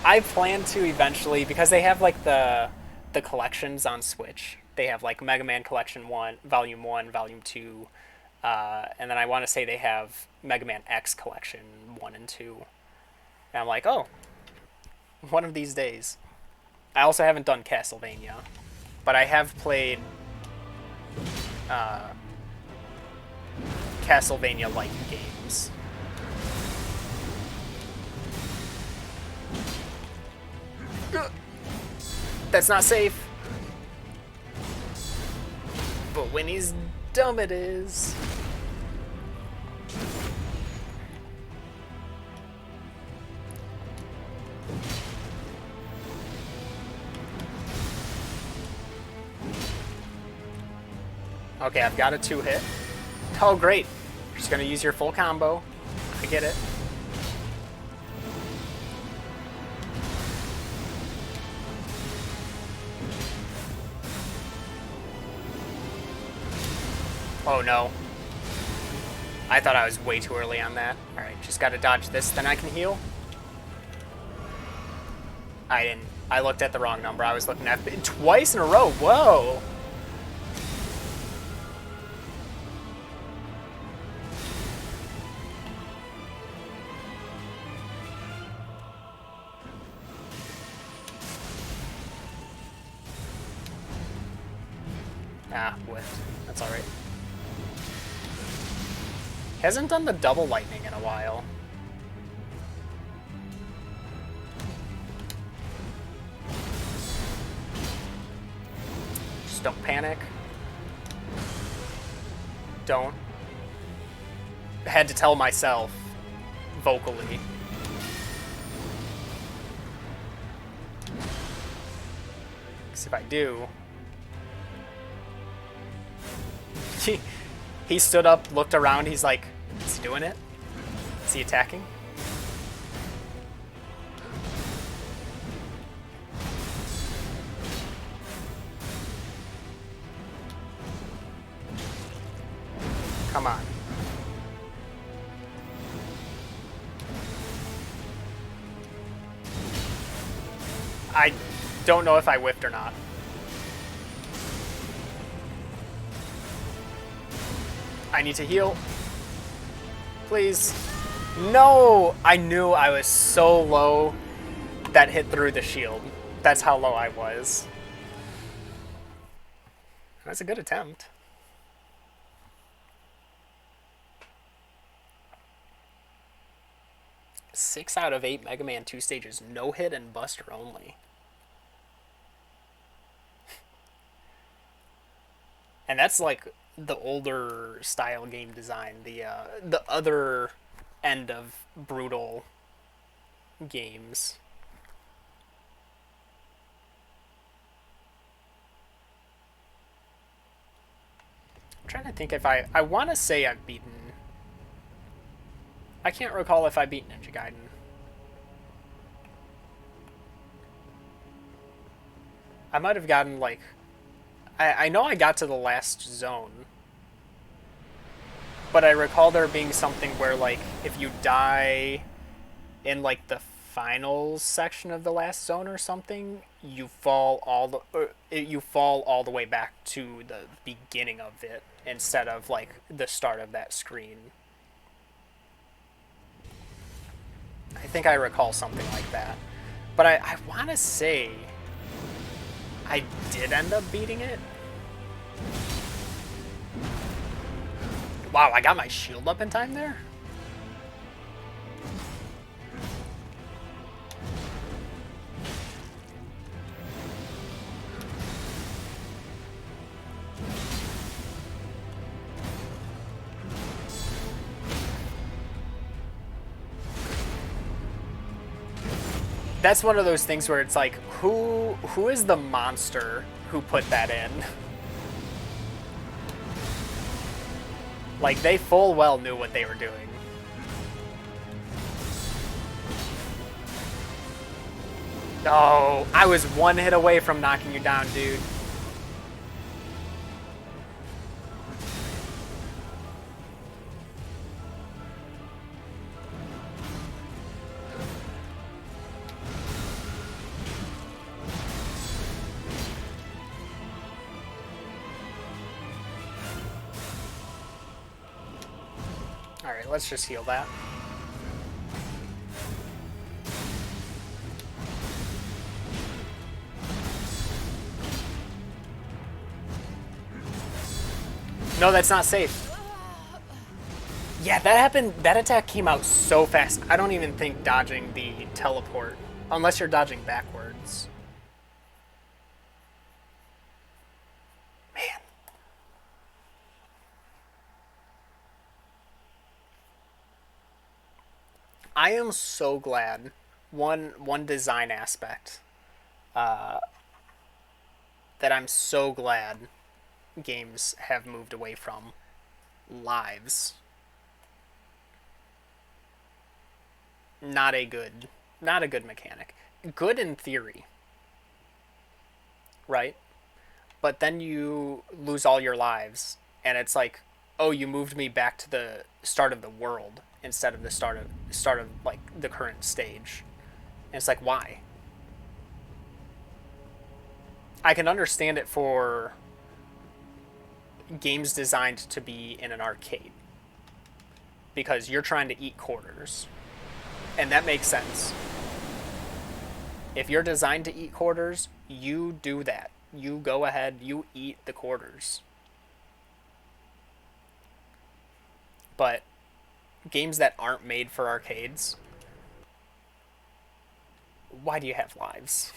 Speaker 1: I plan to eventually, because they have like the collections on Switch. They have like Mega Man Collection 1, Volume 1, Volume 2, and then I want to say they have Mega Man X Collection 1 and 2. And I'm like, oh, one of these days. I also haven't done Castlevania, but I have played Castlevania-like games. That's not safe. But when he's dumb, it is. Okay, I've got a 2-hit. Oh, great. You're just gonna use your full combo. I get it. Oh no. I thought I was way too early on that. Alright, just gotta dodge this, then I can heal. I didn't. I looked at the wrong number. I was looking at it twice in a row. Whoa. Ah, whiffed. That's alright. Hasn't done the double lightning in a while. Just don't panic. Don't. Had to tell myself vocally. Because if I do... He stood up, looked around, he's like, is he doing it? Is he attacking? Come on. I don't know if I whiffed or not. I need to heal. Please. No! I knew I was so low that hit through the shield. That's how low I was. That's a good attempt. Six out of 8 Mega Man 2 stages. No hit and buster only. And that's like the older style game design, the other end of brutal games. I'm trying to think if I want to say I've beaten... I can't recall if I beat Ninja Gaiden. I might have gotten like... I know I got to the last zone. But I recall there being something where, like, if you die in, like, the final section of the last zone or something, you fall all the way back to the beginning of it instead of like the start of that screen. I think I recall something like that. But I want to say I did end up beating it. Wow, I got my shield up in time there? That's one of those things where it's like, who is the monster who put that in? Like, they full well knew what they were doing. Oh, I was one hit away from knocking you down, dude. Alright, let's just heal that. No, that's not safe. Yeah, that happened. That attack came out so fast. I don't even think dodging the teleport, unless you're dodging backwards. Man. I am so glad. One design aspect that I'm so glad games have moved away from lives. Not a good not a good mechanic. Good in theory, right? But then you lose all your lives and it's like, "Oh, you moved me back to the start of the world instead of the start of like the current stage." And it's like, "Why?" I can understand it for games designed to be in an arcade because you're trying to eat quarters. And that makes sense. If you're designed to eat quarters, you do that. You go ahead, you eat the quarters. But games that aren't made for arcades, why do you have lives?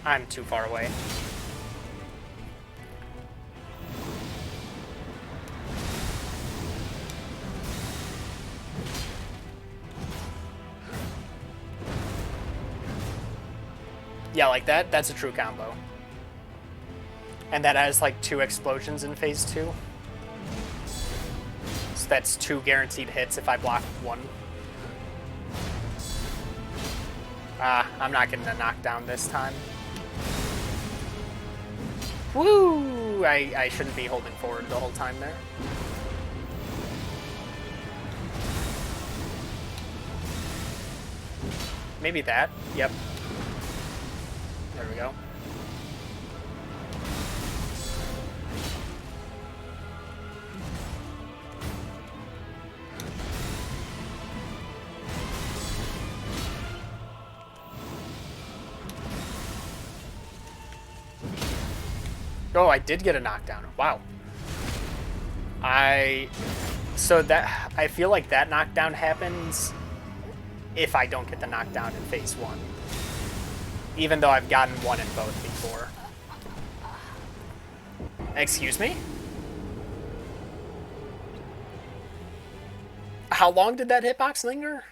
Speaker 1: I'm too far away. Yeah, like that. That's a true combo. And that has like 2 explosions in phase 2. So that's 2 guaranteed hits if I block 1. I'm not getting a knockdown this time. Woo! I shouldn't be holding forward the whole time there. Maybe that. Yep. There we go. Oh, I did get a knockdown. Wow. I feel like that knockdown happens if I don't get the knockdown in phase 1. Even though I've gotten one in both before. Excuse me? How long did that hitbox linger?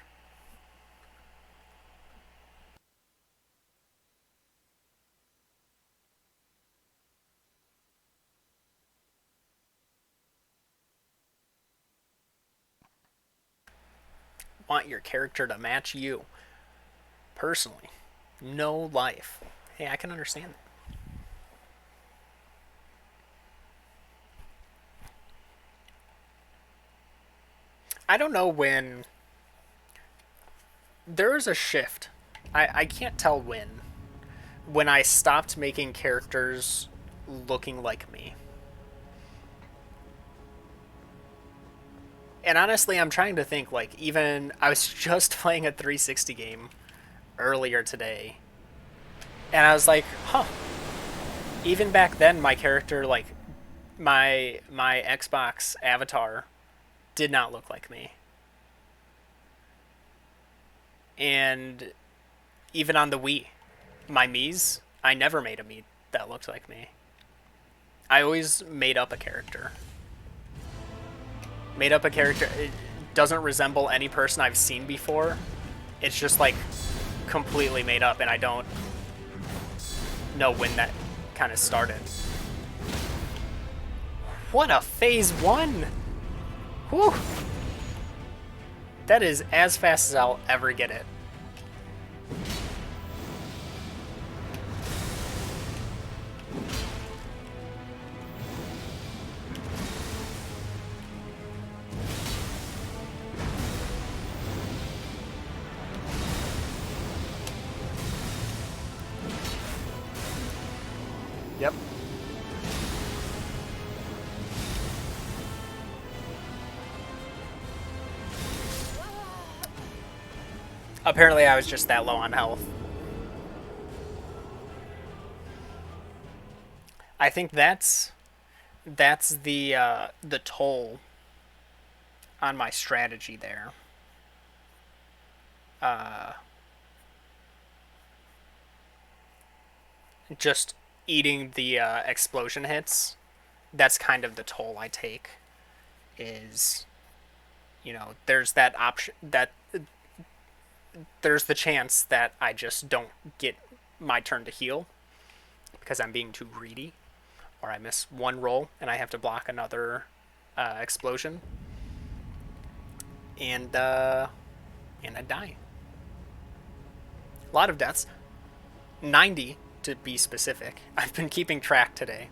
Speaker 1: Want your character to match you. Personally, No life. Hey, I can understand that. I don't know when. There is a shift. I can't tell when. When I stopped making characters looking like me. And honestly, I'm trying to think, like, even. I was just playing a 360 game earlier today. And I was like, huh. Even back then, my character, like, my Xbox avatar did not look like me. And even on the Wii, my Mii's, I never made a Mii that looked like me. I always made up a character. Made up a character. It doesn't resemble any person I've seen before. It's just like completely made up, and I don't know when that kind of started. What a phase 1! Whew! That is as fast as I'll ever get it. Yep. Apparently I was just that low on health. I think that's the toll on my strategy there. Uh, just eating the explosion hits. That's kind of the toll I take. Is, there's that option that there's the chance that I just don't get my turn to heal because I'm being too greedy, or I miss one roll and I have to block another explosion, and I die. A lot of deaths, 90 to be specific. I've been keeping track today.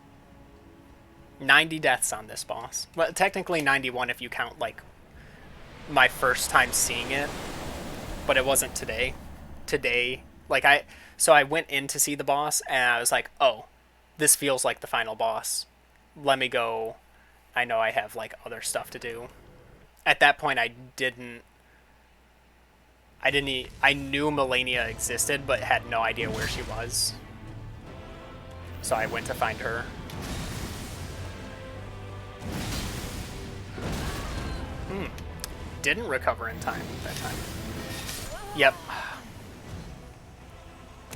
Speaker 1: 90 deaths on this boss. Well, technically 91 if you count like my first time seeing it, but it wasn't today. Today, like I went in to see the boss and I was like, oh, this feels like the final boss. Let me go. I know I have like other stuff to do. At that point, I knew Melania existed, but had no idea where she was. So I went to find her. Didn't recover in time that time. Yep.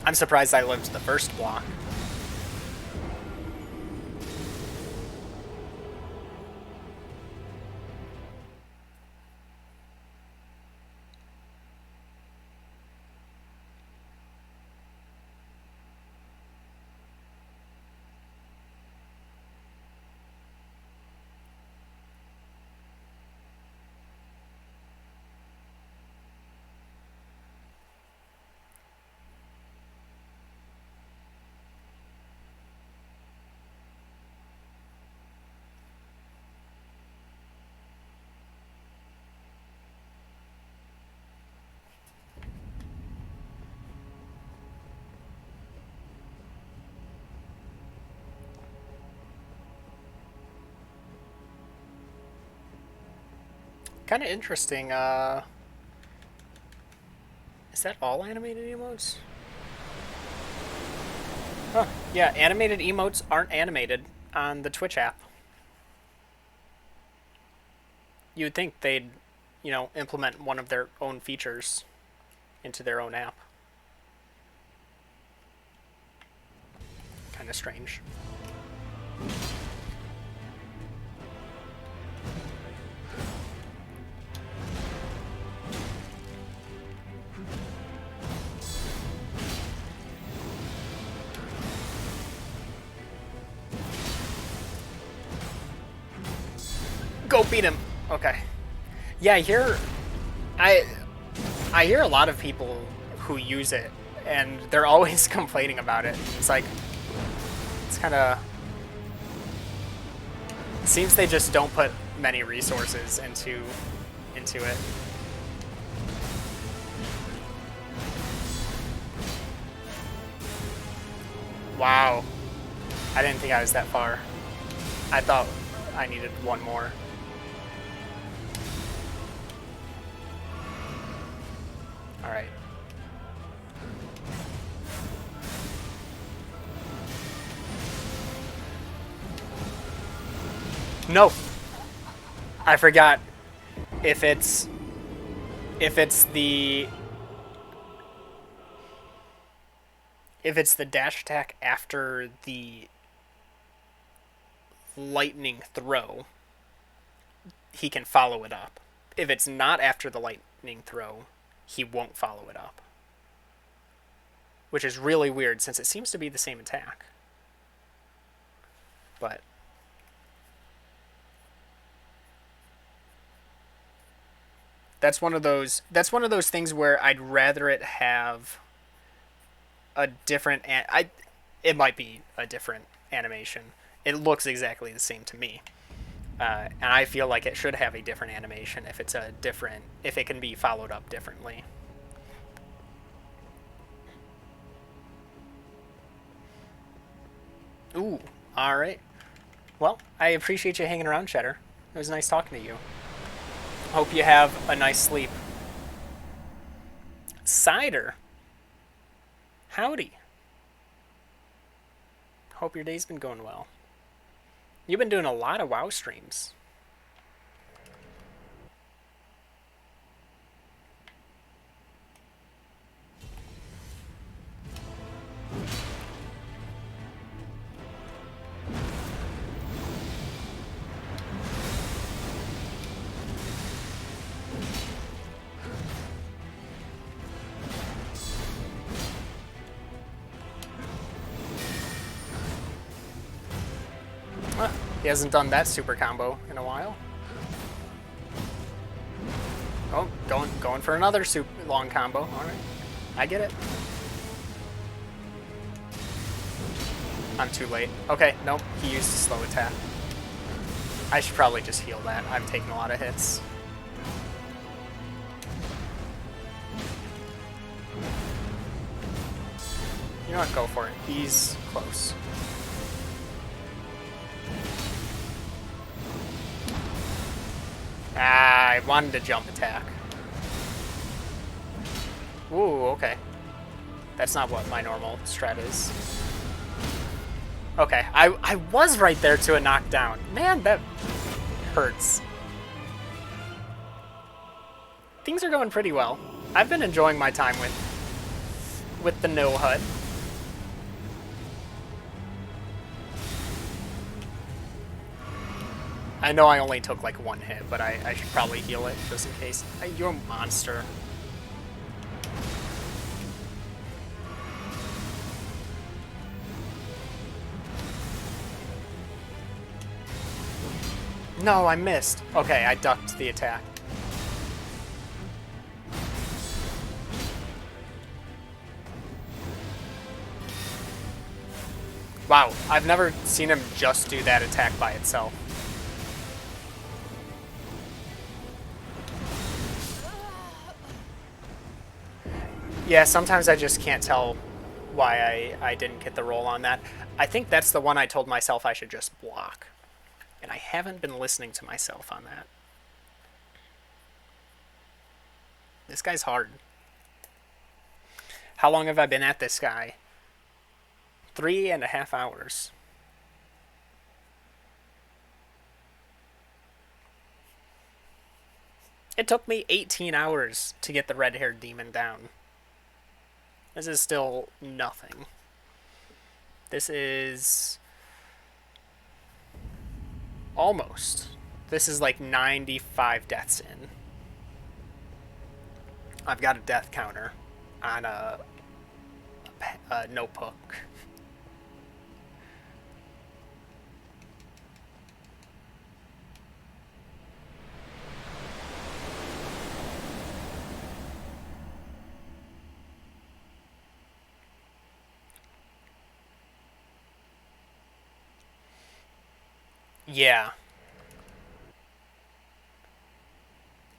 Speaker 1: I'm surprised I lived the first block. Kind of interesting. Is that all animated emotes? Huh. Yeah, animated emotes aren't animated on the Twitch app. You'd think they'd, implement one of their own features into their own app. Kind of strange. Go beat him. Okay. Yeah, I hear a lot of people who use it and they're always complaining about it. It's like, it's kind of... It seems they just don't put many resources into it. Wow. I didn't think I was that far. I thought I needed one more. Alright. No! I forgot. If it's the dash attack after the lightning throw, he can follow it up. If it's not after the lightning throw, he won't follow it up. Which is really weird since it seems to be the same attack. But that's one of those things where I'd rather it have a different it might be a different animation. It looks exactly the same to me. And I feel like it should have a different animation if it can be followed up differently. Ooh, alright. Well, I appreciate you hanging around, Cheddar. It was nice talking to you. Hope you have a nice sleep. Cider. Howdy. Hope your day's been going well. You've been doing a lot of WoW streams. He hasn't done that super combo in a while. Oh, going for another super long combo. All right, I get it. I'm too late. Okay, nope, he used a slow attack. I should probably just heal that. I've taken a lot of hits. You know what, go for it. He's close. Ah, I wanted to jump attack. Ooh, okay. That's not what my normal strat is. Okay, I was right there to a knockdown. Man, that hurts. Things are going pretty well. I've been enjoying my time with the no HUD. I know I only took like one hit, but I should probably heal it just in case. You're a monster. No, I missed. Okay, I ducked the attack. Wow, I've never seen him just do that attack by itself. Yeah, sometimes I just can't tell why I didn't get the roll on that. I think that's the one I told myself I should just block. And I haven't been listening to myself on that. This guy's hard. How long have I been at this guy? 3.5 hours. It took me 18 hours to get the red-haired demon down. This is still nothing. This is almost. This is like 95 deaths in. I've got a death counter on a notebook. Yeah.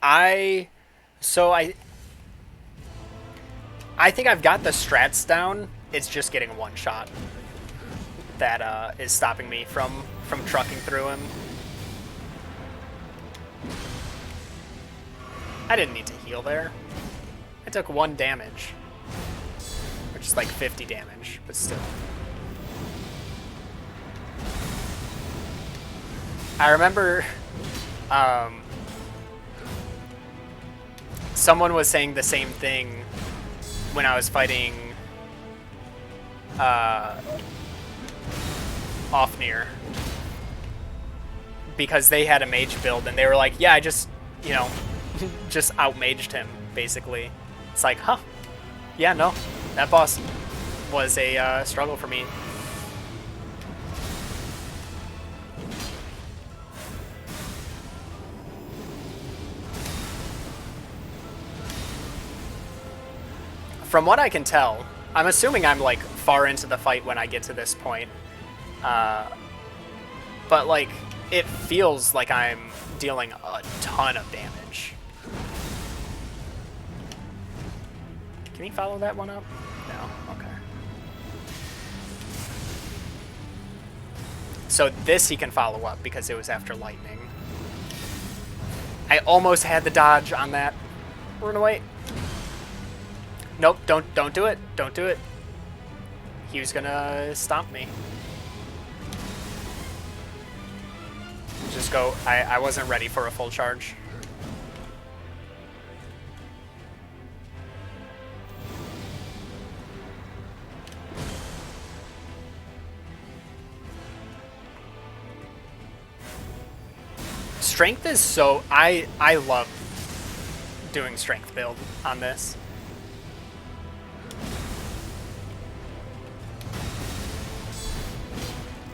Speaker 1: I so I think I've got the strats down. It's just getting one shot that is stopping me from trucking through him. I didn't need to heal there. I took 1 damage, which is like 50 damage, but still. I remember someone was saying the same thing when I was fighting Ofnir, because they had a mage build and they were like, yeah, I just, you know, just outmaged him, basically. It's like, huh, yeah, no, that boss was a struggle for me. From what I can tell, I'm assuming I'm like far into the fight when I get to this point, but like it feels like I'm dealing a ton of damage. Can he follow that one up? No, okay. So this he can follow up because it was after lightning. I almost had the dodge on that. Run away. Nope, don't do it. Don't do it. He was gonna stomp me. Just go. I wasn't ready for a full charge. Strength is so... I love doing strength build on this.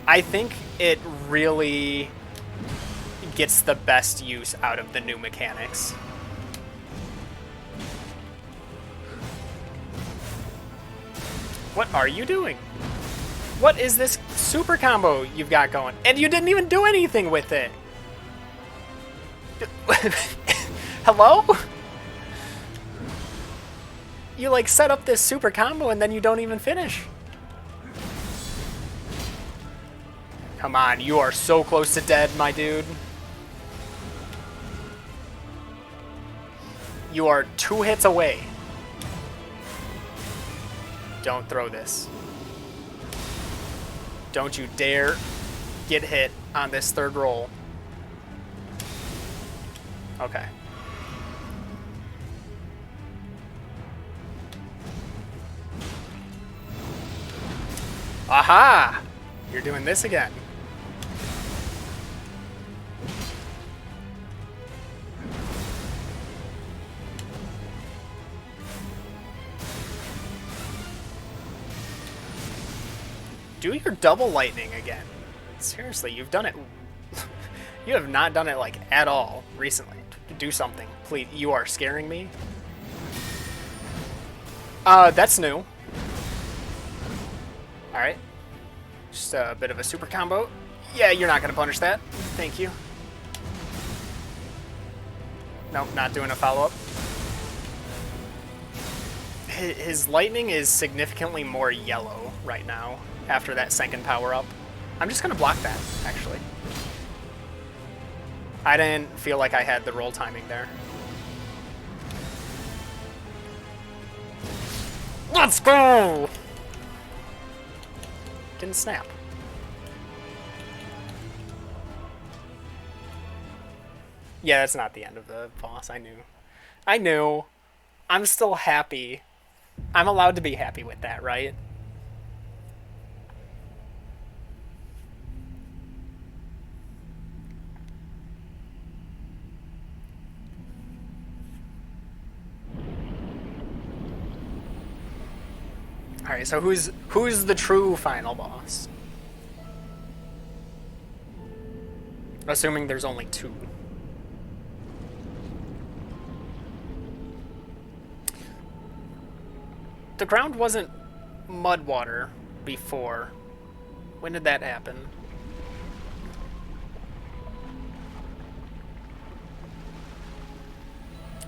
Speaker 1: I think it really gets the best use out of the new mechanics. What are you doing? What is this super combo you've got going? And you didn't even do anything with it. Hello? You like set up this super combo and then you don't even finish. Come on, you are so close to dead, my dude. You are 2 hits away. Don't throw this. Don't you dare get hit on this 3rd roll. Okay. Aha! You're doing this again. Do your double lightning again. Seriously, you've done it. You have not done it like at all recently. Do something, please. You are scaring me. That's new. Alright. Just a bit of a super combo. Yeah, you're not gonna punish that. Thank you. Nope, not doing a follow-up. His lightning is significantly more yellow right now after that 2nd power-up. I'm just gonna block that, actually. I didn't feel like I had the roll timing there. Let's go! Didn't snap. Yeah, that's not the end of the boss. I knew. I knew. I'm still happy. I'm allowed to be happy with that, right? Alright, so who's the true final boss? Assuming there's only 2. The ground wasn't mud water before. When did that happen?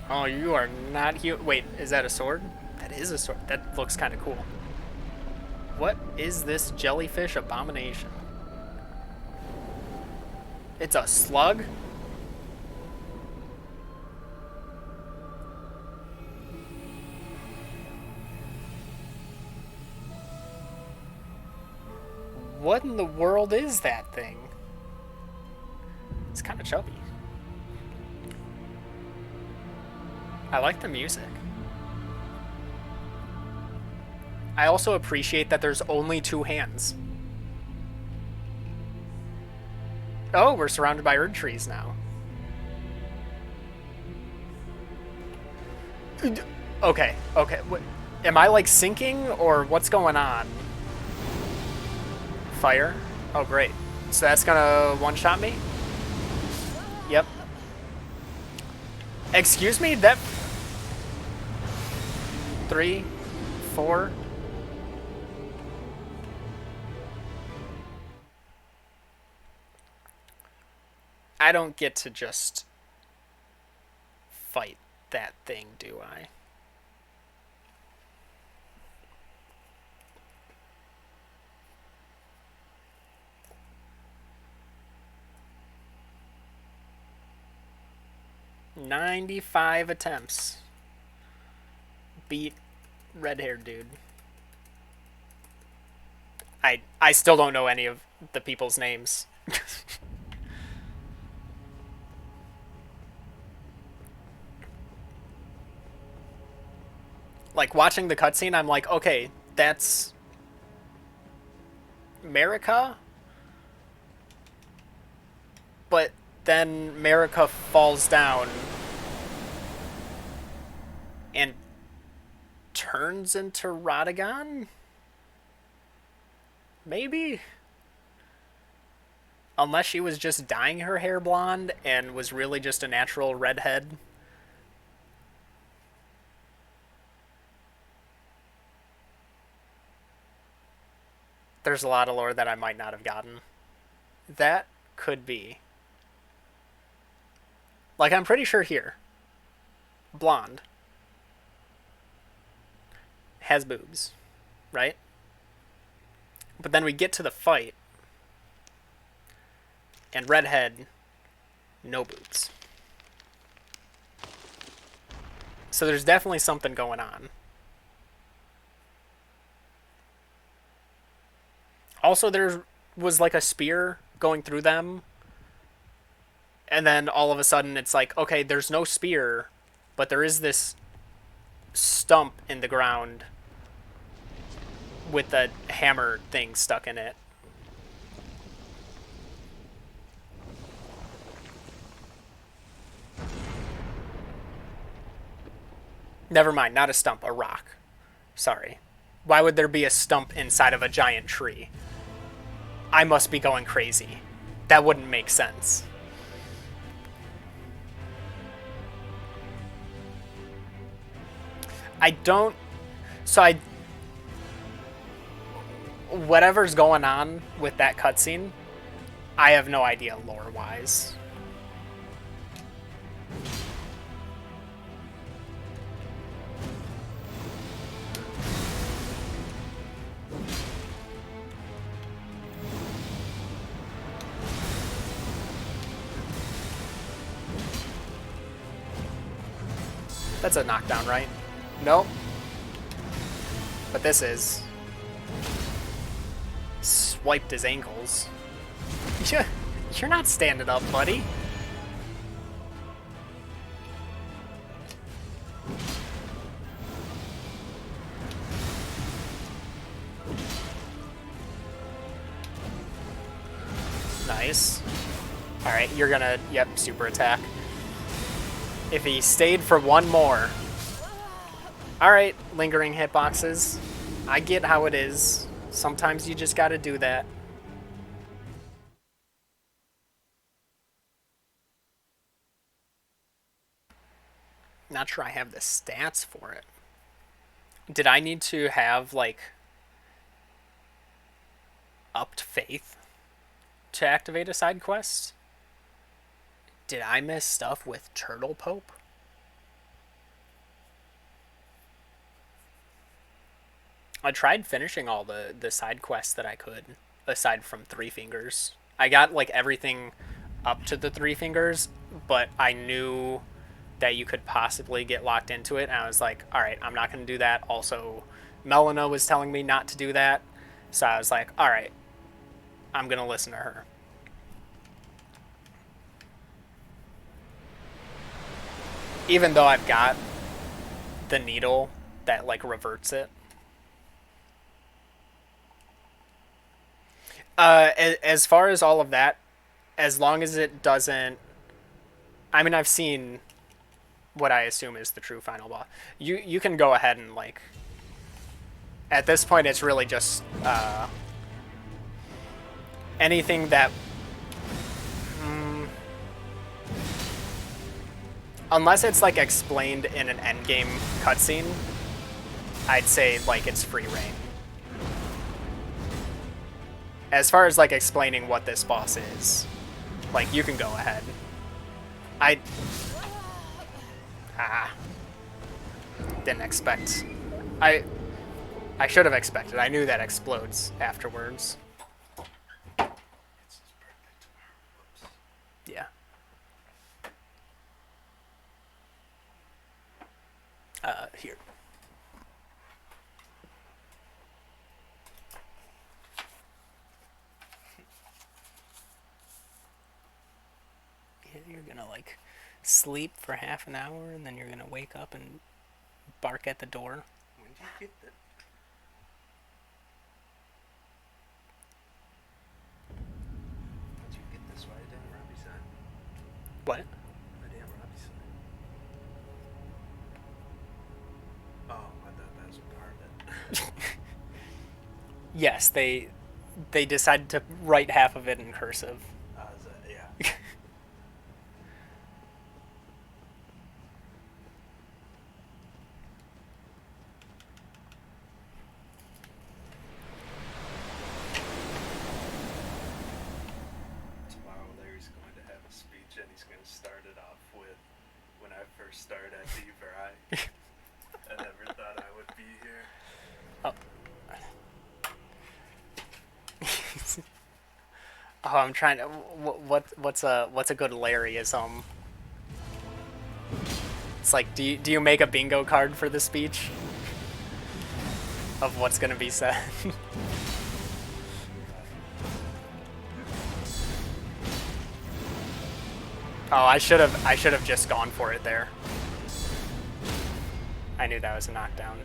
Speaker 1: Oh, you are not here. Wait, is that a sword? That is a sword. That looks kind of cool. What is this jellyfish abomination? It's a slug? What in the world is that thing? It's kind of chubby. I like the music. I also appreciate that there's only 2 hands. Oh, we're surrounded by Erd trees now. Okay, okay. Am I like sinking or what's going on? Fire? Oh, great. So that's gonna one-shot me? Yep. Excuse me? That... 3, 4... I don't get to just fight that thing, do I? "95 attempts. Beat red-haired dude." I still don't know any of the people's names. Like, watching the cutscene, I'm like, okay, that's Marika? But then Marika falls down and turns into Radagon? Maybe? Unless she was just dyeing her hair blonde and was really just a natural redhead. There's a lot of lore that I might not have gotten. That could be. Like, I'm pretty sure here. Blonde. Has boobs. Right? But then we get to the fight. And redhead, no boobs. So there's definitely something going on. Also, there was like a spear going through them. And then all of a sudden it's like, okay, there's no spear, but there is this stump in the ground with the hammer thing stuck in it. Never mind, not a stump, a rock. Sorry. Why would there be a stump inside of a giant tree? I must be going crazy. That wouldn't make sense. I don't... So I... Whatever's going on with that cutscene, I have no idea lore-wise. That's a knockdown, right? Nope. But this is. Swiped his ankles. You're not standing up, buddy. Nice. Alright, you're gonna, yep, super attack. If he stayed for one more. Alright, lingering hitboxes. I get how it is. Sometimes you just gotta do that. Not sure I have the stats for it. Did I need to have, like, upped faith to activate a side quest? Did I miss stuff with Turtle Pope? I tried finishing all the side quests that I could, aside from Three Fingers. I got like everything up to the Three Fingers, but I knew that you could possibly get locked into it, and I was like, all right, I'm not going to do that. Also, Melina was telling me not to do that, so I was like, all right, I'm going to listen to her. Even though I've got the needle that like reverts it. As far as all of that, as long as it doesn't, I mean, I've seen what I assume is the true final boss. You can go ahead and like, at this point, it's really just anything that, unless it's like explained in an endgame cutscene, I'd say like it's free reign. As far as like explaining what this boss is, like you can go ahead. I didn't expect. I should have expected. I knew that explodes afterwards. Yeah. Here. You're gonna like sleep for half an hour, and then you're gonna wake up and bark at the door.
Speaker 2: When did you get that? How'd you get this? Why didn't Robbie sign?
Speaker 1: What?
Speaker 2: Why didn't Robbie sign? Oh, I thought that was a part of it.
Speaker 1: Yes, they decided to write half of it in cursive.
Speaker 2: Yeah. Tomorrow Larry's going to have a speech and he's going to start it off with, when I first started at Vigor, I never thought I would be here.
Speaker 1: Oh, I'm trying to. What's a good Larryism? It's like, do you make a bingo card for the speech of what's gonna be said? Oh, I should have just gone for it there. I knew that was a knockdown.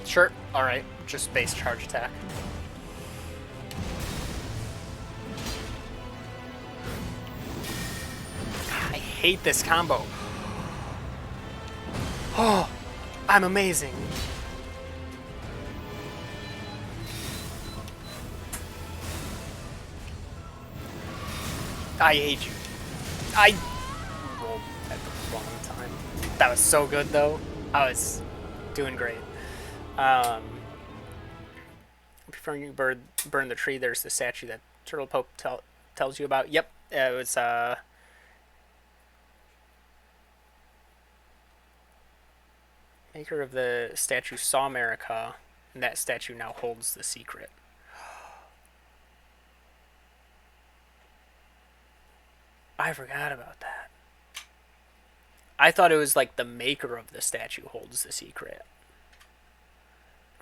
Speaker 1: Sure. All right. Just base charge attack. I hate this combo. Oh, I'm amazing. I hate you. I rolled at the wrong time. That was so good, though. I was doing great. Before you burn the tree, there's the statue that Turtle Pope tells you about. Yep, it was maker of the statue saw America, and that statue now holds the secret. I forgot about that. I thought it was like the maker of the statue holds the secret.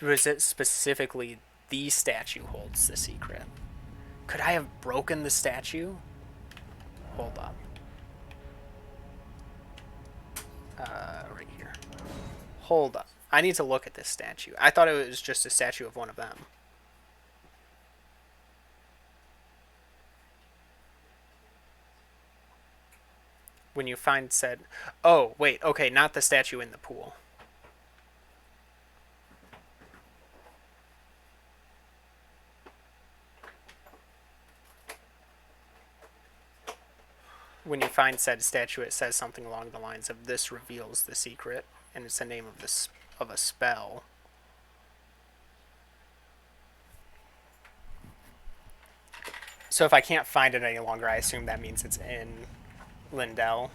Speaker 1: Was it specifically the statue holds the secret? Could I have broken the statue? Hold up. Right here. Hold up. I need to look at this statue. I thought it was just a statue of one of them. When you find said... Oh, wait. Okay, not the statue in the pool. When you find said statue, it says something along the lines of "This reveals the secret," and it's the name of a spell. So if I can't find it any longer, I assume that means it's in Lindell.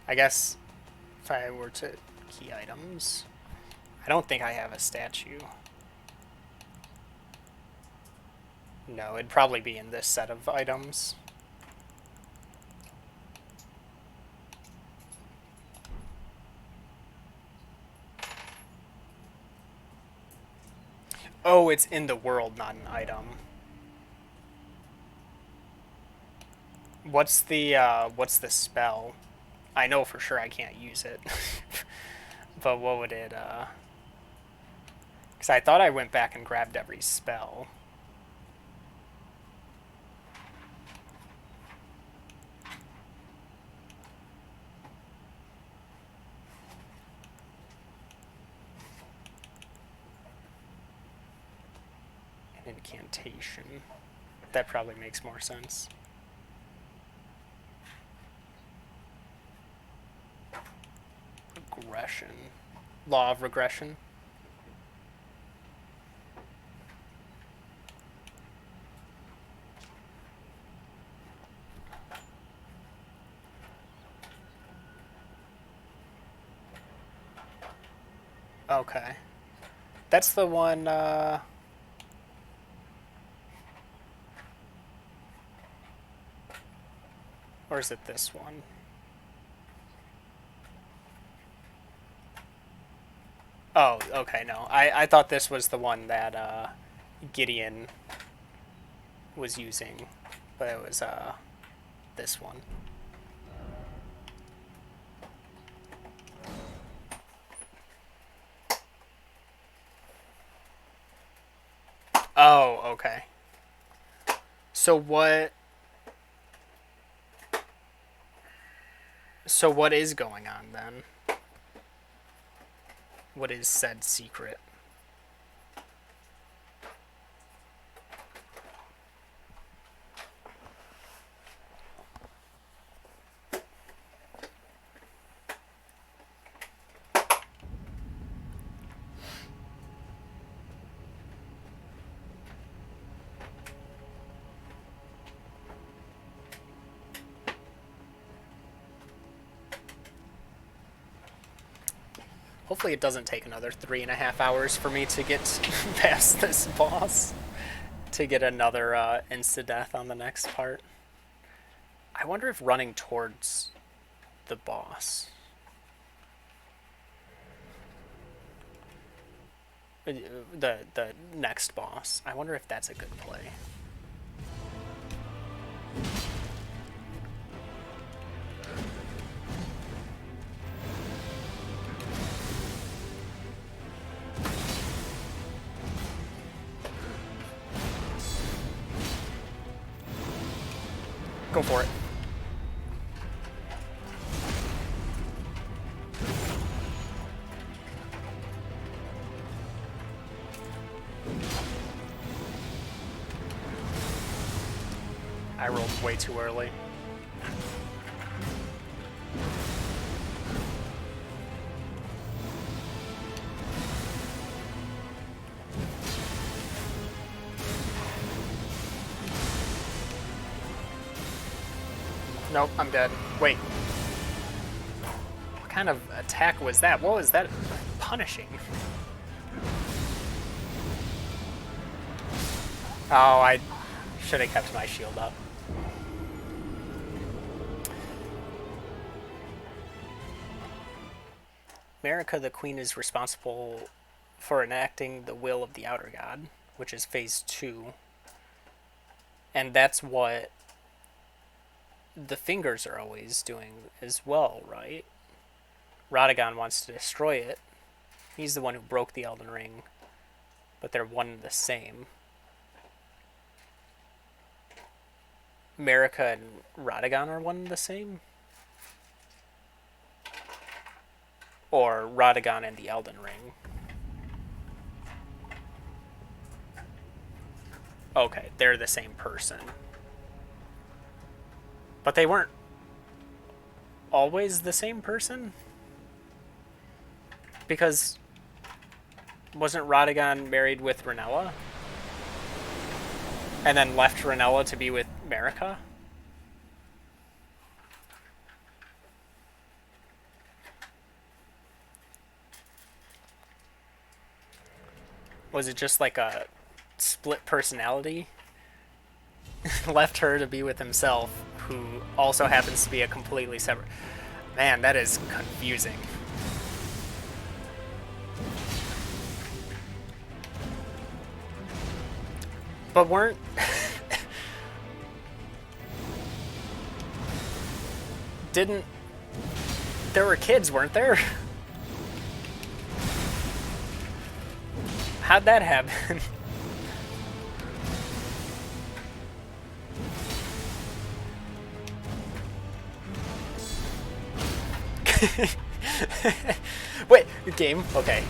Speaker 1: I guess if I were to key items, I don't think I have a statue. No, it'd probably be in this set of items. Oh, it's in the world, not an item. What's the spell? I know for sure I can't use it. But what would it, because I thought I went back and grabbed every spell. An incantation. That probably makes more sense. Regression. Law of regression. Okay. That's the one, or is it this one? Oh, okay, no. I thought this was the one that Gideon was using, but it was this one. Oh, okay. So what? So what is going on then? What is said secret? Hopefully it doesn't take another 3.5 hours for me to get past this boss to get another insta-death on the next part. I wonder if running towards the boss, the next boss, I wonder if that's a good play. Go for it. I rolled way too early. Nope, I'm dead. Wait. What kind of attack was that? What was that punishing? Oh, I should have kept my shield up. Marika, the queen, is responsible for enacting the will of the outer god, which is phase 2. And that's what the fingers are always doing as well, right? Radagon wants to destroy it. He's the one who broke the Elden Ring, but they're one and the same. Marika and Radagon are one and the same? Or Radagon and the Elden Ring? Okay, they're the same person. But they weren't always the same person? Because wasn't Radagon married with Ranella? And then left Ranella to be with Marika? Was it just like a split personality? Left her to be with himself, who also happens to be a completely separate... Man, that is confusing. But weren't... Didn't... There were kids, weren't there? How'd that happen? Wait, game? Okay.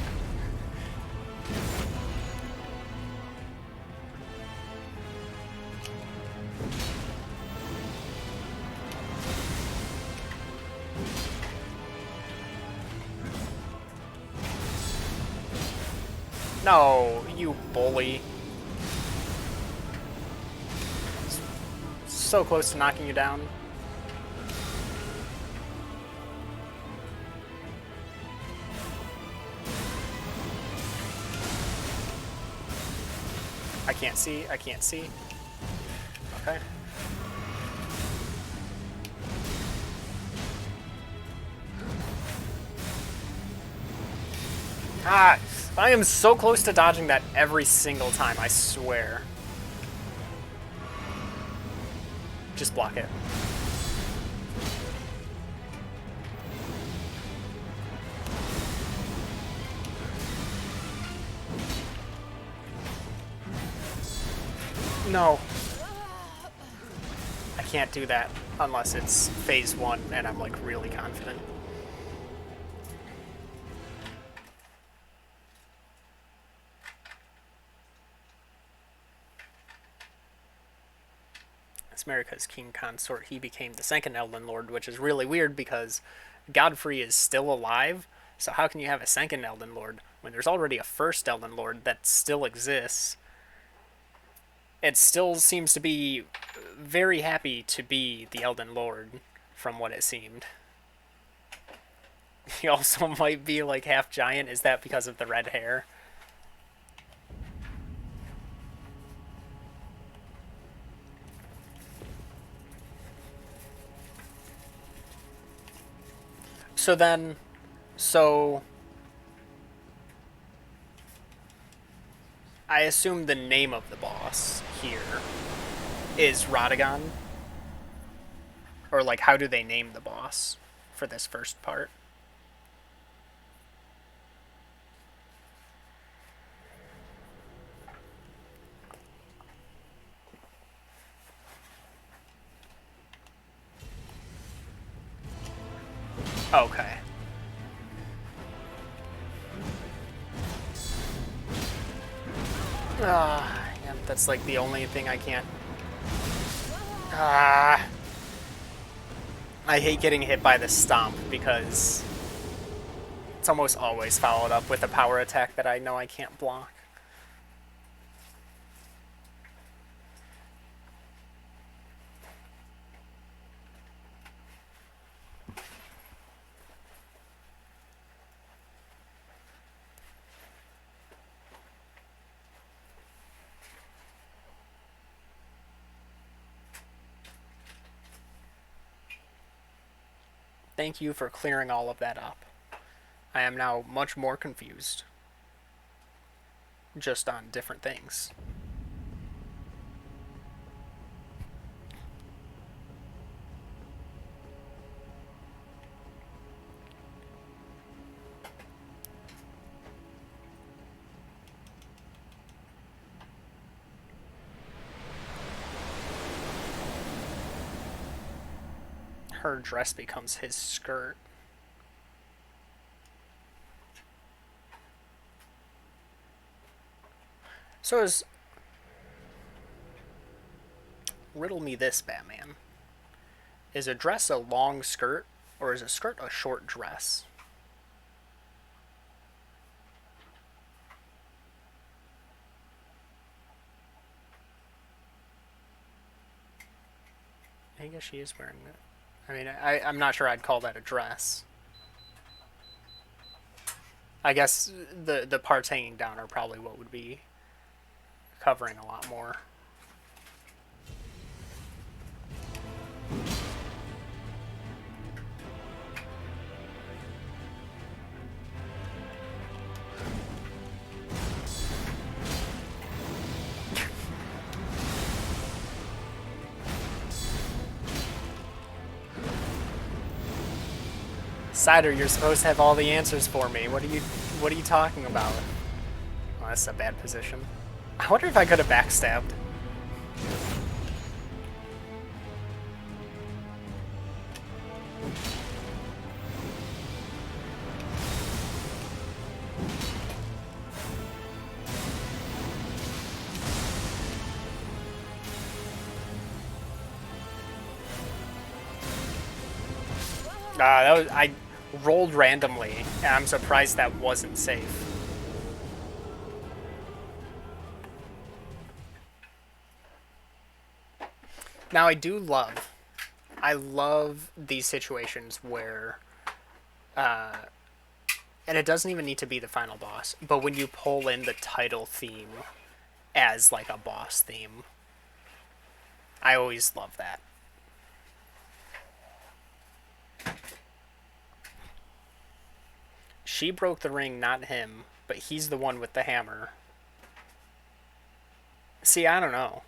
Speaker 1: No, you bully. So close to knocking you down. I can't see, I can't see. Okay. Ah, I am so close to dodging that every single time, I swear. Just block it. No. I can't do that unless it's phase 1 and I'm like really confident. As Marika's king consort, he became the second Elden Lord, which is really weird because Godfrey is still alive, so how can you have a second Elden Lord when there's already a first Elden Lord that still exists? It still seems to be very happy to be the Elden Lord, from what it seemed. He also might be like half giant. Is that because of the red hair? So I assume the name of the boss here is Radagon? Or like how do they name the boss for this first part? Okay. Yeah, that's like the only thing I can't... Ah. I hate getting hit by the stomp because it's almost always followed up with a power attack that I know I can't block. Thank you for clearing all of that up. I am now much more confused. Just on different things. Her dress becomes his skirt. So Riddle me this, Batman. Is a dress a long skirt, or is a skirt a short dress? I guess she is wearing it. I mean, I'm not sure I'd call that a dress. I guess the parts hanging down are probably what would be covering a lot more. Cider, you're supposed to have all the answers for me. What are you talking about? Oh, that's a bad position. I wonder if I could have backstabbed. I rolled randomly, and I'm surprised that wasn't safe. Now I love these situations where, and it doesn't even need to be the final boss, but when you pull in the title theme as like a boss theme, I always love that. She broke the ring, not him, but he's the one with the hammer. See, I don't know.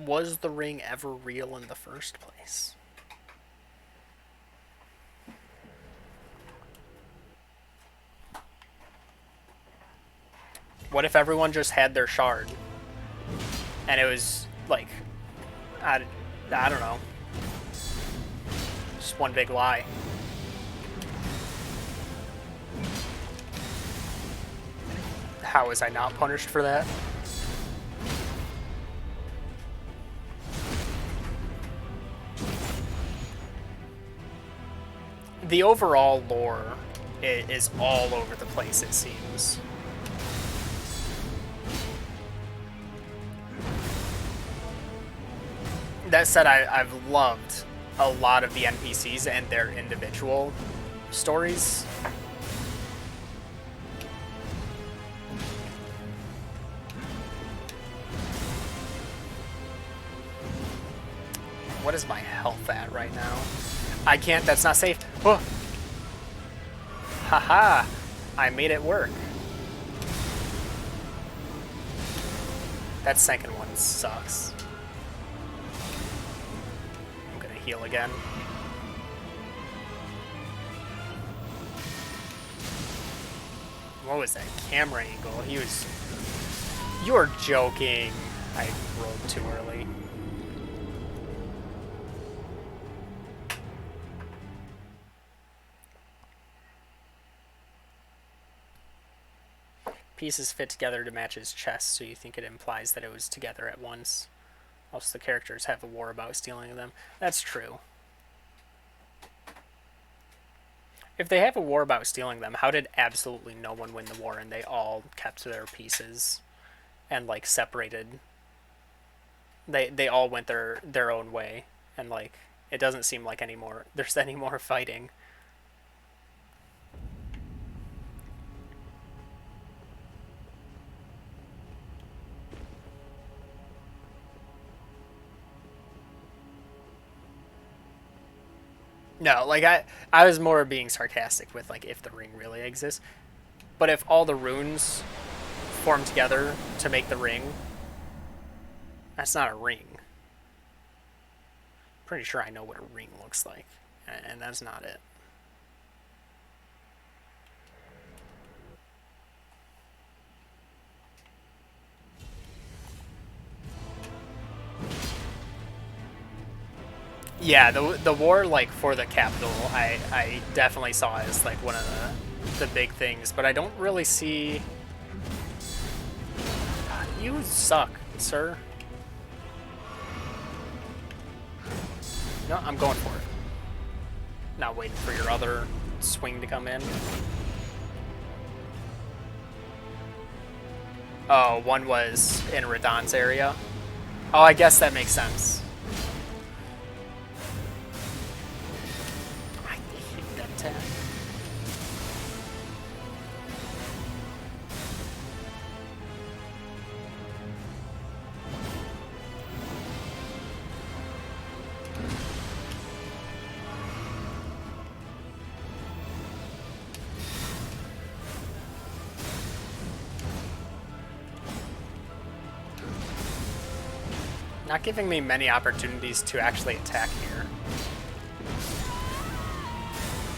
Speaker 1: Was the ring ever real in the first place? What if everyone just had their shard? And it was like, I don't know. Just one big lie. How was I not punished for that? The overall lore is all over the place, it seems. That said, I've loved a lot of the NPCs and their individual stories. What is my health at right now? I can't, that's not safe. Oh. Haha, I made it work. That second one sucks. I'm gonna heal again. What was that camera angle? He was... You're joking. I rolled too early. Pieces fit together to match his chest, so you think it implies that it was together at once. Also, the characters have a war about stealing them. That's true. If they have a war about stealing them, how did absolutely no one win the war and they all kept their pieces and, like, separated? They all went their own way, and, like, it doesn't seem like there's any more fighting. No, like, I was more being sarcastic with, like, if the ring really exists. But if all the runes form together to make the ring, that's not a ring. Pretty sure I know what a ring looks like, and that's not it. Yeah, the war like for the capital, I definitely saw as like one of the big things, but I don't really see. You suck, sir. No, I'm going for it. Not waiting for your other swing to come in. Oh, one was in Radon's area. Oh, I guess that makes sense. I hate that attack. Not giving me many opportunities to actually attack here.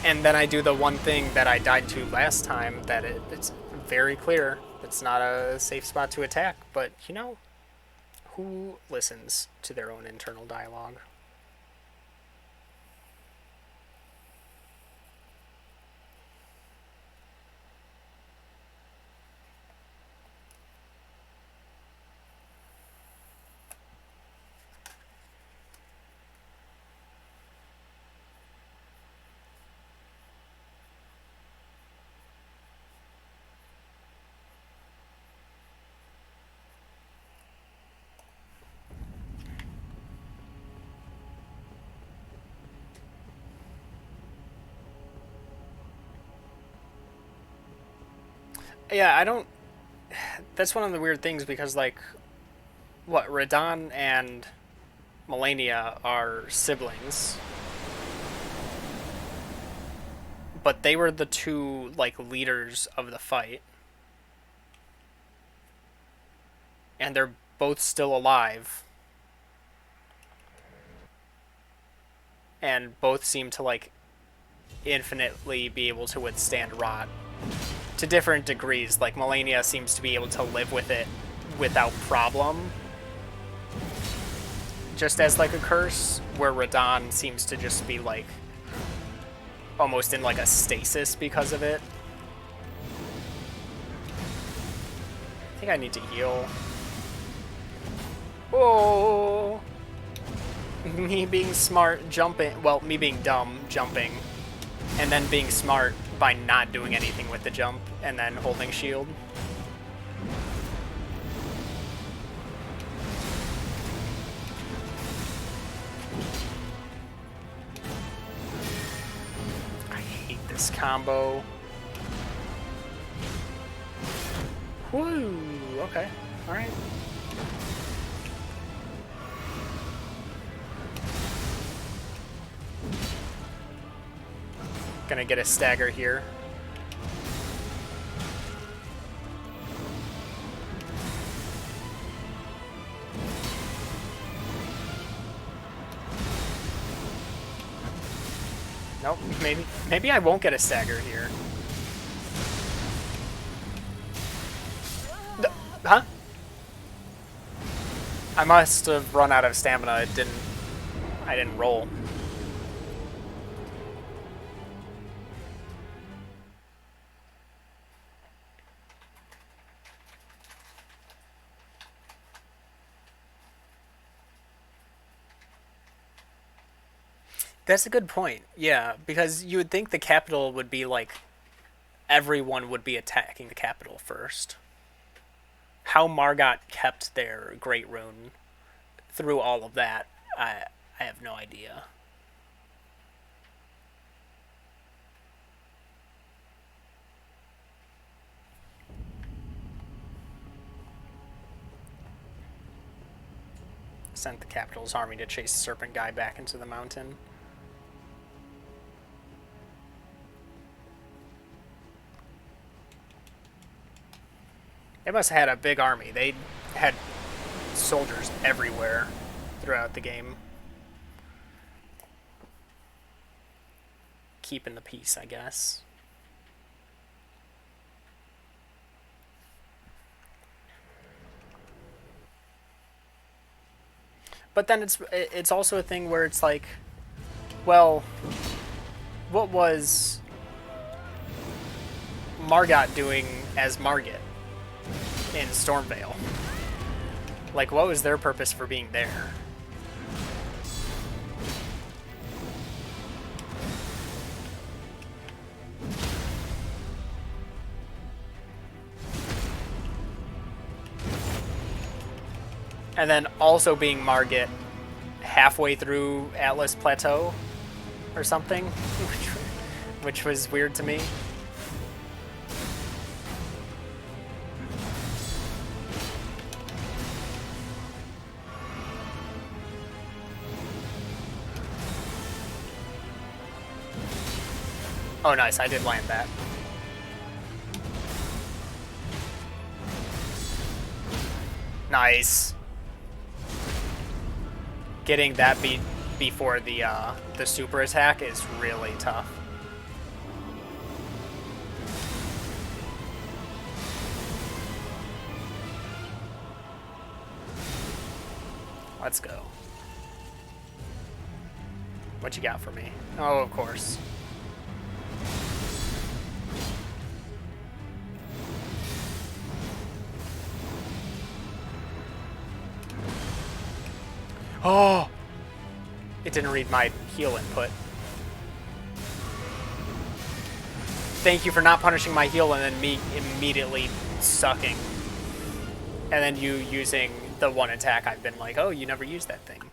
Speaker 1: And then I do the one thing that I died to last time that it's very clear it's not a safe spot to attack, but you know, who listens to their own internal dialogue? Yeah, I don't. That's one of the weird things because, like, what, Radon and Melania are siblings, but they were the two, like, leaders of the fight, and they're both still alive, and both seem to, like, infinitely be able to withstand rot to different degrees. Like, Melania seems to be able to live with it without problem, just as like a curse, where Radon seems to just be like almost in like a stasis because of it. I think I need to heal. Oh, me being smart jumping, well, me being dumb jumping, and then being smart by not doing anything with the jump and then holding shield. I hate this combo. Woo, okay, all right. Gonna get a stagger here. Nope, maybe I won't get a stagger here. Huh? I must have run out of stamina. I didn't roll. That's a good point. Yeah, because you would think the capital would be like everyone would be attacking the capital first. How Margot kept their great rune through all of that, I have no idea. Sent the capital's army to chase the serpent guy back into the mountain. They must have had a big army. They had soldiers everywhere throughout the game. Keeping the peace, I guess. But then it's also a thing where it's like Well, what was Margot doing as Margit in Stormvale? Like, what was their purpose for being there? And then also being Margit halfway through Atlas Plateau or something, which was weird to me. Oh, nice. I did land that. Nice. Getting that beat before the super attack is really tough. Let's go. What you got for me? Oh, of course. Oh! It didn't read my heal input. Thank you for not punishing my heal and then me immediately sucking. And then you using the one attack I've been like, oh, you never used that thing.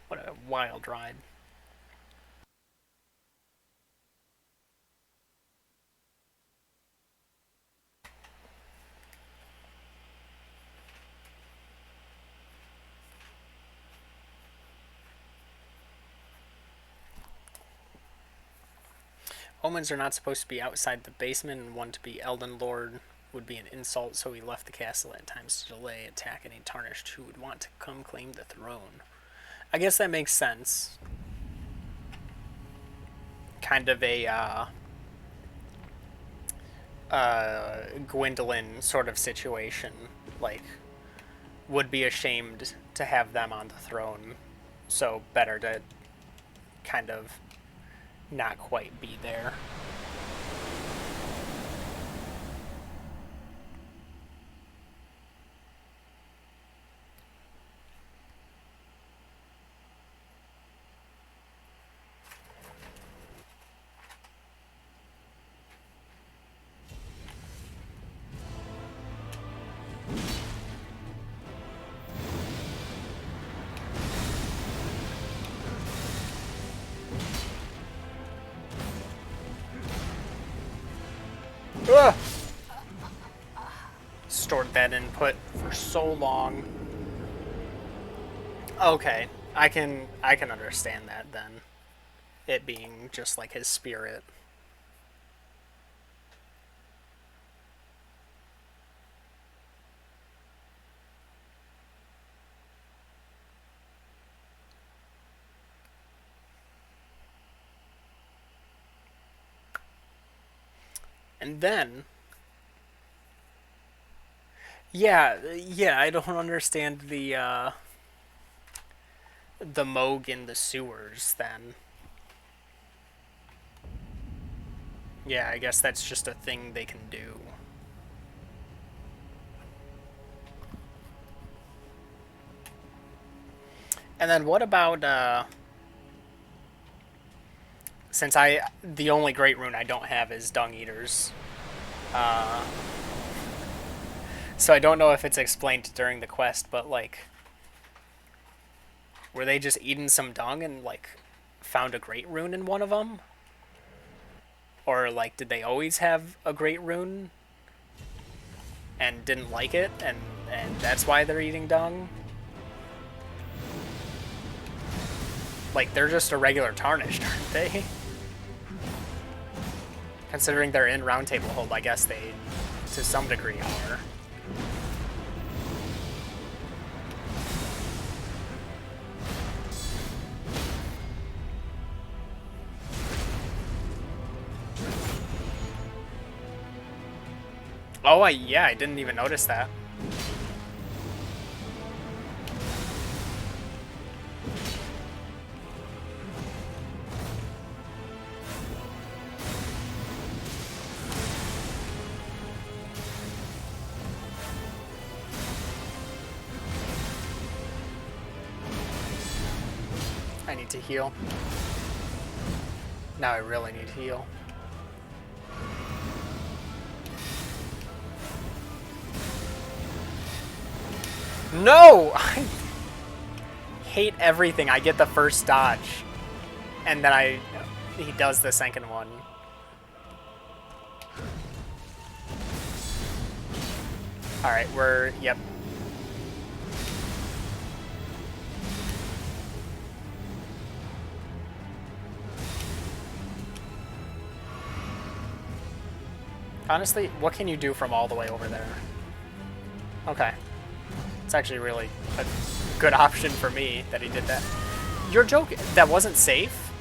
Speaker 1: What a wild ride. Omens are not supposed to be outside the basement, and one to be Elden Lord would be an insult, so he left the castle at times to delay attack any tarnished who would want to come claim the throne. I guess that makes sense. Kind of a Gwendolyn sort of situation. Like, would be ashamed to have them on the throne, so better to kind of not quite be there. Ugh! Stored that input for so long. Okay, I can understand that then. It being just like his spirit. And then yeah, I don't understand the Moog in the sewers then. Yeah, I guess that's just a thing they can do. And then what about since the only great rune I don't have is Dung Eaters. Uh so I don't know if it's explained during the quest, but like were they just eating some dung and like found a great rune in one of them? Or like did they always have a great rune and didn't like it and that's why they're eating dung? Like they're just a regular tarnished, aren't they? Considering they're in Roundtable Hold, I guess they to some degree are. Oh, yeah, I didn't even notice that. need to heal. Now I really need to heal. No! I hate everything. I get the first dodge. And then he does the second one. Alright, yep. Honestly, what can you do from all the way over there? Okay. It's actually really a good option for me that he did that. Your joke, that wasn't safe?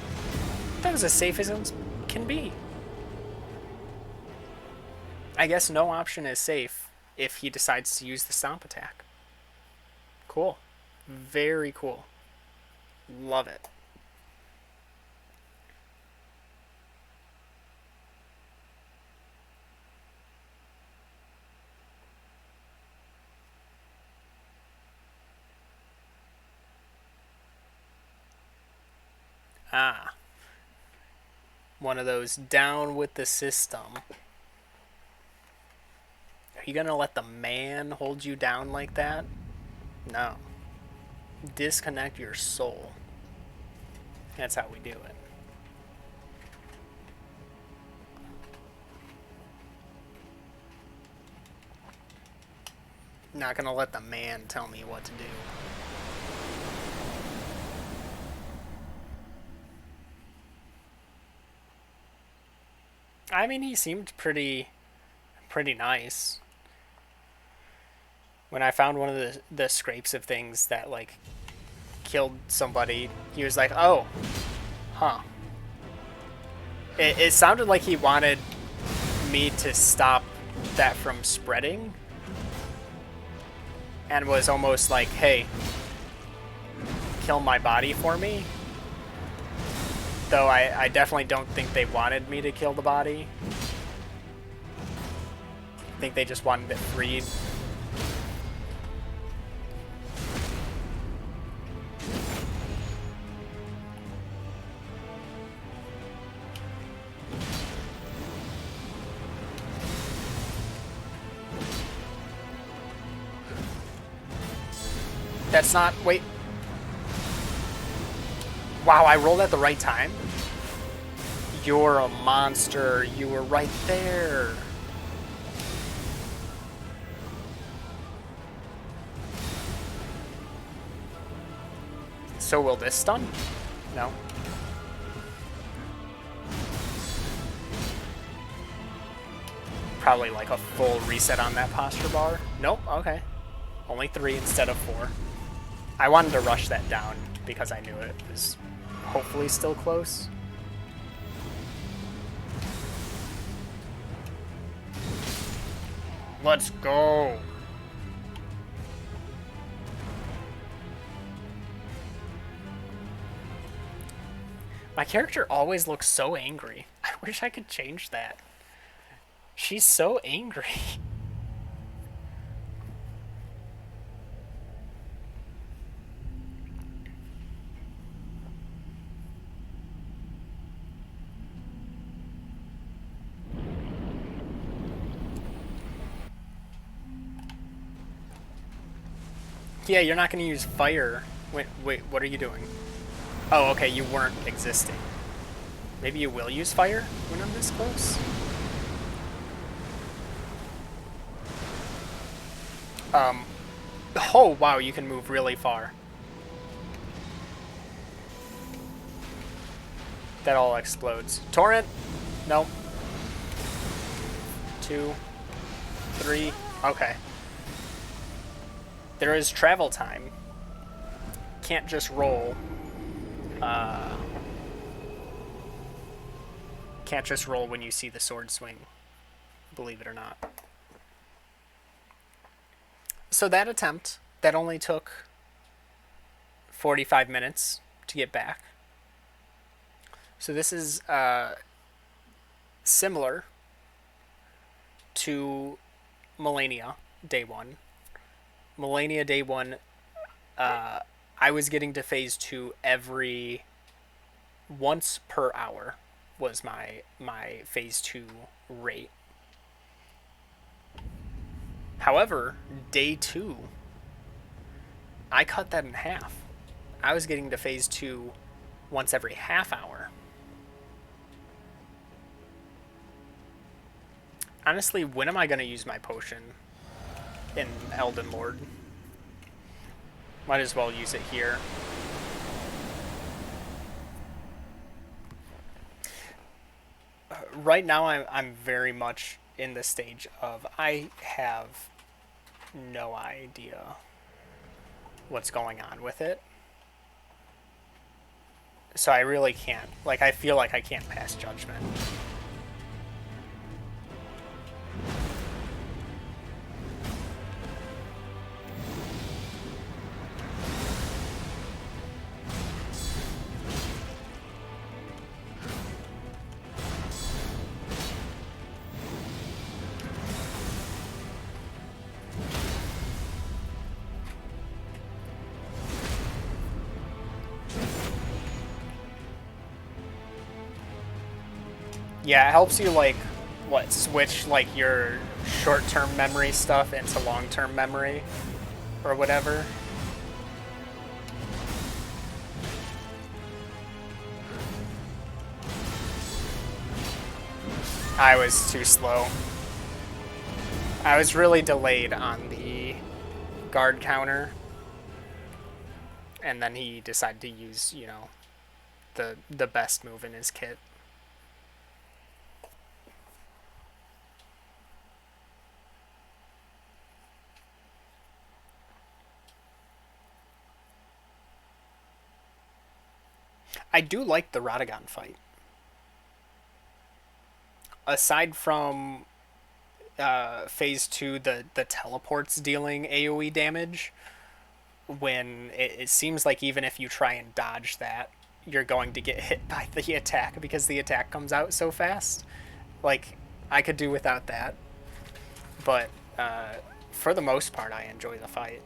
Speaker 1: That was as safe as it can be. I guess no option is safe if he decides to use the stomp attack. Cool. Very cool. Love it. Ah. One of those down with the system. Are you gonna let the man hold you down like that? No. Disconnect your soul. That's how we do it. Not gonna let the man tell me what to do. I mean, he seemed pretty nice. When I found one of the scrapes of things that, like, killed somebody, he was like, oh, huh. It sounded like he wanted me to stop that from spreading. And was almost like, hey, kill my body for me. Though I definitely don't think they wanted me to kill the body. I think they just wanted it freed. That's not... Wait. Wow, I rolled at the right time? You're a monster. You were right there. So will this stun? No. Probably like a full reset on that posture bar. Nope, okay. Only 3 instead of 4. I wanted to rush that down because I knew it was hopefully still close. Let's go. My character always looks so angry. I wish I could change that. She's so angry. Yeah, you're not going to use fire. Wait, what are you doing? Oh, okay, you weren't existing. Maybe you will use fire when I'm this close? Oh, wow, you can move really far. That all explodes. Torrent? Nope. 2, 3, okay. There is travel time. Can't just roll. Can't just roll when you see the sword swing, believe it or not. So that attempt, that only took 45 minutes to get back. So this is similar to Melania Day 1. Melania Day 1, I was getting to phase 2 every once per hour was my phase 2 rate. However, day 2, I cut that in half. I was getting to phase 2 once every half hour. Honestly, when am I going to use my potion in Elden Lord? Might as well use it here. Right now, I'm very much in the stage of I have no idea what's going on with it. So I really can't. Like, I feel like I can't pass judgment. Yeah, it helps you, like, what, switch, like, your short-term memory stuff into long-term memory or whatever. I was too slow. I was really delayed on the guard counter. And then he decided to use, you know, the best move in his kit. I do like the Radagon fight. Aside from phase 2, the teleports dealing AoE damage, when it seems like even if you try and dodge that, you're going to get hit by the attack because the attack comes out so fast. Like, I could do without that. But for the most part, I enjoy the fight.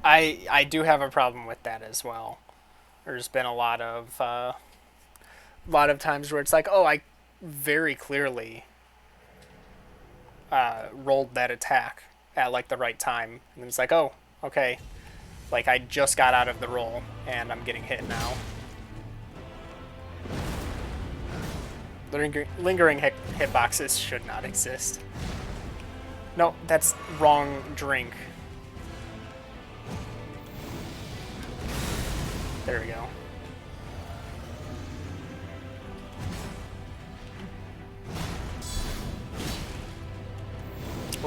Speaker 1: I do have a problem with that as well. There's been a lot of times where it's like, oh, I very clearly rolled that attack at like the right time, and it's like, oh, okay, like I just got out of the roll and I'm getting hit now. Lingering hitboxes should not exist. No, that's wrong drink. There we go.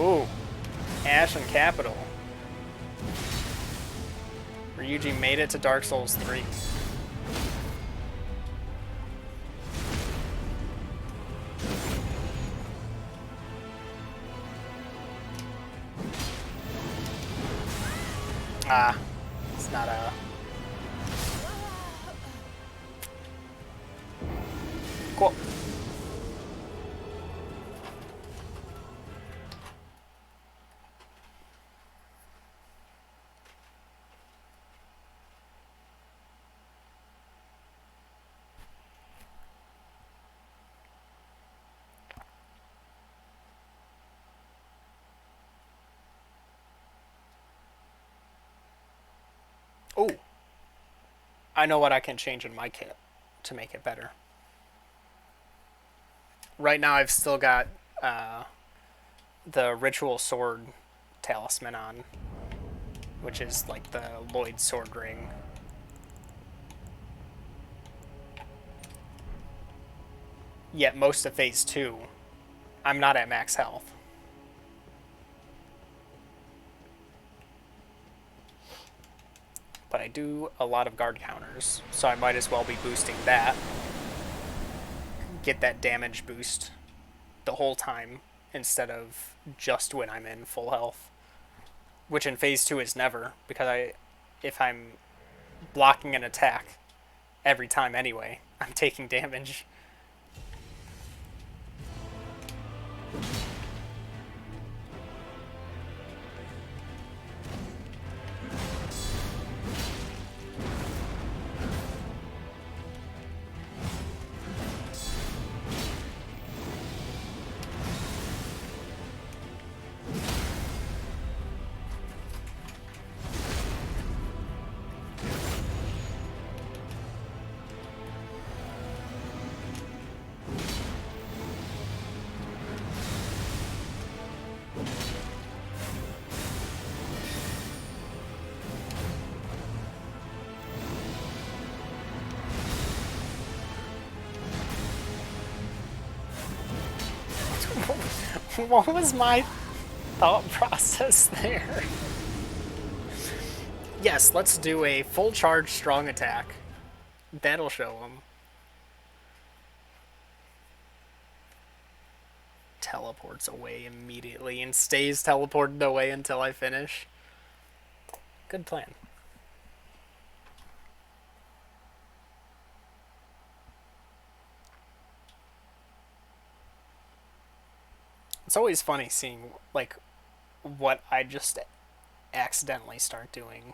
Speaker 1: Ooh, Ashen Capital. Ryuji made it to Dark Souls 3. Ah, it's not a... Cool. Oh, I know what I can change in my kit to make it better. Right now I've still got the Ritual Sword Talisman on, which is like the Lloyd Sword Ring. Yet most of phase 2, I'm not at max health. But I do a lot of guard counters, so I might as well be boosting that. Get that damage boost the whole time instead of just when I'm in full health. Which in phase 2 is never, because if I'm blocking an attack every time anyway, I'm taking damage. What was my thought process there? Yes, let's do a full charge strong attack. That'll show him. Teleports away immediately and stays teleported away until I finish. Good plan. It's always funny seeing, like, what I just accidentally start doing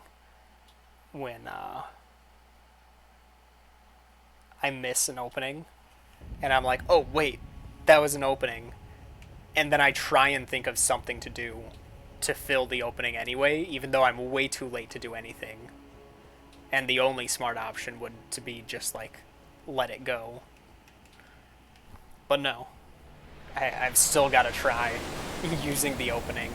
Speaker 1: when I miss an opening. And I'm like, oh, wait, that was an opening. And then I try and think of something to do to fill the opening anyway, even though I'm way too late to do anything. And the only smart option would to be just like let it go. But no, I've still got to try using the opening.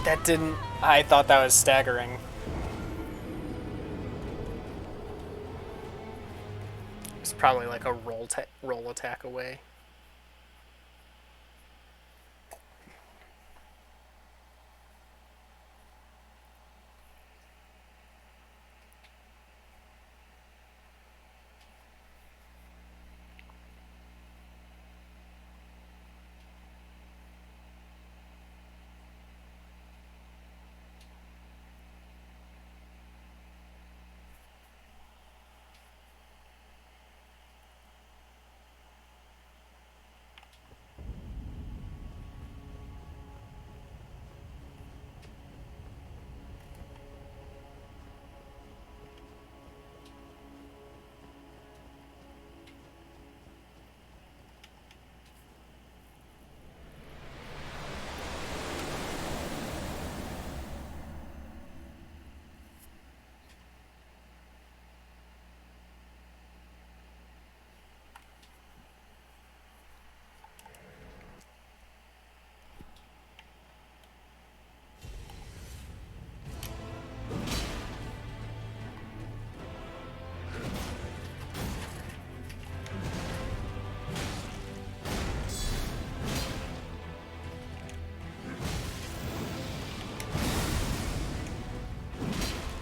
Speaker 1: That didn't. I thought that was staggering. It's probably like a roll attack away.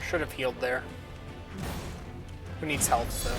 Speaker 1: Should have healed there. Who needs help, though?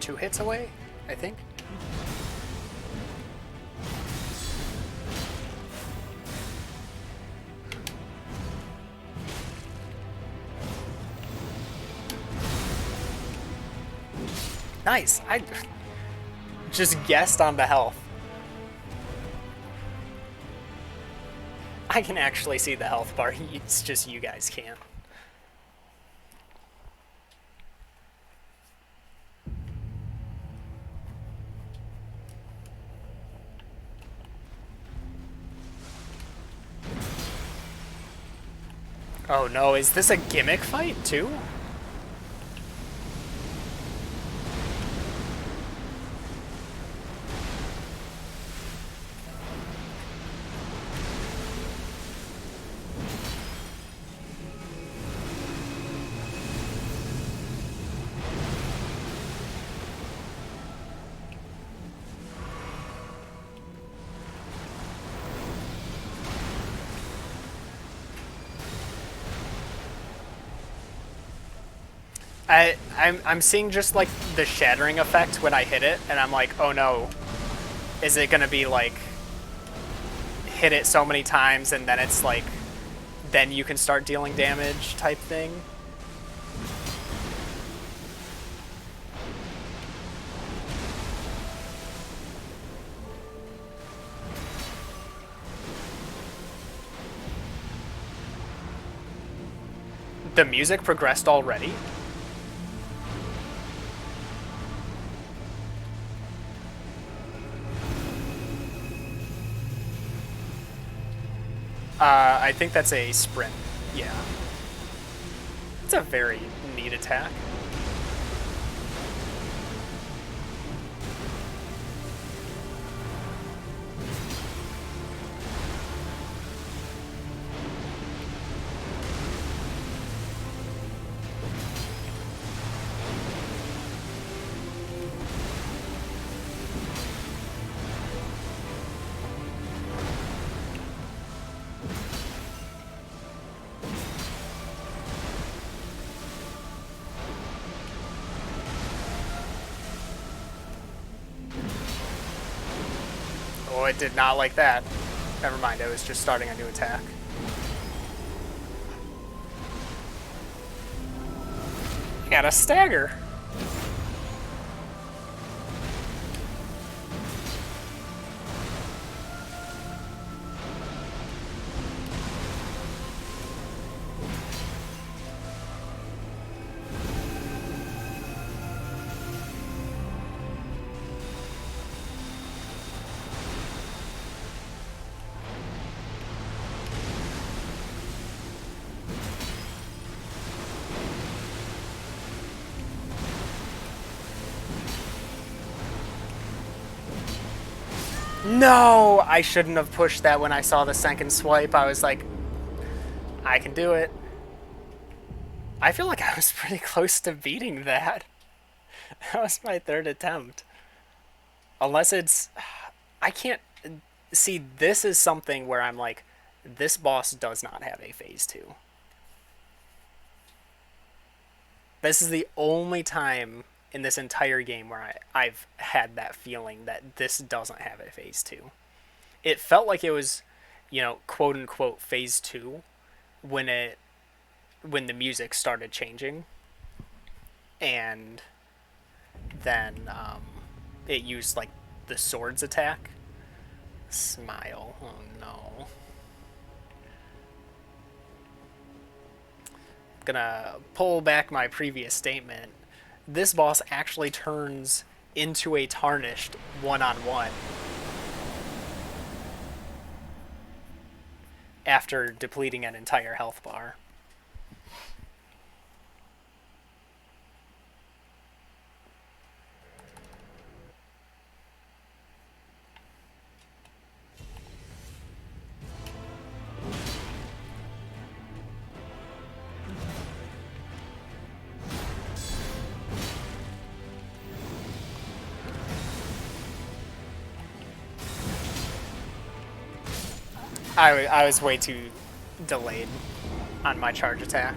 Speaker 1: Two hits away, I think. Nice. I just guessed on the health. I can actually see the health bar. It's just you guys can't. Oh no, is this a gimmick fight too? I'm seeing just like the shattering effect when I hit it, and I'm like, oh no, is it gonna be like hit it so many times and then it's like then you can start dealing damage type thing? The music progressed already? I think that's a sprint. Yeah. It's a very neat attack. Oh, it did not like that. Never mind, I was just starting a new attack. I got a stagger. No, I shouldn't have pushed that when I saw the second swipe. I was like, I can do it. I feel like I was pretty close to beating that. That was my third attempt. Unless it's. I can't. See, this is something where I'm like, this boss does not have a phase 2. This is the only time in this entire game where I've had that feeling that this doesn't have a phase 2. It felt like it was, quote unquote phase 2 when when the music started changing, and then it used like the swords attack. Smile. Oh no. Gonna pull back my previous statement. This boss actually turns into a tarnished one-on-one after depleting an entire health bar. I was way too delayed on my charge attack.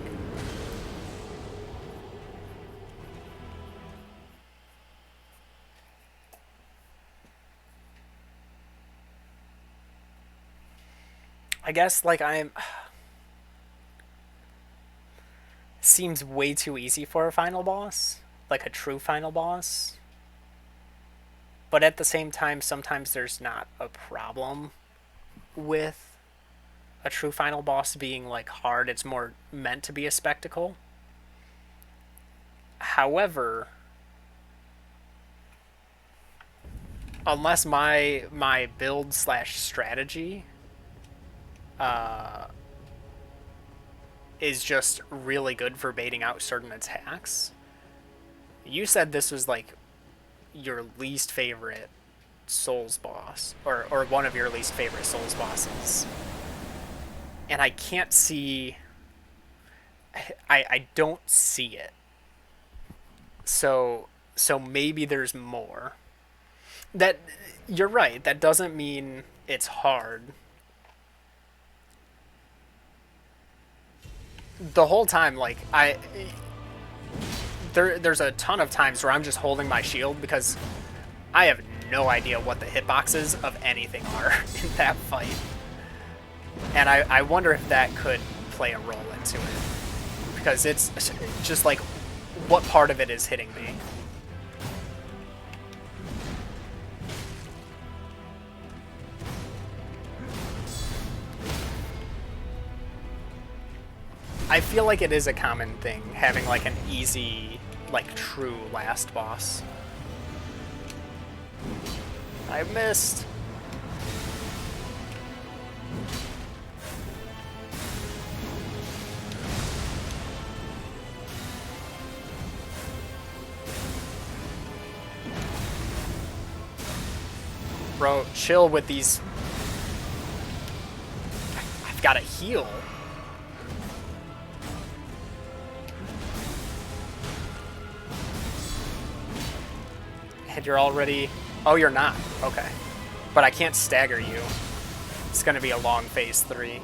Speaker 1: I guess like I'm seems way too easy for a final boss. like a true final boss. But at the same time, sometimes there's not a problem with a true final boss being like hard. It's more meant to be a spectacle. However, unless my build slash strategy is just really good for baiting out certain attacks. You said this was like your least favorite Souls boss, or one of your least favorite Souls bosses. And I can't see. I don't see it. So maybe there's more. That you're right. That doesn't mean it's hard. The whole time, like there's a ton of times where I'm just holding my shield because I have no idea what the hitboxes of anything are in that fight. And I wonder if that could play a role into it. Because it's just like, what part of it is hitting me? I feel like it is a common thing, having like an easy, like true last boss. I missed. Bro, chill with these. I've got to heal. And you're already... Oh, you're not. Okay. But I can't stagger you. It's going to be a long phase 3.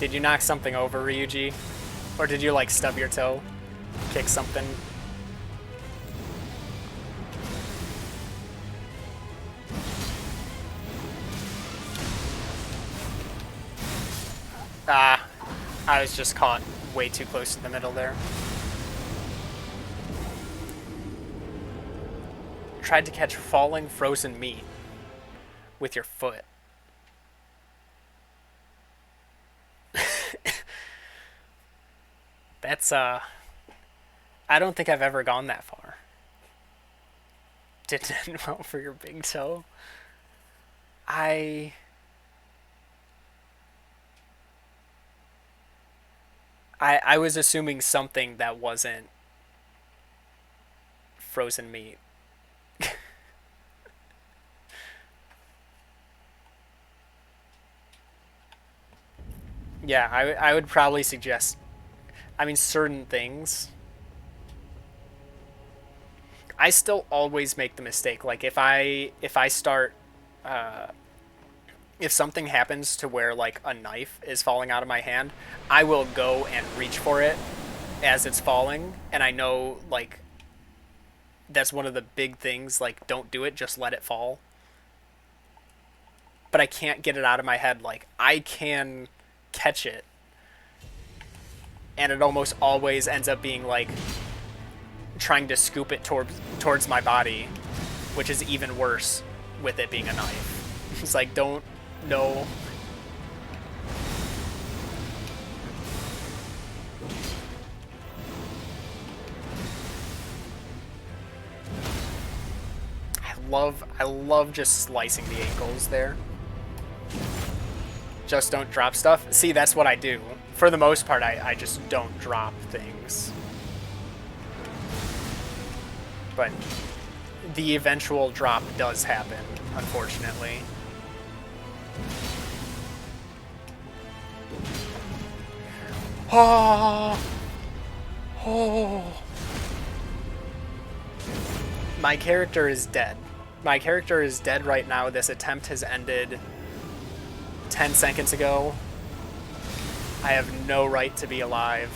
Speaker 1: Did you knock something over, Ryuji? Or did you, like, stub your toe? Kick something? Ah, I was just caught way too close to the middle there. Tried to catch falling frozen meat with your foot. That's, I don't think I've ever gone that far. Didn't end well for your big toe. I was assuming something that wasn't frozen meat. Yeah, I would probably suggest, I mean, certain things. I still always make the mistake. Like if I start, if something happens to where like a knife is falling out of my hand, I will go and reach for it as it's falling, and I know like that's one of the big things. Like, don't do it, just let it fall. But I can't get it out of my head. Like, I can catch it, and it almost always ends up being like trying to scoop it towards my body, which is even worse with it being a knife. It's like, don't, no. I love just slicing the ankles there. Just don't drop stuff. See, that's what I do. For the most part, I just don't drop things. But the eventual drop does happen, unfortunately. Oh! Oh! My character is dead. My character is dead right now. This attempt has ended 10 seconds ago. I have no right to be alive.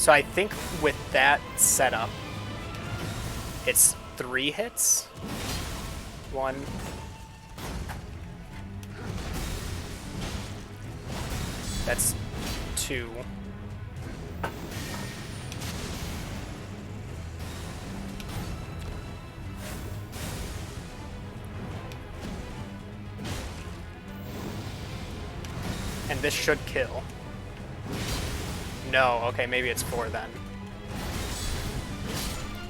Speaker 1: So I think with that setup, it's 3 hits. 1. That's 2. And this should kill. No, okay, maybe it's 4 then.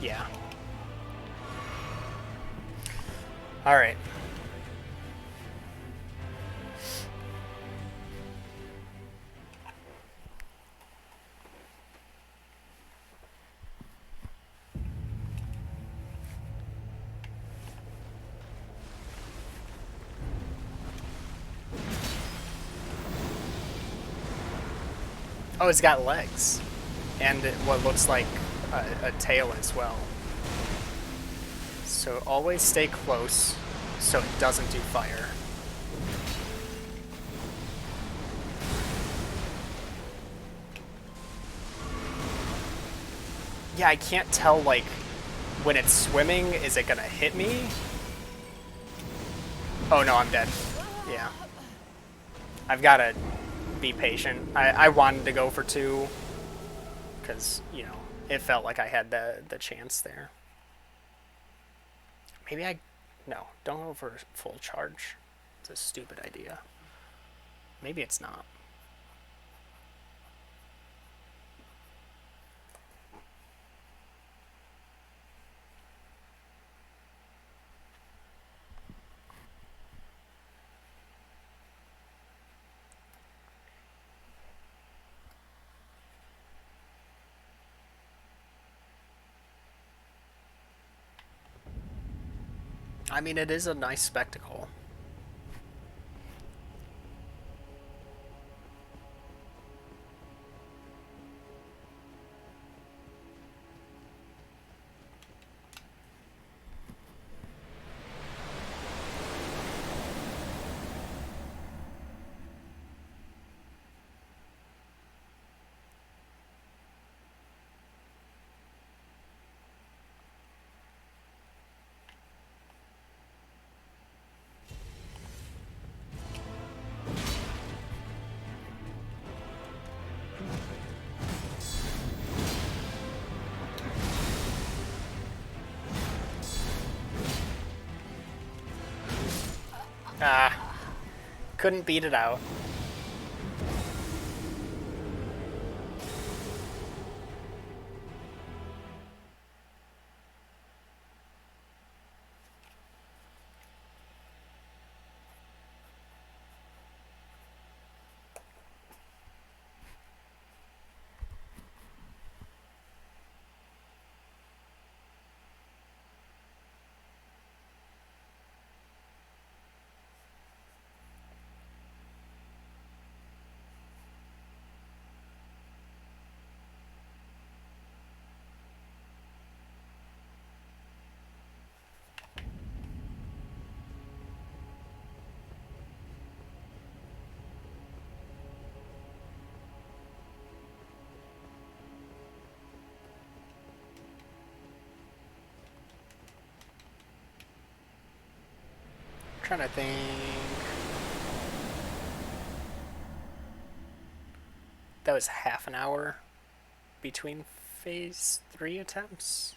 Speaker 1: Yeah. Alright. Oh, it's got legs. And what looks like a tail as well. So always stay close so it doesn't do fire. Yeah, I can't tell, like, when it's swimming, is it gonna hit me? Oh no, I'm dead. Yeah. I've gotta be patient. I wanted to go for 2, because, you know, it felt like I had the chance there. Maybe no, don't go for full charge. It's a stupid idea. Maybe it's not. I mean, it is a nice spectacle. Ah, couldn't beat it out. Trying to think. That was half an hour between phase 3 attempts.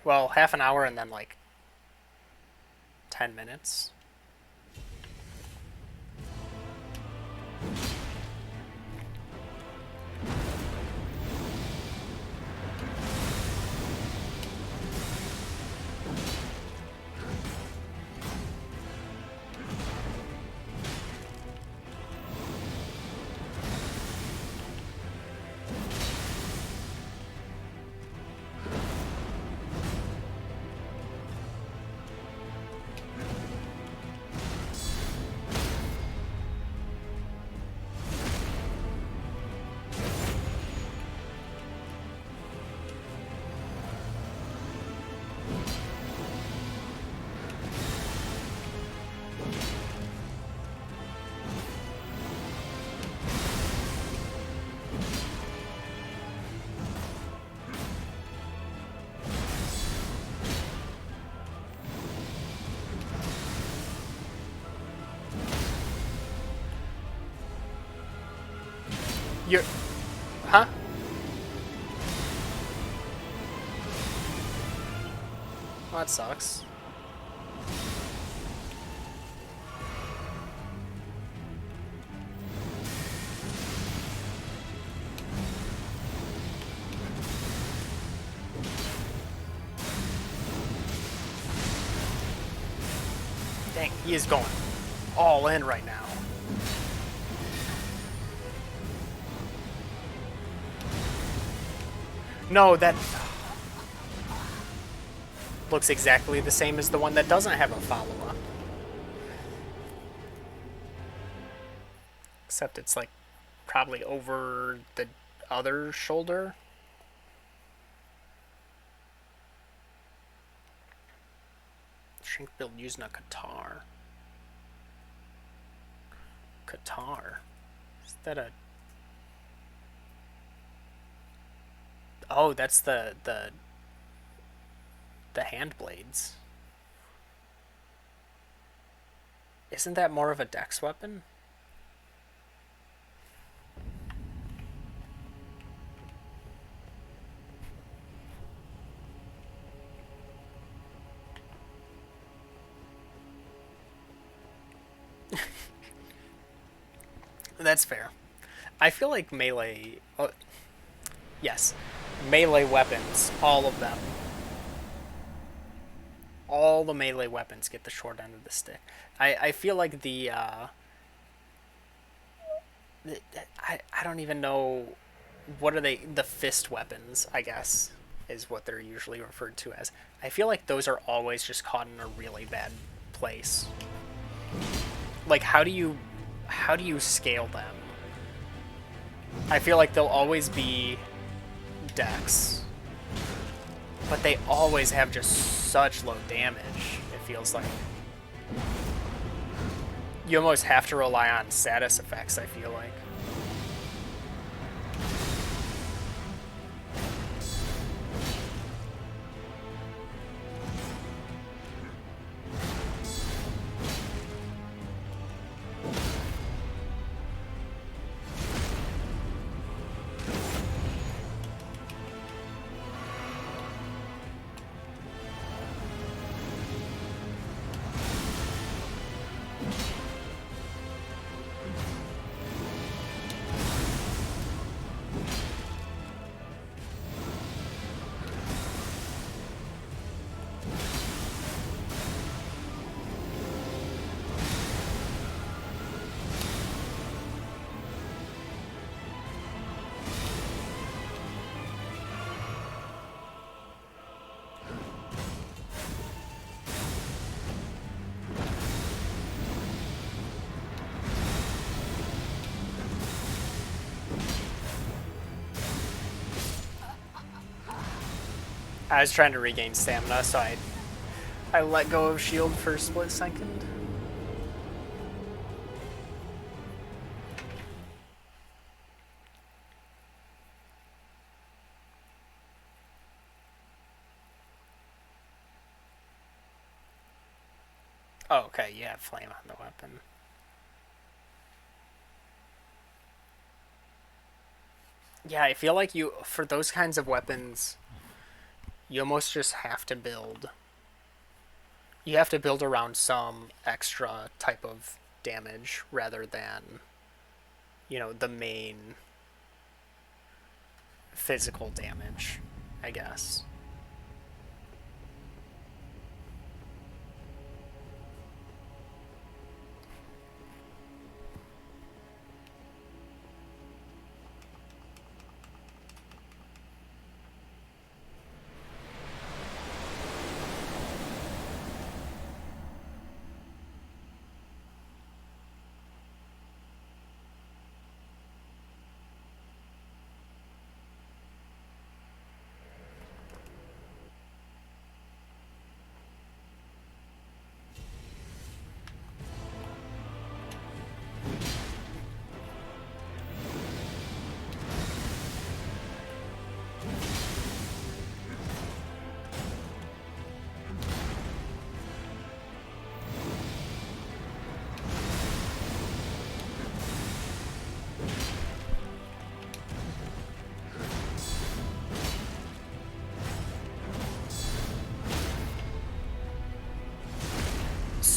Speaker 1: Well, half an hour and then like 10 minutes. You're... Huh? Well, that sucks. Dang, he is going all in right now. No, that looks exactly the same as the one that doesn't have a follow-up. Except it's like probably over the other shoulder. Shrink build using a Qatar. Qatar? Is that a... Oh, that's the hand blades. Isn't that more of a dex weapon? That's fair. I feel like melee... Oh, yes. Melee weapons, all of them. All the melee weapons get the short end of the stick. I feel like I don't even know... What are they? The fist weapons, I guess, is what they're usually referred to as. I feel like those are always just caught in a really bad place. Like, how do you scale them? I feel like they'll always be dex, but they always have just such low damage, it feels like. You almost have to rely on status effects, I feel like. I was trying to regain stamina, so I let go of shield for a split second. Oh, okay, yeah, flame on the weapon. Yeah, I feel like for those kinds of weapons, you almost just have to build. You have to build around some extra type of damage rather than, the main physical damage, I guess.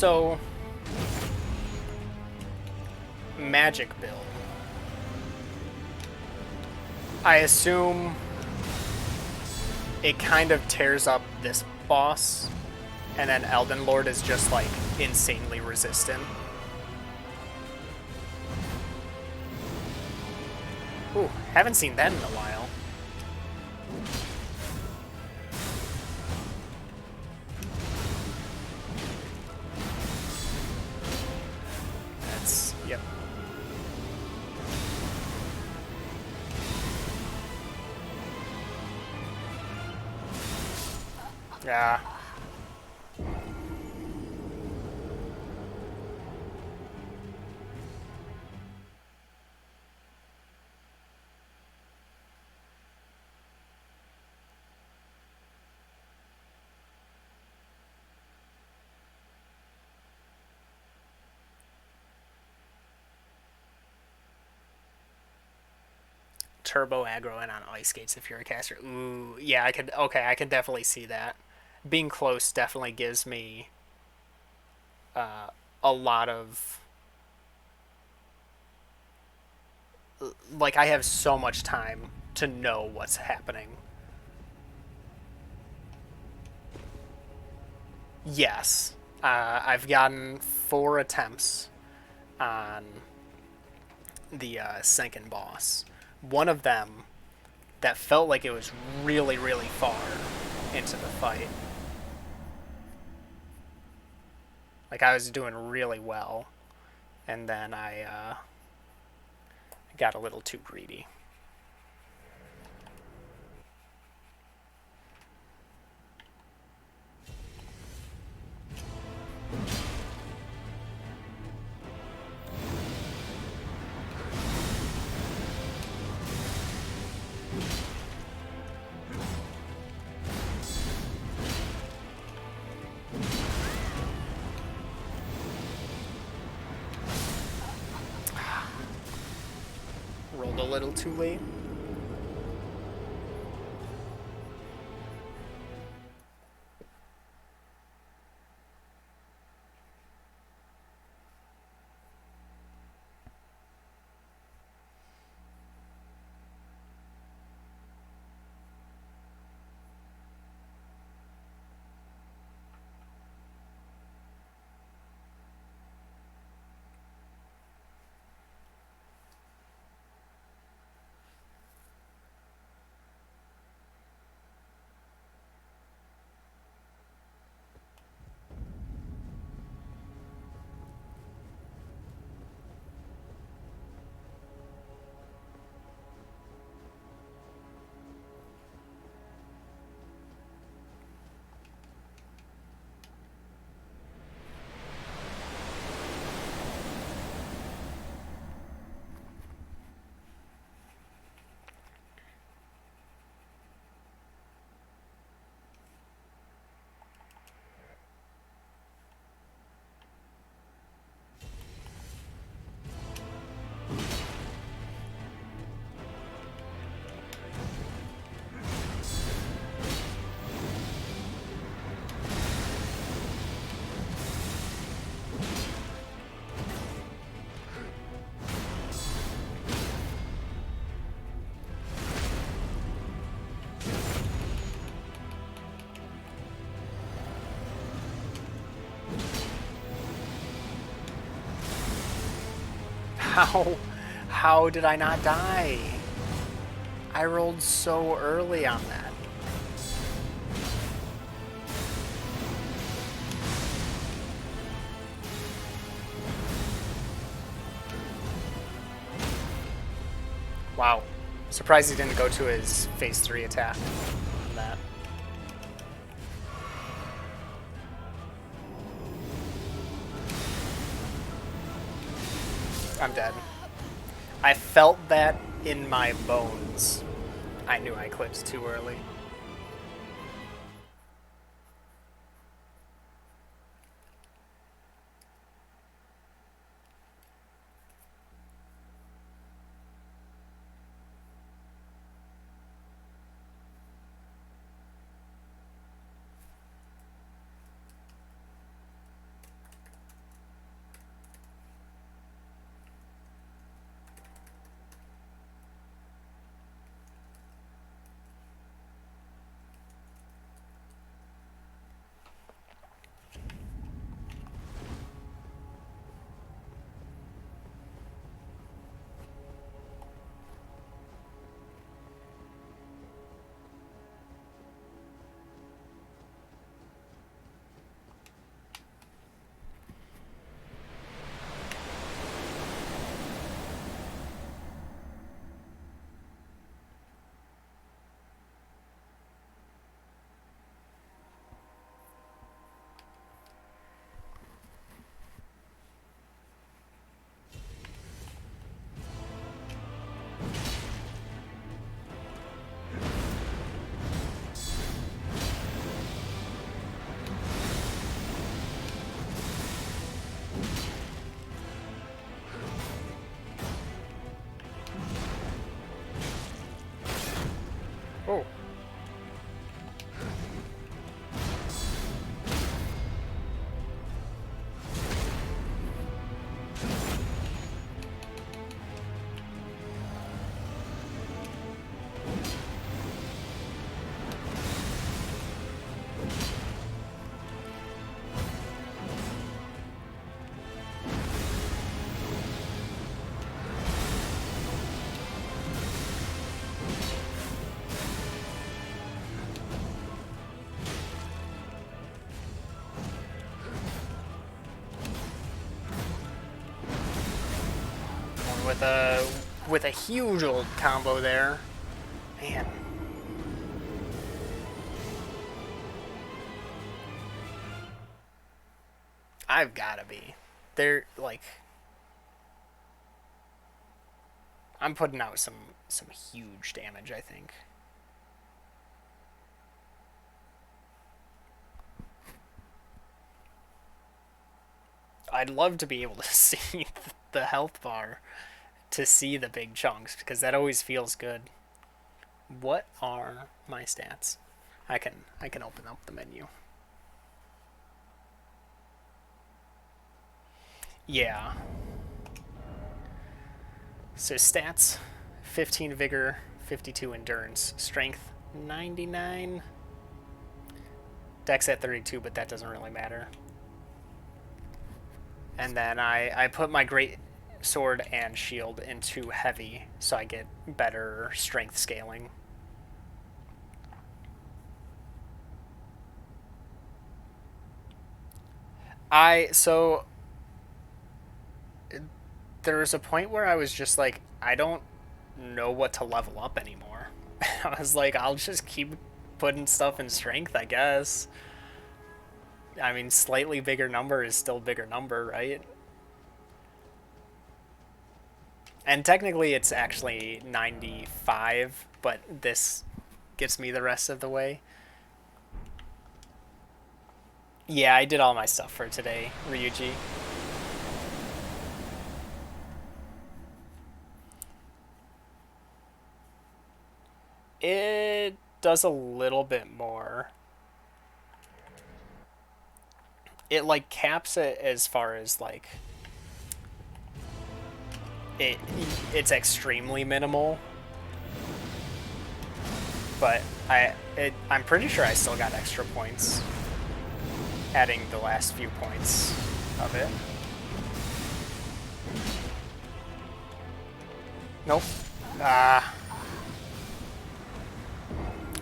Speaker 1: So, magic build. I assume it kind of tears up this boss, and then Elden Lord is just like insanely resistant. Ooh, haven't seen that in a while. That's, yep. Yeah. Turbo aggro and on ice skates if you're a caster. Ooh, yeah, I could. Okay, I can definitely see that. Being close definitely gives me a lot of, like, I have so much time to know what's happening. Yes, I've gotten 4 attempts on the Senken boss. One of them that felt like it was really, really far into the fight. Like I was doing really well, and then I got a little too greedy. Rolled a little too late. How? How did I not die? I rolled so early on that. Wow. Surprised he didn't go to his phase 3 attack on that. I'm dead. I felt that in my bones. I knew I clicked too early. Oh. With a huge old combo there. Man. I've gotta be. They're like I'm putting out some huge damage, I think. I'd love to be able to see the health bar, to see the big chunks, because that always feels good. What are my stats? I can open up the menu. Yeah. So stats, 15 vigor, 52 endurance, strength 99, dex at 32, but that doesn't really matter. And then I put my great sword and shield into heavy, so I get better strength scaling. So there was a point where I was just like, I don't know what to level up anymore. I was like, I'll just keep putting stuff in strength, I guess. I mean, slightly bigger number is still bigger number, right? And technically it's actually 95, but this gets me the rest of the way. Yeah, I did all my stuff for today, Ryuji. It does a little bit more. It like caps it as far as like it's extremely minimal, but I'm pretty sure I still got extra points adding the last few points of it. Nope.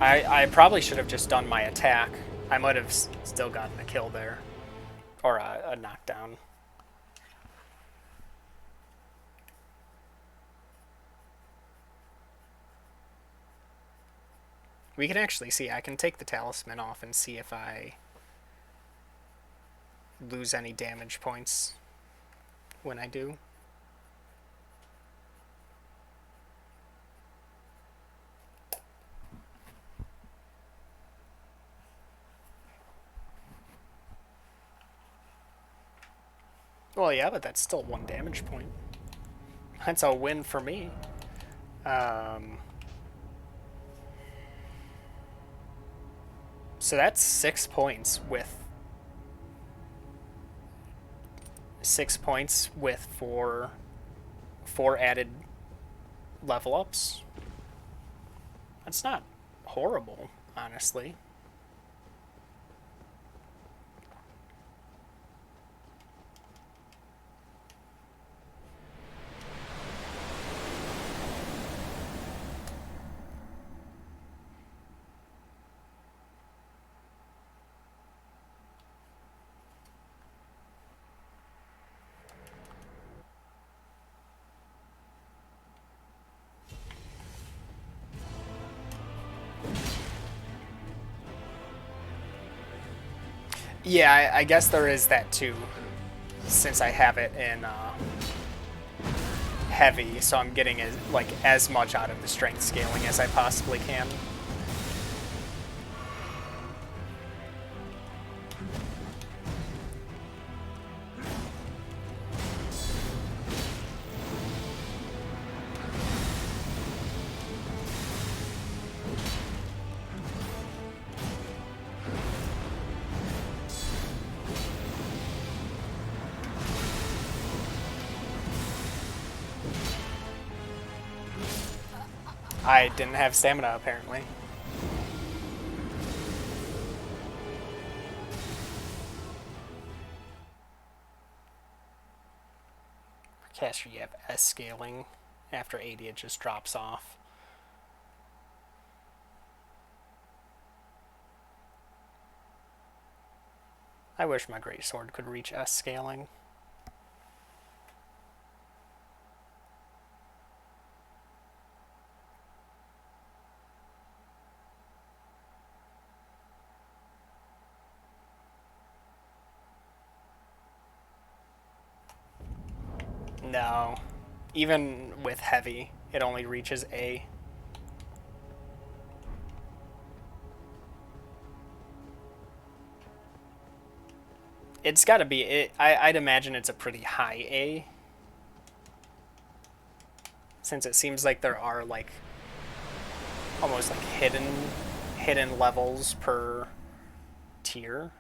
Speaker 1: I probably should have just done my attack. I might have still gotten a kill there, or a knockdown. We can actually see, I can take the talisman off and see if I lose any damage points when I do. Well, yeah, but that's still 1 damage point. That's a win for me. So that's 6 points with 4 added level ups. That's not horrible, honestly. Yeah, I guess there is that too, since I have it in heavy, so I'm getting as much out of the strength scaling as I possibly can. I didn't have stamina, apparently. For caster, you have S scaling. After 80, it just drops off. I wish my greatsword could reach S scaling. No. Even with heavy, it only reaches A. It's gotta be it. I'd imagine it's a pretty high A. Since it seems like there are like almost like hidden levels per tier.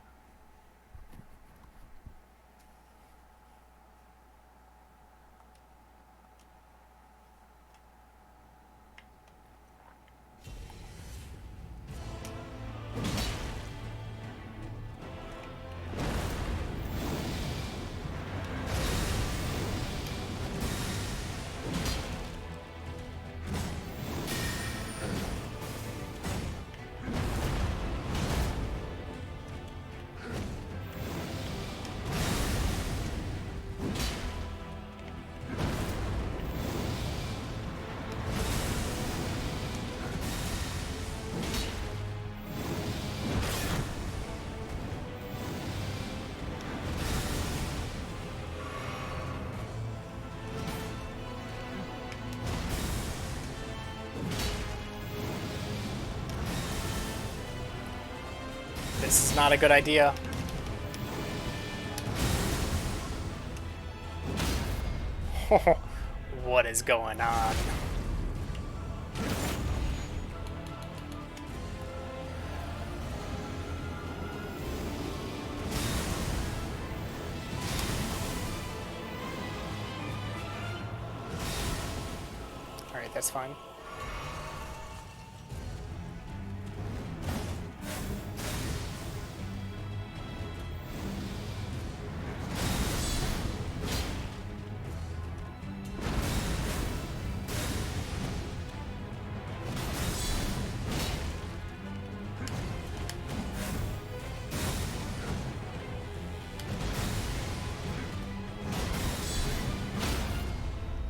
Speaker 1: This is not a good idea. What is going on? Alright, that's fine.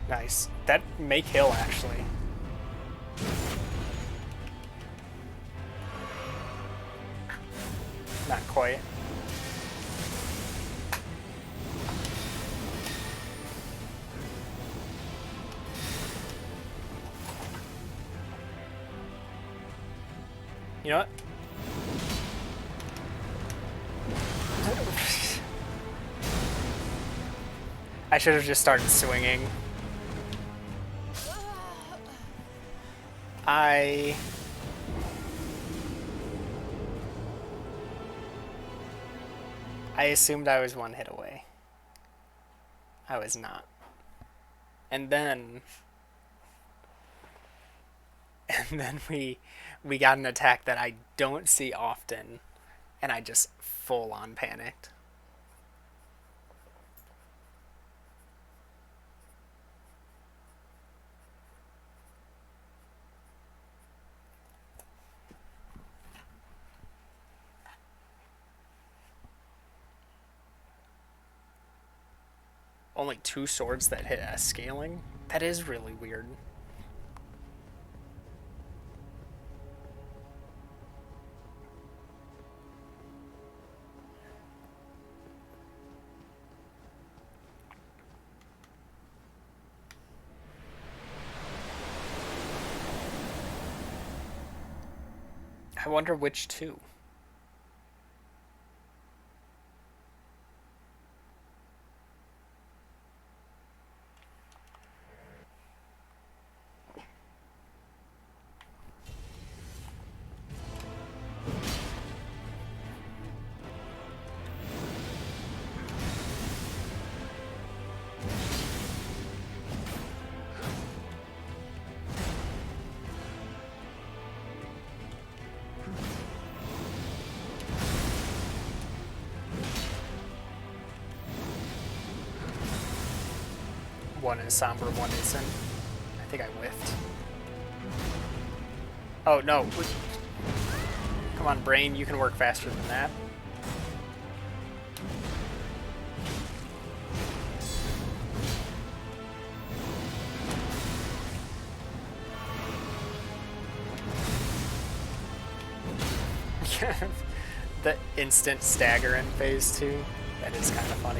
Speaker 1: Nice. That may kill, actually. Not quite. You know what? I should have just started swinging. I assumed I was one hit away. I was not. And then we got an attack that I don't see often, and I just full on panicked. Only 2 swords that hit S scaling? That is really weird. I wonder which 2. one is somber, one isn't. I think I whiffed. Oh, no. Come on, brain, you can work faster than that. The instant stagger in phase 2. That is kind of funny.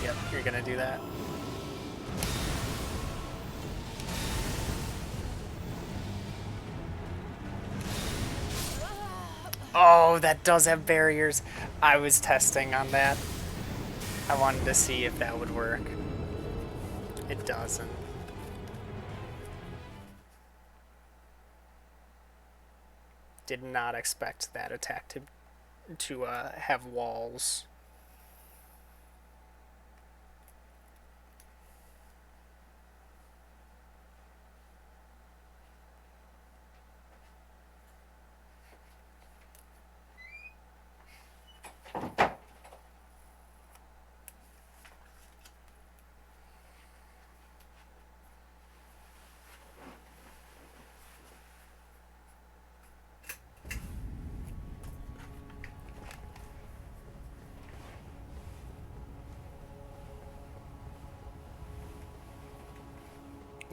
Speaker 1: Yep, you're gonna do that. Oh, that does have barriers. I was testing on that. I wanted to see if that would work. It doesn't. Did not expect that attack to have walls.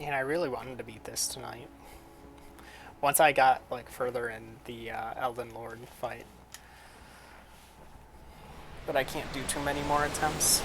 Speaker 1: And I really wanted to beat this tonight. Once I got like further in the Elden Lord fight. But I can't do too many more attempts.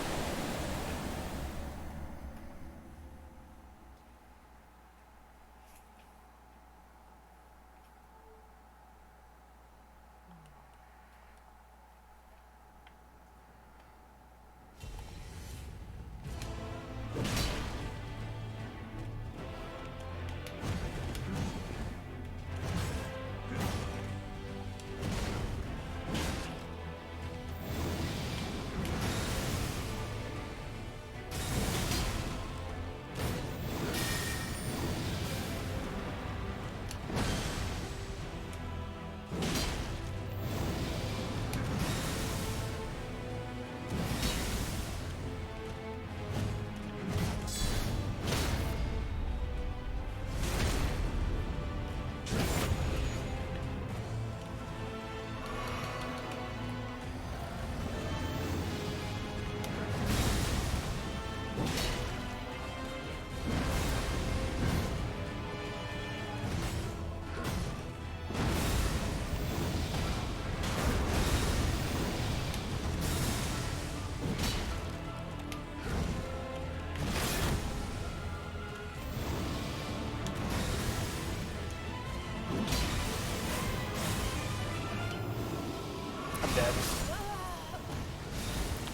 Speaker 1: I'm dead.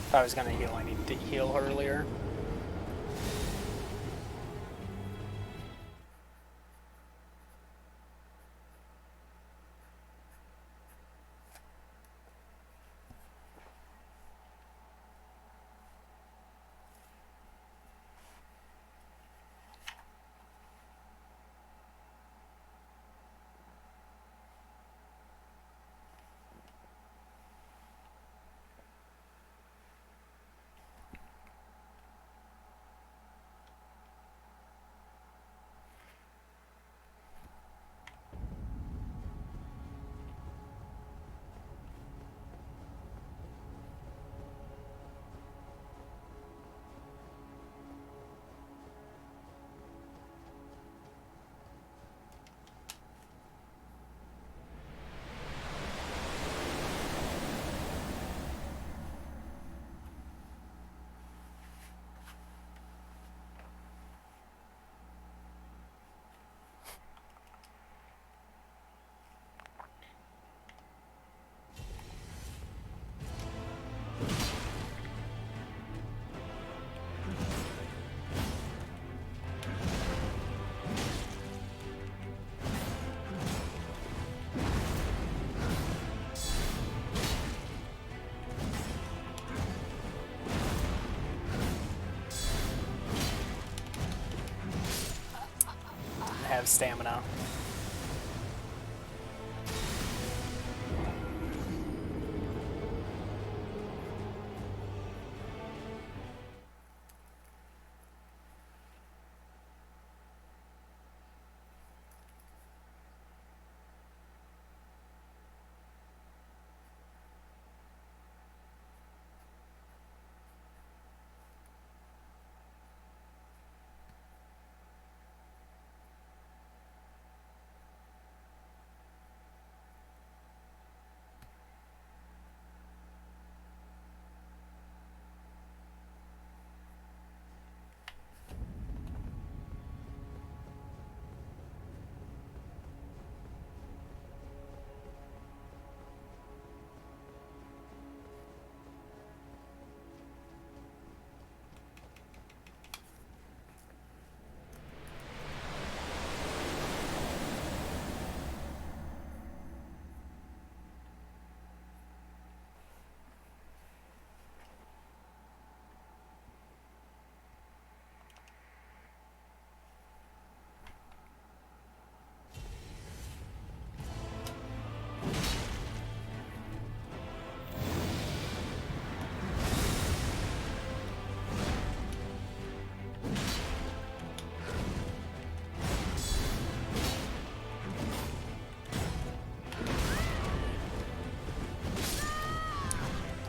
Speaker 1: If I was gonna heal, I needed to heal earlier. have stamina.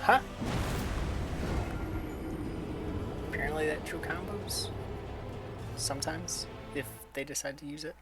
Speaker 1: Huh? Apparently that true combos. Sometimes, if they decide to use it.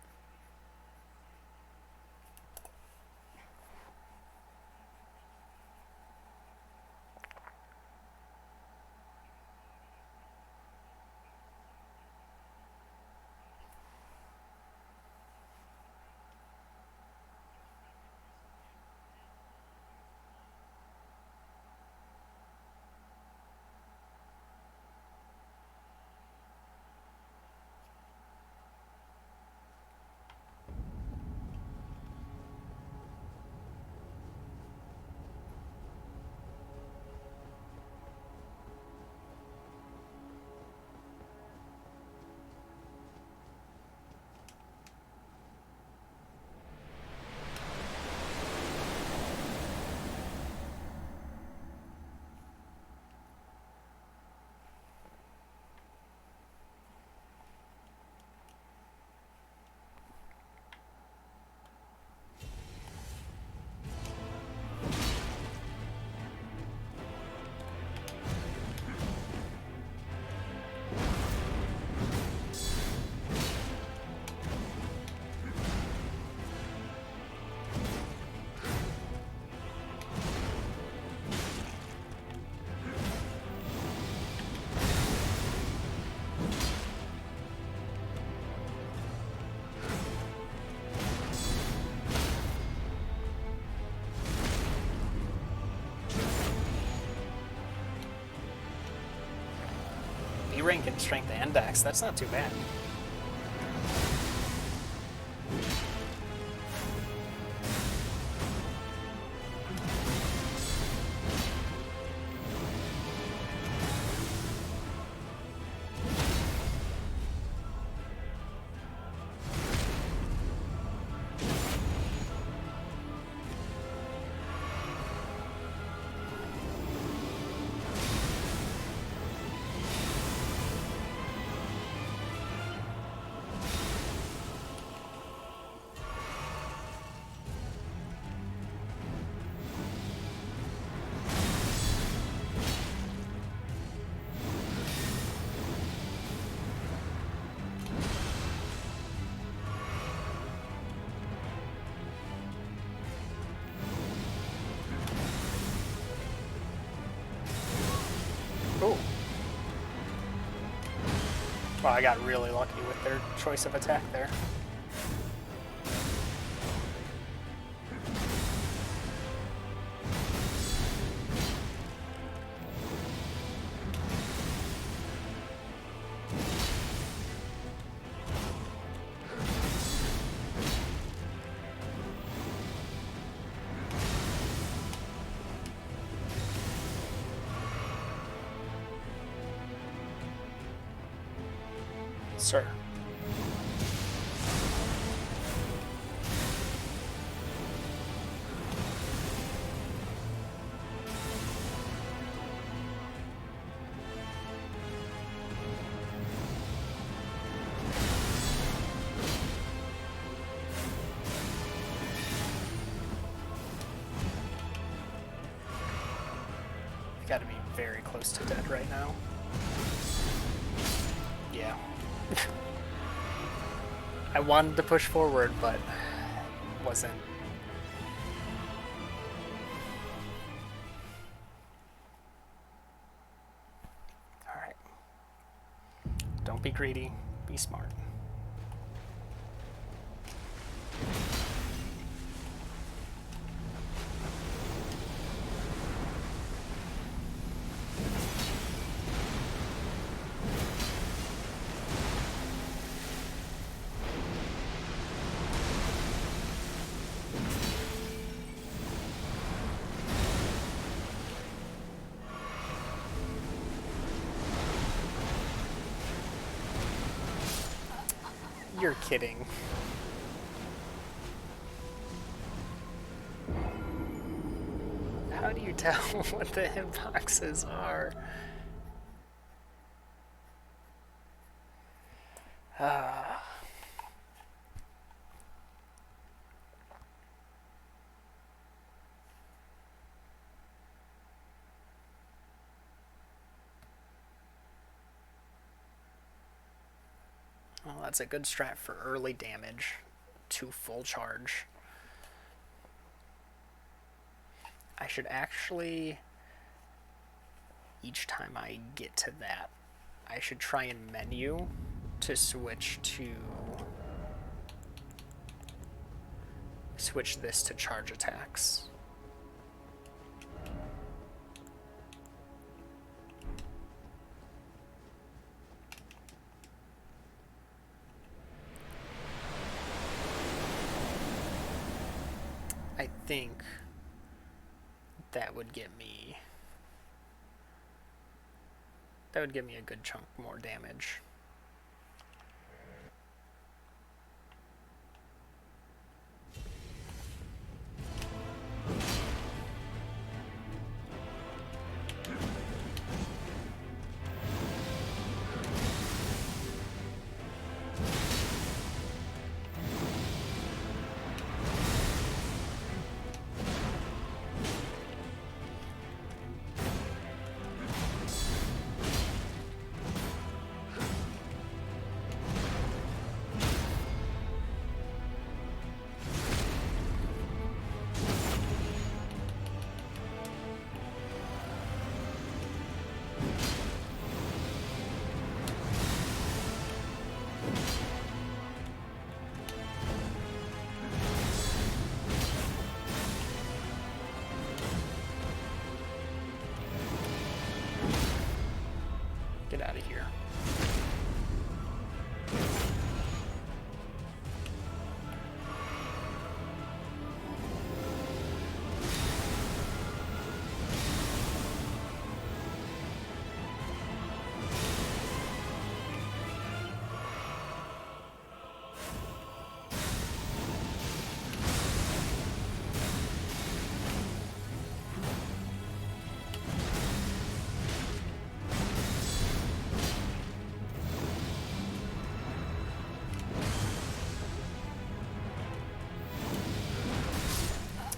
Speaker 1: E rank in strength and dex, that's not too bad. Ooh. Well, I got really lucky with their choice of attack there. Sir. Gotta be very close to dead right now. Yeah. I wanted to push forward, but wasn't. Alright. Don't be greedy, be smart. You're kidding. How do you tell what the hitboxes are? Well, that's a good strat for early damage to full charge. I should actually, each time I get to that, I should try and menu to switch this to charge attacks. I think that would get me a good chunk more damage. Get out of here.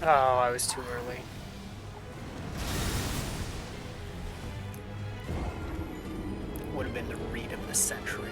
Speaker 1: Oh, I was too early. Would have been the read of the century.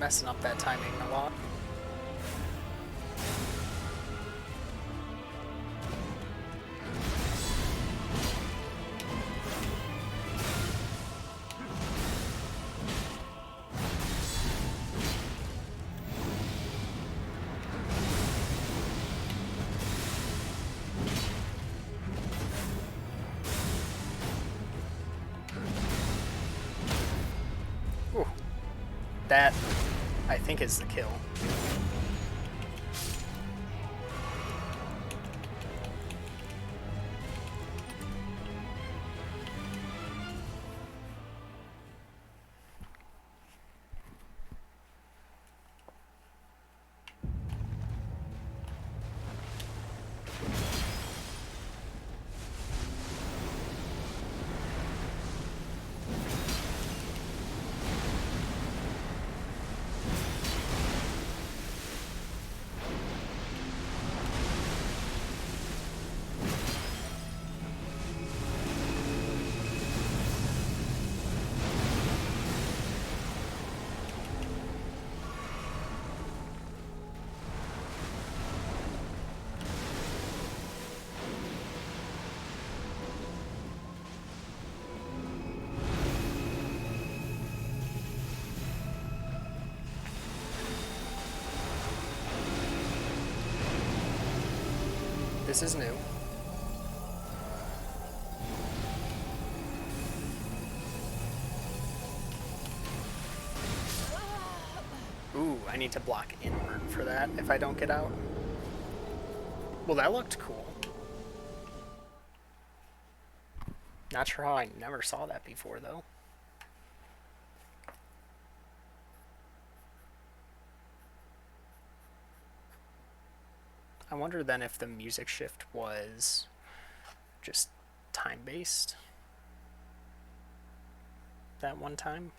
Speaker 1: messing up that timing a lot. Ooh. That, I think, is the kill. This is new. Ooh, I need to block inward for that if I don't get out. Well, that looked cool. Not sure how I never saw that before, though. I wonder then if the music shift was just time-based that one time.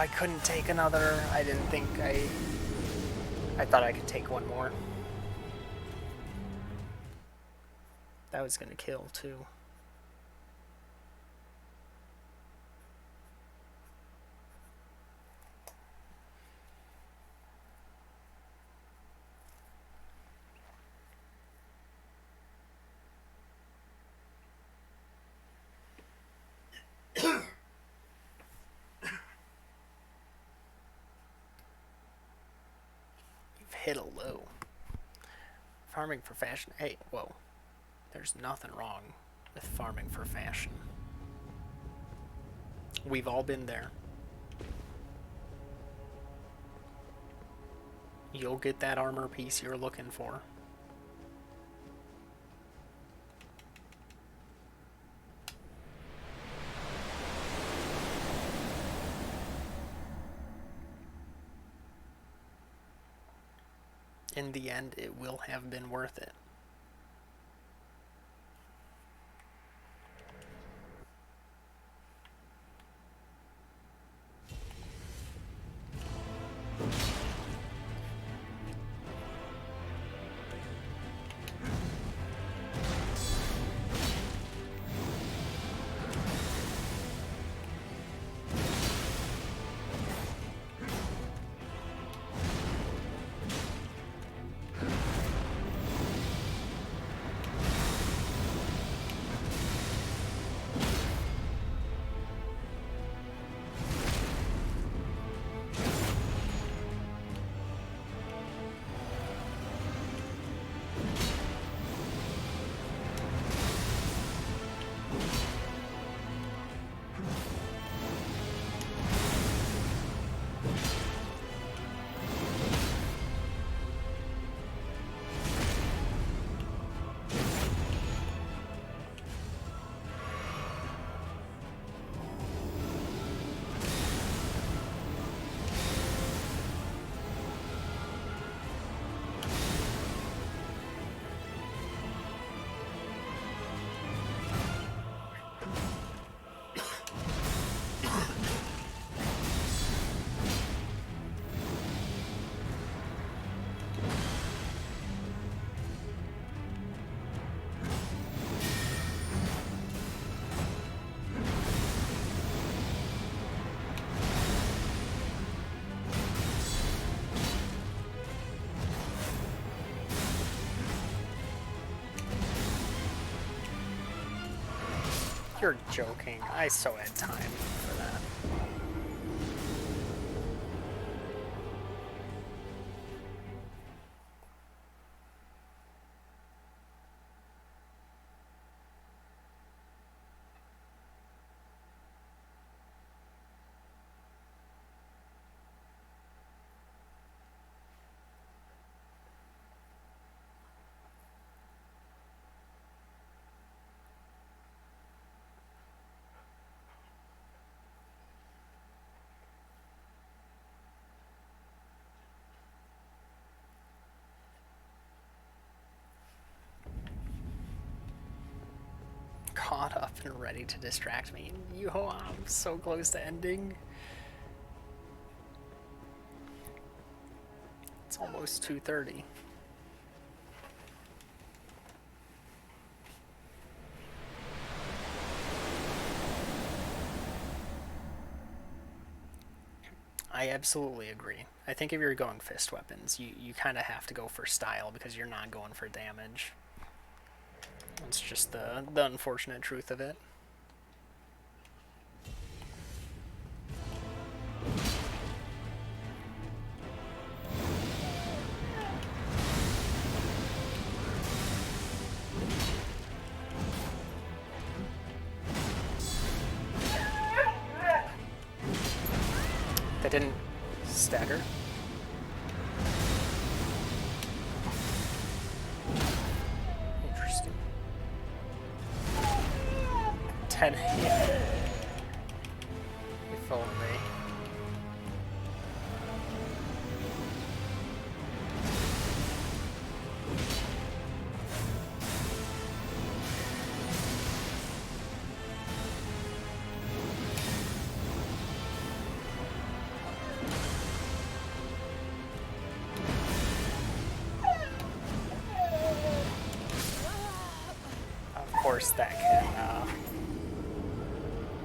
Speaker 1: I couldn't take another. I didn't think I thought I could take one more. That was gonna kill too. You've hit a low. Farming for fashion. Hey, whoa. There's nothing wrong with farming for fashion. We've all been there. You'll get that armor piece you're looking for. In the end, it will have been worth it. You're joking. I so had time for that. Caught up and ready to distract me. Yo, I'm so close to ending. It's almost 2:30. I absolutely agree. I think if you're going fist weapons, you kind of have to go for style because you're not going for damage. It's just the unfortunate truth of it. That didn't stagger. Interesting. 10 hit. If only. course that can,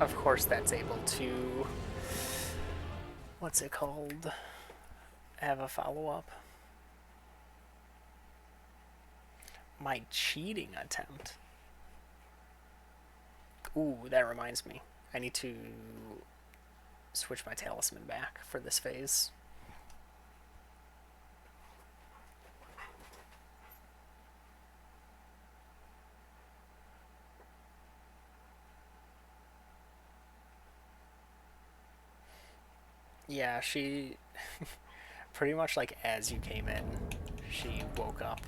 Speaker 1: of course that's able to, what's it called, have a follow-up. My cheating attempt. Ooh, that reminds me. I need to switch my talisman back for this phase. Yeah, she pretty much like as you came in, she woke up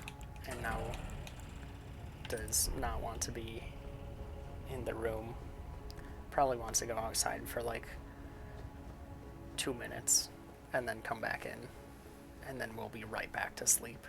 Speaker 1: and now does not want to be in the room. Probably wants to go outside for like 2 minutes and then come back in, and then we'll be right back to sleep.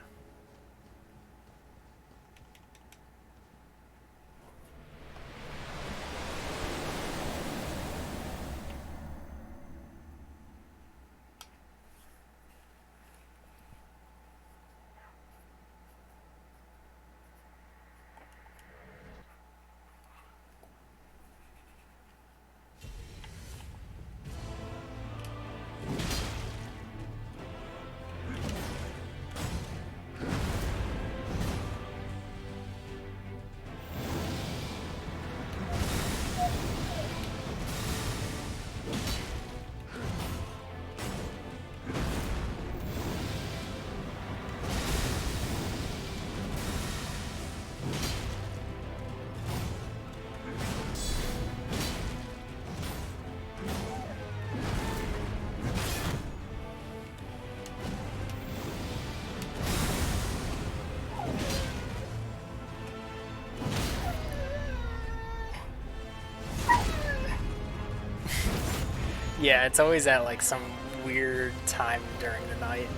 Speaker 1: Yeah, it's always at like some weird time during the night,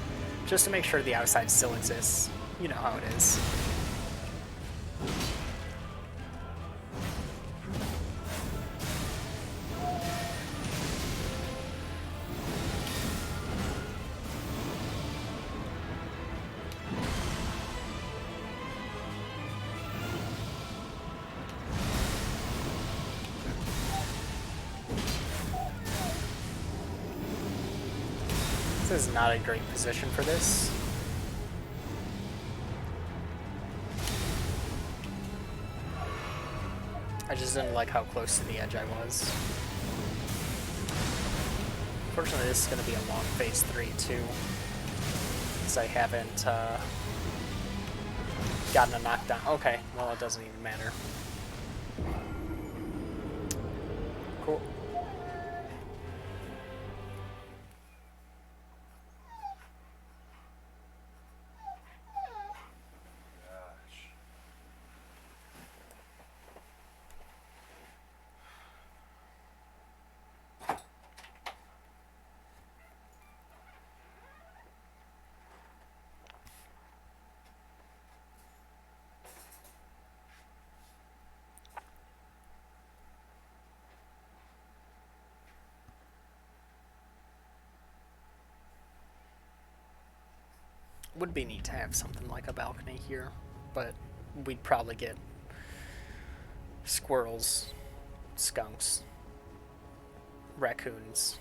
Speaker 1: just to make sure the outside still exists. You know how it is. This is not a great position for this. I just didn't like how close to the edge I was. Fortunately, this is going to be a long phase 3 too, because I haven't gotten a knockdown. Okay, well it doesn't even matter. Cool. Would be neat to have something like a balcony here, but we'd probably get squirrels, skunks, raccoons,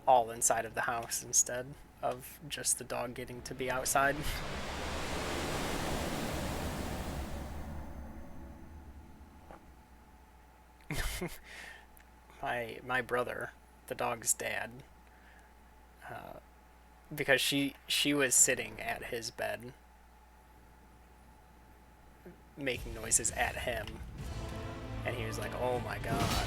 Speaker 1: all inside of the house instead of just the dog getting to be outside. My brother, the dog's dad, because she was sitting at his bed making noises at him, and he was like, oh my god.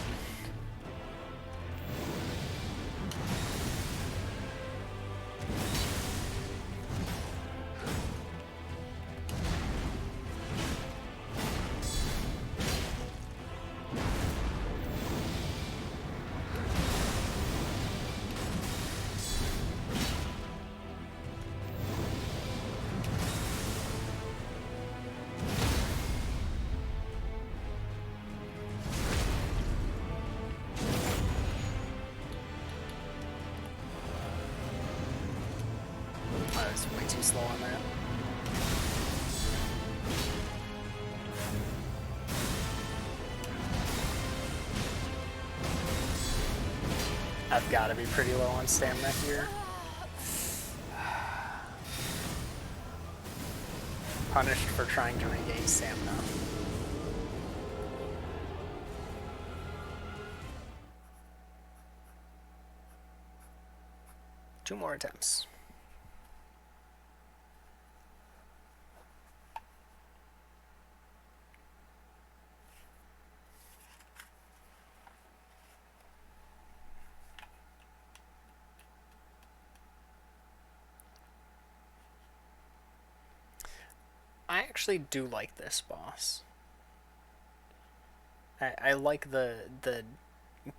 Speaker 1: I was way too slow on that. I've got to be pretty low on stamina here. Punished for trying to regain stamina. Two more attempts. I actually do like this boss. I like the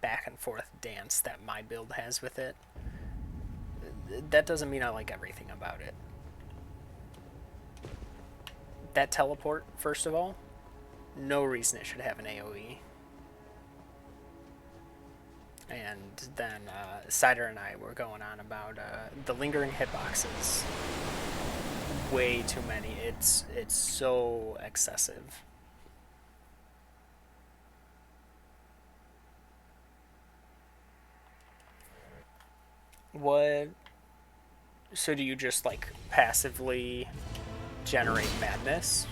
Speaker 1: back and forth dance that my build has with it. That doesn't mean I like everything about it. That teleport, first of all, no reason it should have an AoE. And then Cider and I were going on about the lingering hitboxes. Way too many. It's so excessive. What? So do you just like passively generate madness?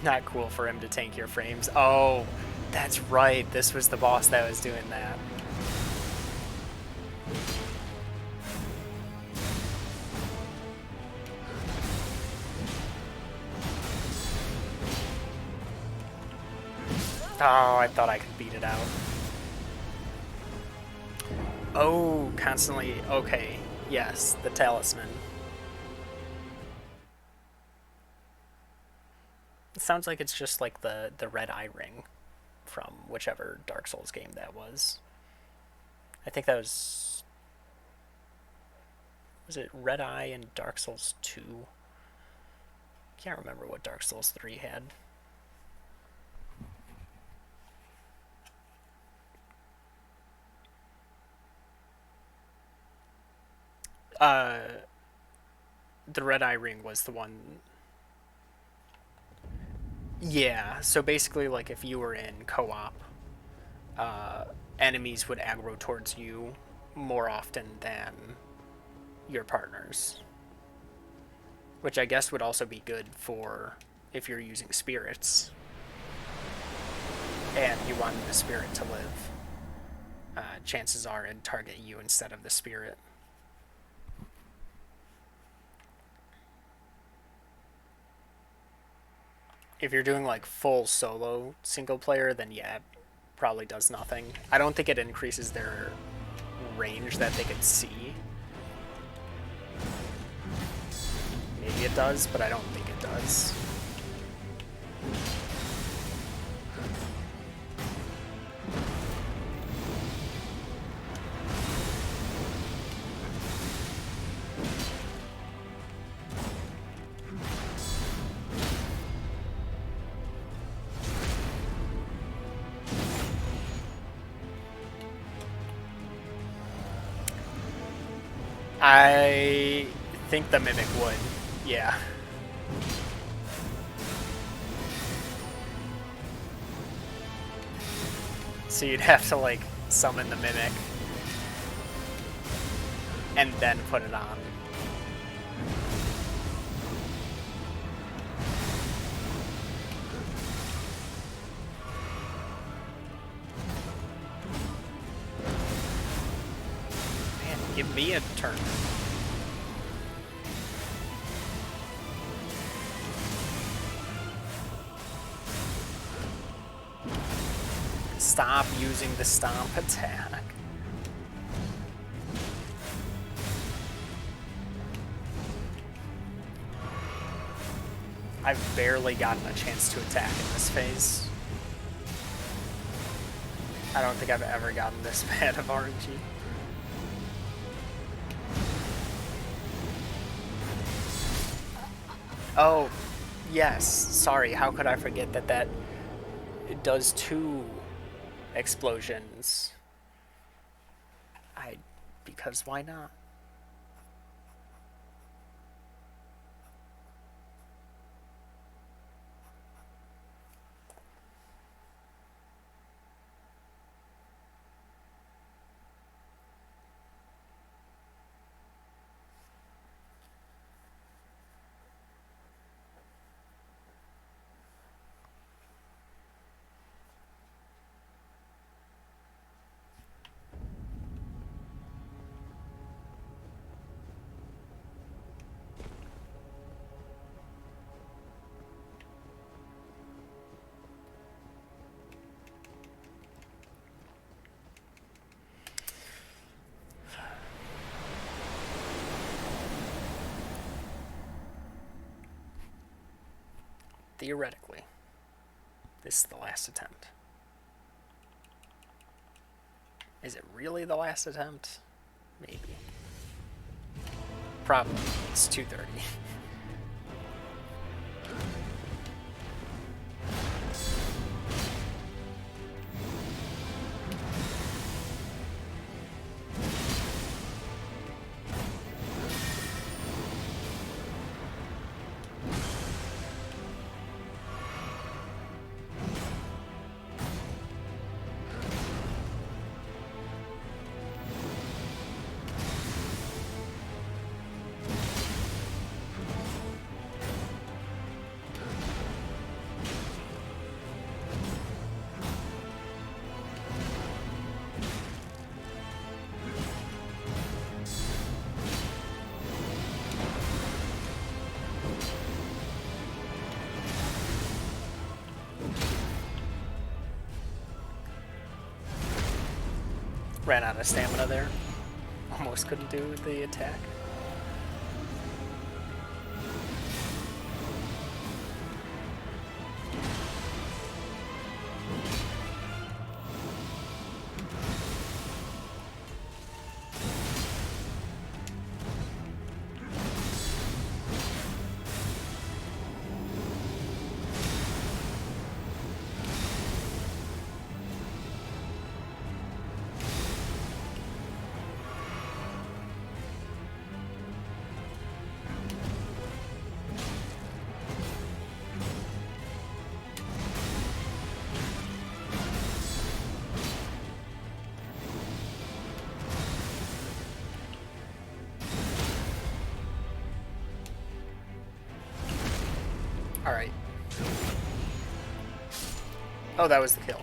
Speaker 1: Not cool for him to tank your frames. Oh, that's right. This was the boss that was doing that. Oh, I thought I could beat it out. Oh, constantly. Okay. Yes, the talisman. It sounds like it's just like the red eye ring from whichever Dark Souls game that was. I think that was it Red Eye in Dark Souls 2? Can't remember what Dark Souls 3 had. The red eye ring was the one. Yeah, so basically, like, if you were in co-op, enemies would aggro towards you more often than your partners. Which I guess would also be good for if you're using spirits and you want the spirit to live. Chances are it'd target you instead of the spirit. If you're doing like full solo single player, then yeah, it probably does nothing. I don't think it increases their range that they could see. Maybe it does, but I don't think it does. I think the Mimic would, yeah. So you'd have to, like, summon the Mimic and then put it on. Man, give me a turn. Stop using the stomp attack. I've barely gotten a chance to attack in this phase. I don't think I've ever gotten this bad of RNG. Oh, yes. Sorry, how could I forget that it does 2 explosions, because why not? Theoretically, this is the last attempt. Is it really the last attempt? Maybe. Probably. It's 2:30. Ran out of stamina there. Almost couldn't do the attack. Alright. Oh, that was the kill.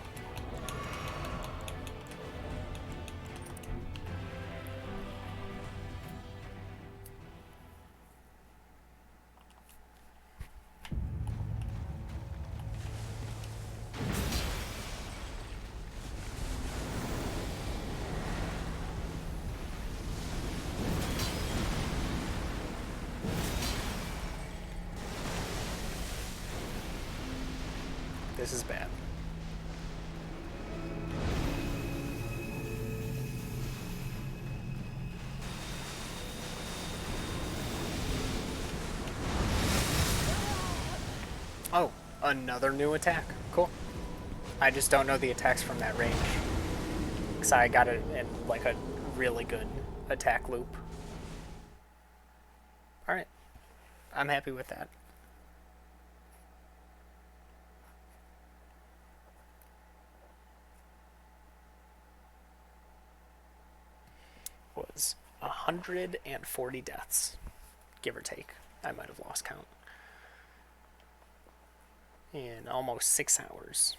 Speaker 1: This is bad. Oh, another new attack. Cool. I just don't know the attacks from that range. Because I got it in like a really good attack loop. Alright. I'm happy with that. Was 140 deaths, give or take. I might have lost count. In almost 6 hours.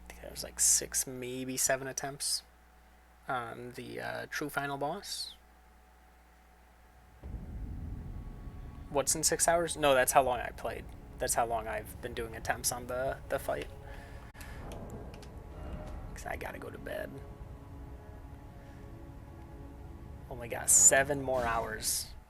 Speaker 1: I think that was like 6, maybe 7 attempts on the true final boss. What's in 6 hours? No, that's how long I played. That's how long I've been doing attempts on the fight. Because I gotta go to bed. Only got 7 more hours